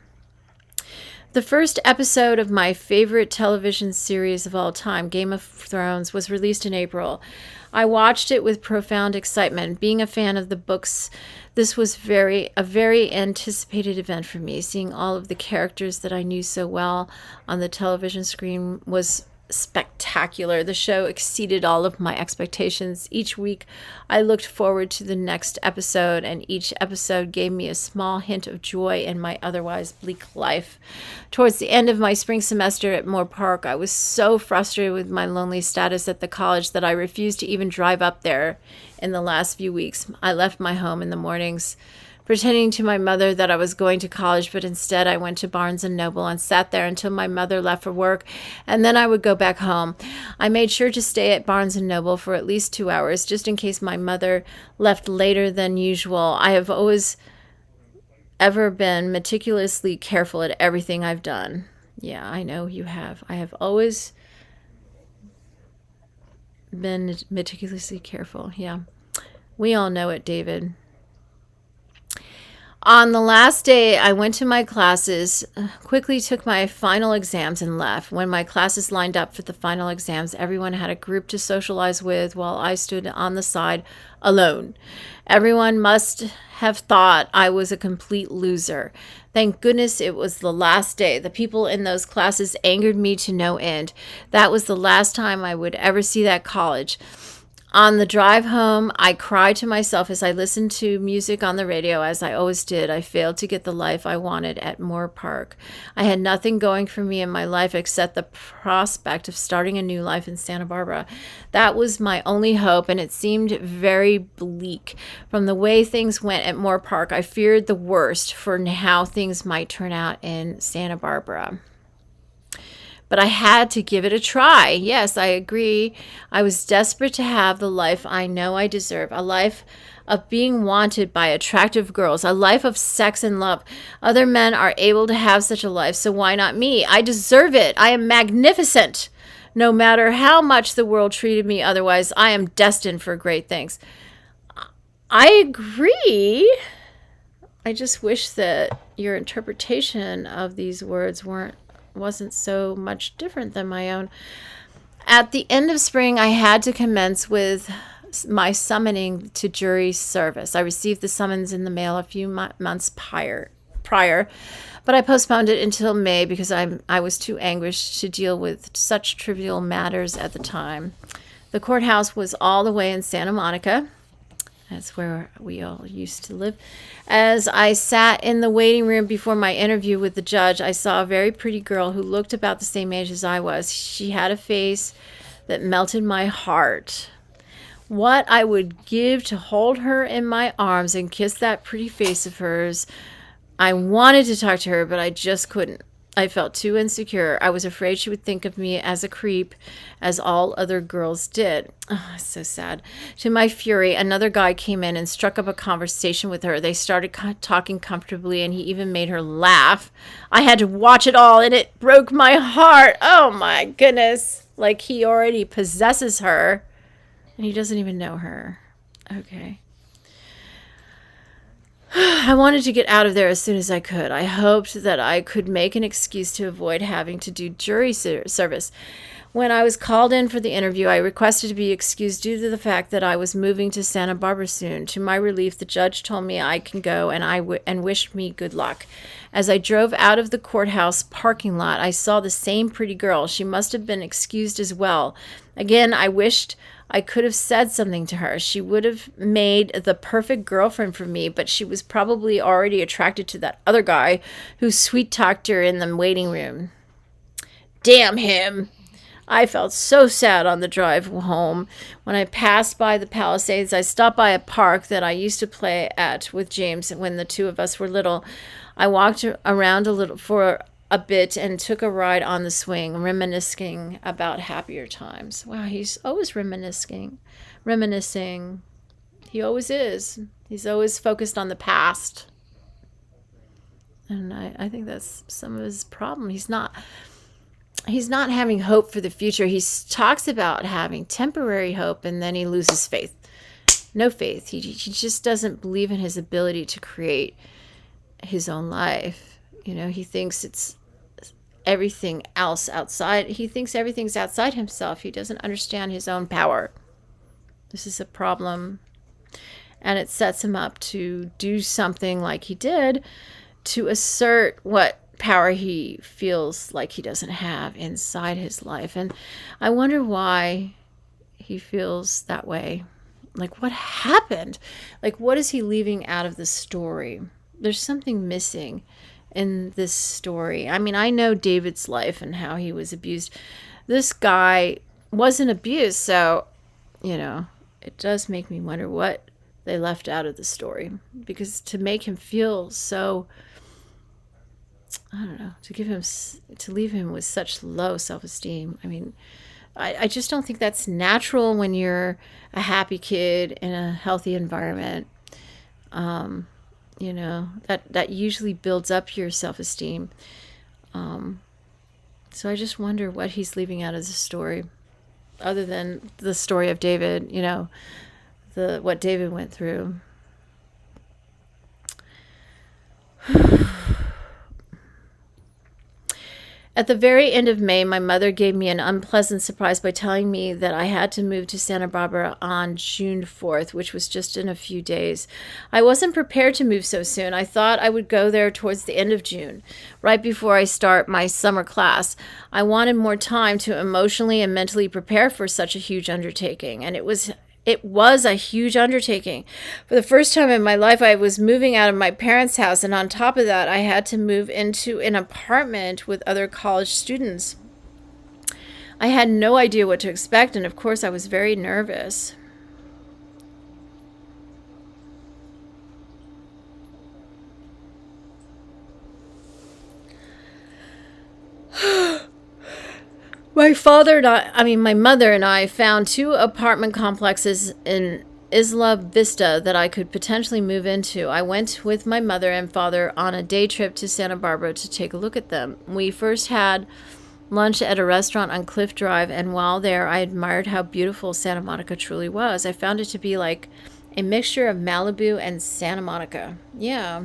The first episode of my favorite television series of all time, Game of Thrones, was released in April. I watched it with profound excitement. Being a fan of the books, this was a very anticipated event for me. Seeing all of the characters that I knew so well on the television screen was spectacular. The show exceeded all of my expectations. Each week, I looked forward to the next episode, and each episode gave me a small hint of joy in my otherwise bleak life. Towards the end of my spring semester at Moore Park, I was so frustrated with my lonely status at the college that I refused to even drive up there in the last few weeks. I left my home in the mornings, pretending to my mother that I was going to college, but instead I went to Barnes & Noble and sat there until my mother left for work, and then I would go back home. I made sure to stay at Barnes & Noble for at least 2 hours, just in case my mother left later than usual. I have always ever been meticulously careful at everything I've done. Yeah, I know you have. I have always been meticulously careful. Yeah, we all know it, David. On the last day, I went to my classes, quickly took my final exams, and left. When my classes lined up for the final exams, everyone had a group to socialize with while I stood on the side alone. Everyone must have thought I was a complete loser. Thank goodness it was the last day. The people in those classes angered me to no end. That was the last time I would ever see that college. On the drive home, I cried to myself as I listened to music on the radio, as I always did. I failed to get the life I wanted at Moore Park. I had nothing going for me in my life except the prospect of starting a new life in Santa Barbara. That was my only hope, and it seemed very bleak. From the way things went at Moore Park, I feared the worst for how things might turn out in Santa Barbara. But I had to give it a try. Yes, I agree. I was desperate to have the life I know I deserve, a life of being wanted by attractive girls, a life of sex and love. Other men are able to have such a life, so why not me? I deserve it. I am magnificent. No matter how much the world treated me otherwise, I am destined for great things. I agree. I just wish that your interpretation of these words wasn't so much different than my own. At the end of spring, I had to commence with my summoning to jury service. I received the summons in the mail a few months prior, but I postponed it until May because I was too anguished to deal with such trivial matters at the time. The courthouse was all the way in Santa Monica. That's where we all used to live. As I sat in the waiting room before my interview with the judge, I saw a very pretty girl who looked about the same age as I was. She had a face that melted my heart. What I would give to hold her in my arms and kiss that pretty face of hers. I wanted to talk to her, but I just couldn't. I felt too insecure. I was afraid she would think of me as a creep, as all other girls did. Oh, so sad. To my fury, another guy came in and struck up a conversation with her. They started talking comfortably, and he even made her laugh. I had to watch it all, and it broke my heart. Oh, my goodness. Like he already possesses her, and he doesn't even know her. Okay. I wanted to get out of there as soon as I could. I hoped that I could make an excuse to avoid having to do jury service. When I was called in for the interview, I requested to be excused due to the fact that I was moving to Santa Barbara soon. To my relief, the judge told me I can go and wished me good luck. As I drove out of the courthouse parking lot, I saw the same pretty girl. She must have been excused as well. Again, I wished I could have said something to her. She would have made the perfect girlfriend for me, but she was probably already attracted to that other guy who sweet-talked her in the waiting room. Damn him! I felt so sad on the drive home. When I passed by the Palisades, I stopped by a park that I used to play at with James when the two of us were little. I walked around a little for a bit and took a ride on the swing, reminiscing about happier times. Wow, he's always reminiscing. He always is. He's always focused on the past. And I think that's some of his problem. He's not having hope for the future. He talks about having temporary hope, and then he loses faith. No faith. He just doesn't believe in his ability to create his own life. You know, he thinks it's everything else outside. He thinks everything's outside himself. He doesn't understand his own power. This is a problem. And it sets him up to do something like he did to assert what power he feels like he doesn't have inside his life. And I wonder why he feels that way. Like, what happened? Like, what is he leaving out of the story? There's something missing in this story. I mean, I know David's life and how he was abused. This guy wasn't abused, so, you know, it does make me wonder what they left out of the story. Because to make him feel so, I don't know, to leave him with such low self-esteem. I mean, I just don't think that's natural when you're a happy kid in a healthy environment. You know, that usually builds up your self-esteem. So I just wonder what he's leaving out of the story, other than the story of David, you know, what David went through. At the very end of May, my mother gave me an unpleasant surprise by telling me that I had to move to Santa Barbara on June 4th, which was just in a few days. I wasn't prepared to move so soon. I thought I would go there towards the end of June, right before I start my summer class. I wanted more time to emotionally and mentally prepare for such a huge undertaking, and it was a huge undertaking. For the first time in my life, I was moving out of my parents' house, and on top of that, I had to move into an apartment with other college students. I had no idea what to expect, and of course, I was very nervous. My mother and I found 2 apartment complexes in Isla Vista that I could potentially move into. I went with my mother and father on a day trip to Santa Barbara to take a look at them. We first had lunch at a restaurant on Cliff Drive, and while there, I admired how beautiful Santa Monica truly was. I found it to be like a mixture of Malibu and Santa Monica. Yeah.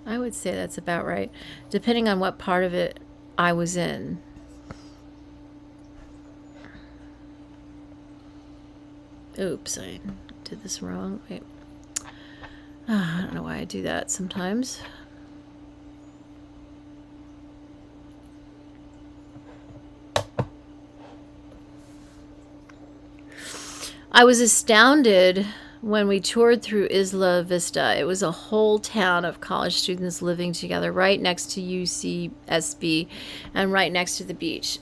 I would say that's about right, depending on what part of it I was in. Oops, I did this wrong. Wait. I don't know why I do that sometimes. I was astounded when we toured through Isla Vista. It was a whole town of college students living together right next to UCSB and right next to the beach.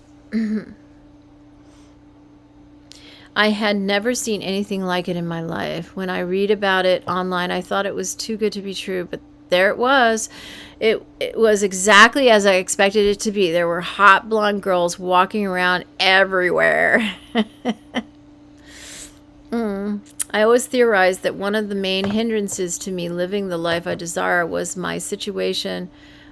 I had never seen anything like it in my life. When I read about it online, I thought it was too good to be true, but there it was. It was exactly as I expected it to be. There were hot blonde girls walking around everywhere. I always theorized that one of the main hindrances to me living the life I desire was my situation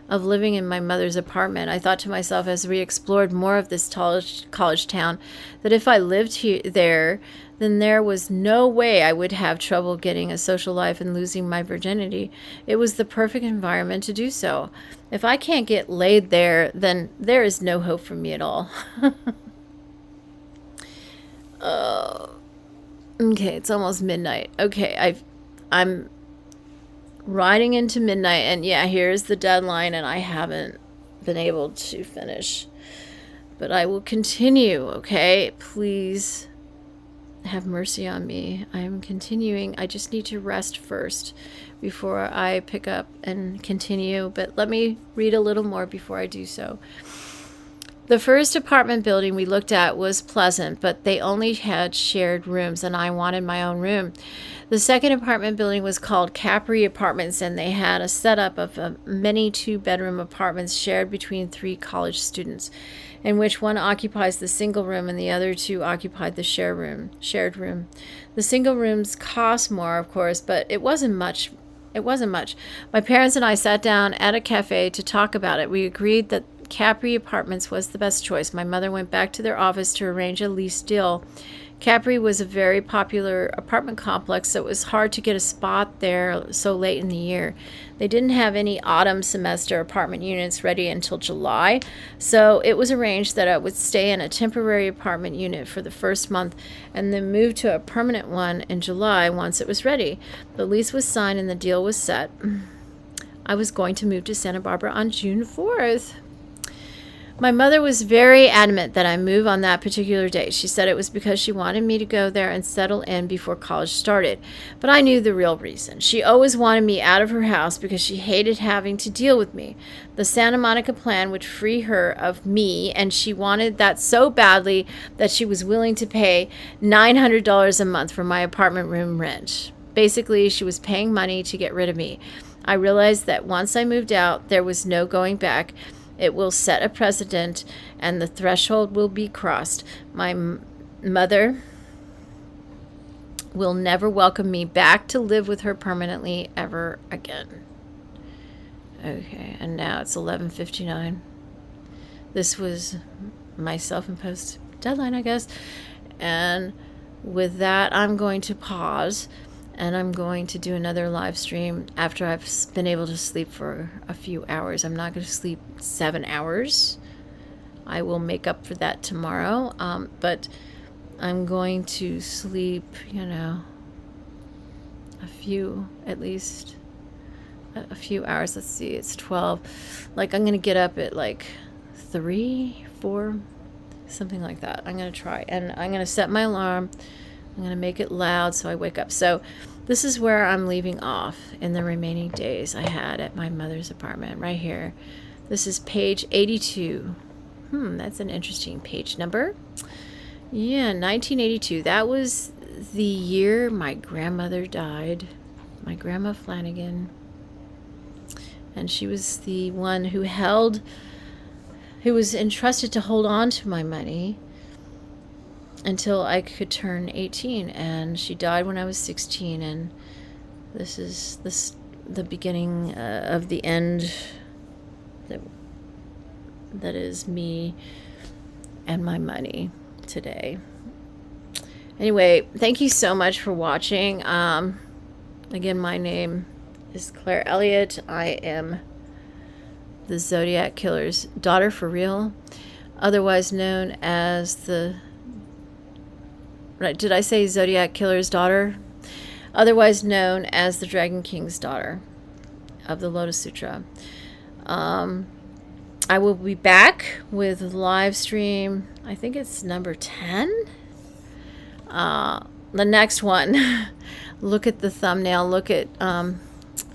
of living in my mother's apartment. I thought to myself as we explored more of this college town that if I lived there, then there was no way I would have trouble getting a social life and losing my virginity. It was the perfect environment to do so. If I can't get laid there, then there is no hope for me at all. Okay, it's almost midnight. Okay, I'm riding into midnight, and yeah, here's the deadline, and I haven't been able to finish. But I will continue, okay? Please have mercy on me. I'm continuing. I just need to rest first before I pick up and continue. But let me read a little more before I do so. The first apartment building we looked at was pleasant, but they only had shared rooms, and I wanted my own room. The second apartment building was called Capri Apartments, and they had a setup of many two-bedroom apartments shared between 3 college students, in which one occupies the single room and the other 2 occupied the shared room. The single rooms cost more, of course, but it wasn't much. My parents and I sat down at a cafe to talk about it. We agreed that Capri Apartments was the best choice. My mother went back to their office to arrange a lease deal. Capri was a very popular apartment complex, so it was hard to get a spot there so late in the year. They didn't have any autumn semester apartment units ready until July, so it was arranged that I would stay in a temporary apartment unit for the first month and then move to a permanent one in July once it was ready. The lease was signed and the deal was set. I was going to move to Santa Barbara on June 4th. My mother was very adamant that I move on that particular day. She said it was because she wanted me to go there and settle in before college started. But I knew the real reason. She always wanted me out of her house because she hated having to deal with me. The Santa Monica plan would free her of me, and she wanted that so badly that she was willing to pay $900 a month for my apartment room rent. Basically, she was paying money to get rid of me. I realized that once I moved out, there was no going back. It will set a precedent, and the threshold will be crossed. My mother will never welcome me back to live with her permanently ever again. Okay, and now it's 11:59. This was my self-imposed deadline, I guess. And with that, I'm going to pause. And I'm going to do another live stream after I've been able to sleep for a few hours. I'm not going to sleep 7 hours. I will make up for that tomorrow. But I'm going to sleep, at least a few hours. Let's see, it's 12. Like, I'm going to get up at like 3, 4, something like that. I'm going to try. And I'm going to set my alarm. I'm going to make it loud so I wake up. So this is where I'm leaving off in the remaining days I had at my mother's apartment right here. This is page 82. That's an interesting page number. Yeah, 1982. That was the year my grandmother died. My Grandma Flanagan. And she was the one who was entrusted to hold on to my money until I could turn 18, and she died when I was 16, and this is the beginning of the end that is me and my money today. Anyway, thank you so much for watching. Again, my name is Claire Elliot. I am the Zodiac Killer's daughter for real, otherwise known as the... Right, did I say Zodiac Killer's daughter? Otherwise known as the Dragon King's daughter of the Lotus Sutra. I will be back with live stream. I think it's number 10. The next one. Look at the thumbnail. Look at, I'm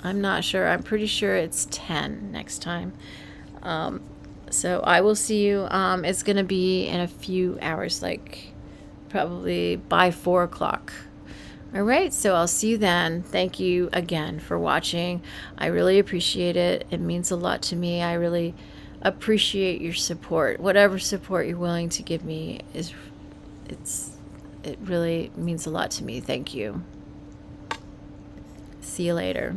not sure. I'm pretty sure it's 10 next time. So I will see you. It's going to be in a few hours, like probably by 4 o'clock. All right, so I'll see you then. Thank you again for watching. I really appreciate it. It means a lot to me. I really appreciate your support. Whatever support you're willing to give me it really means a lot to me. Thank you. See you later.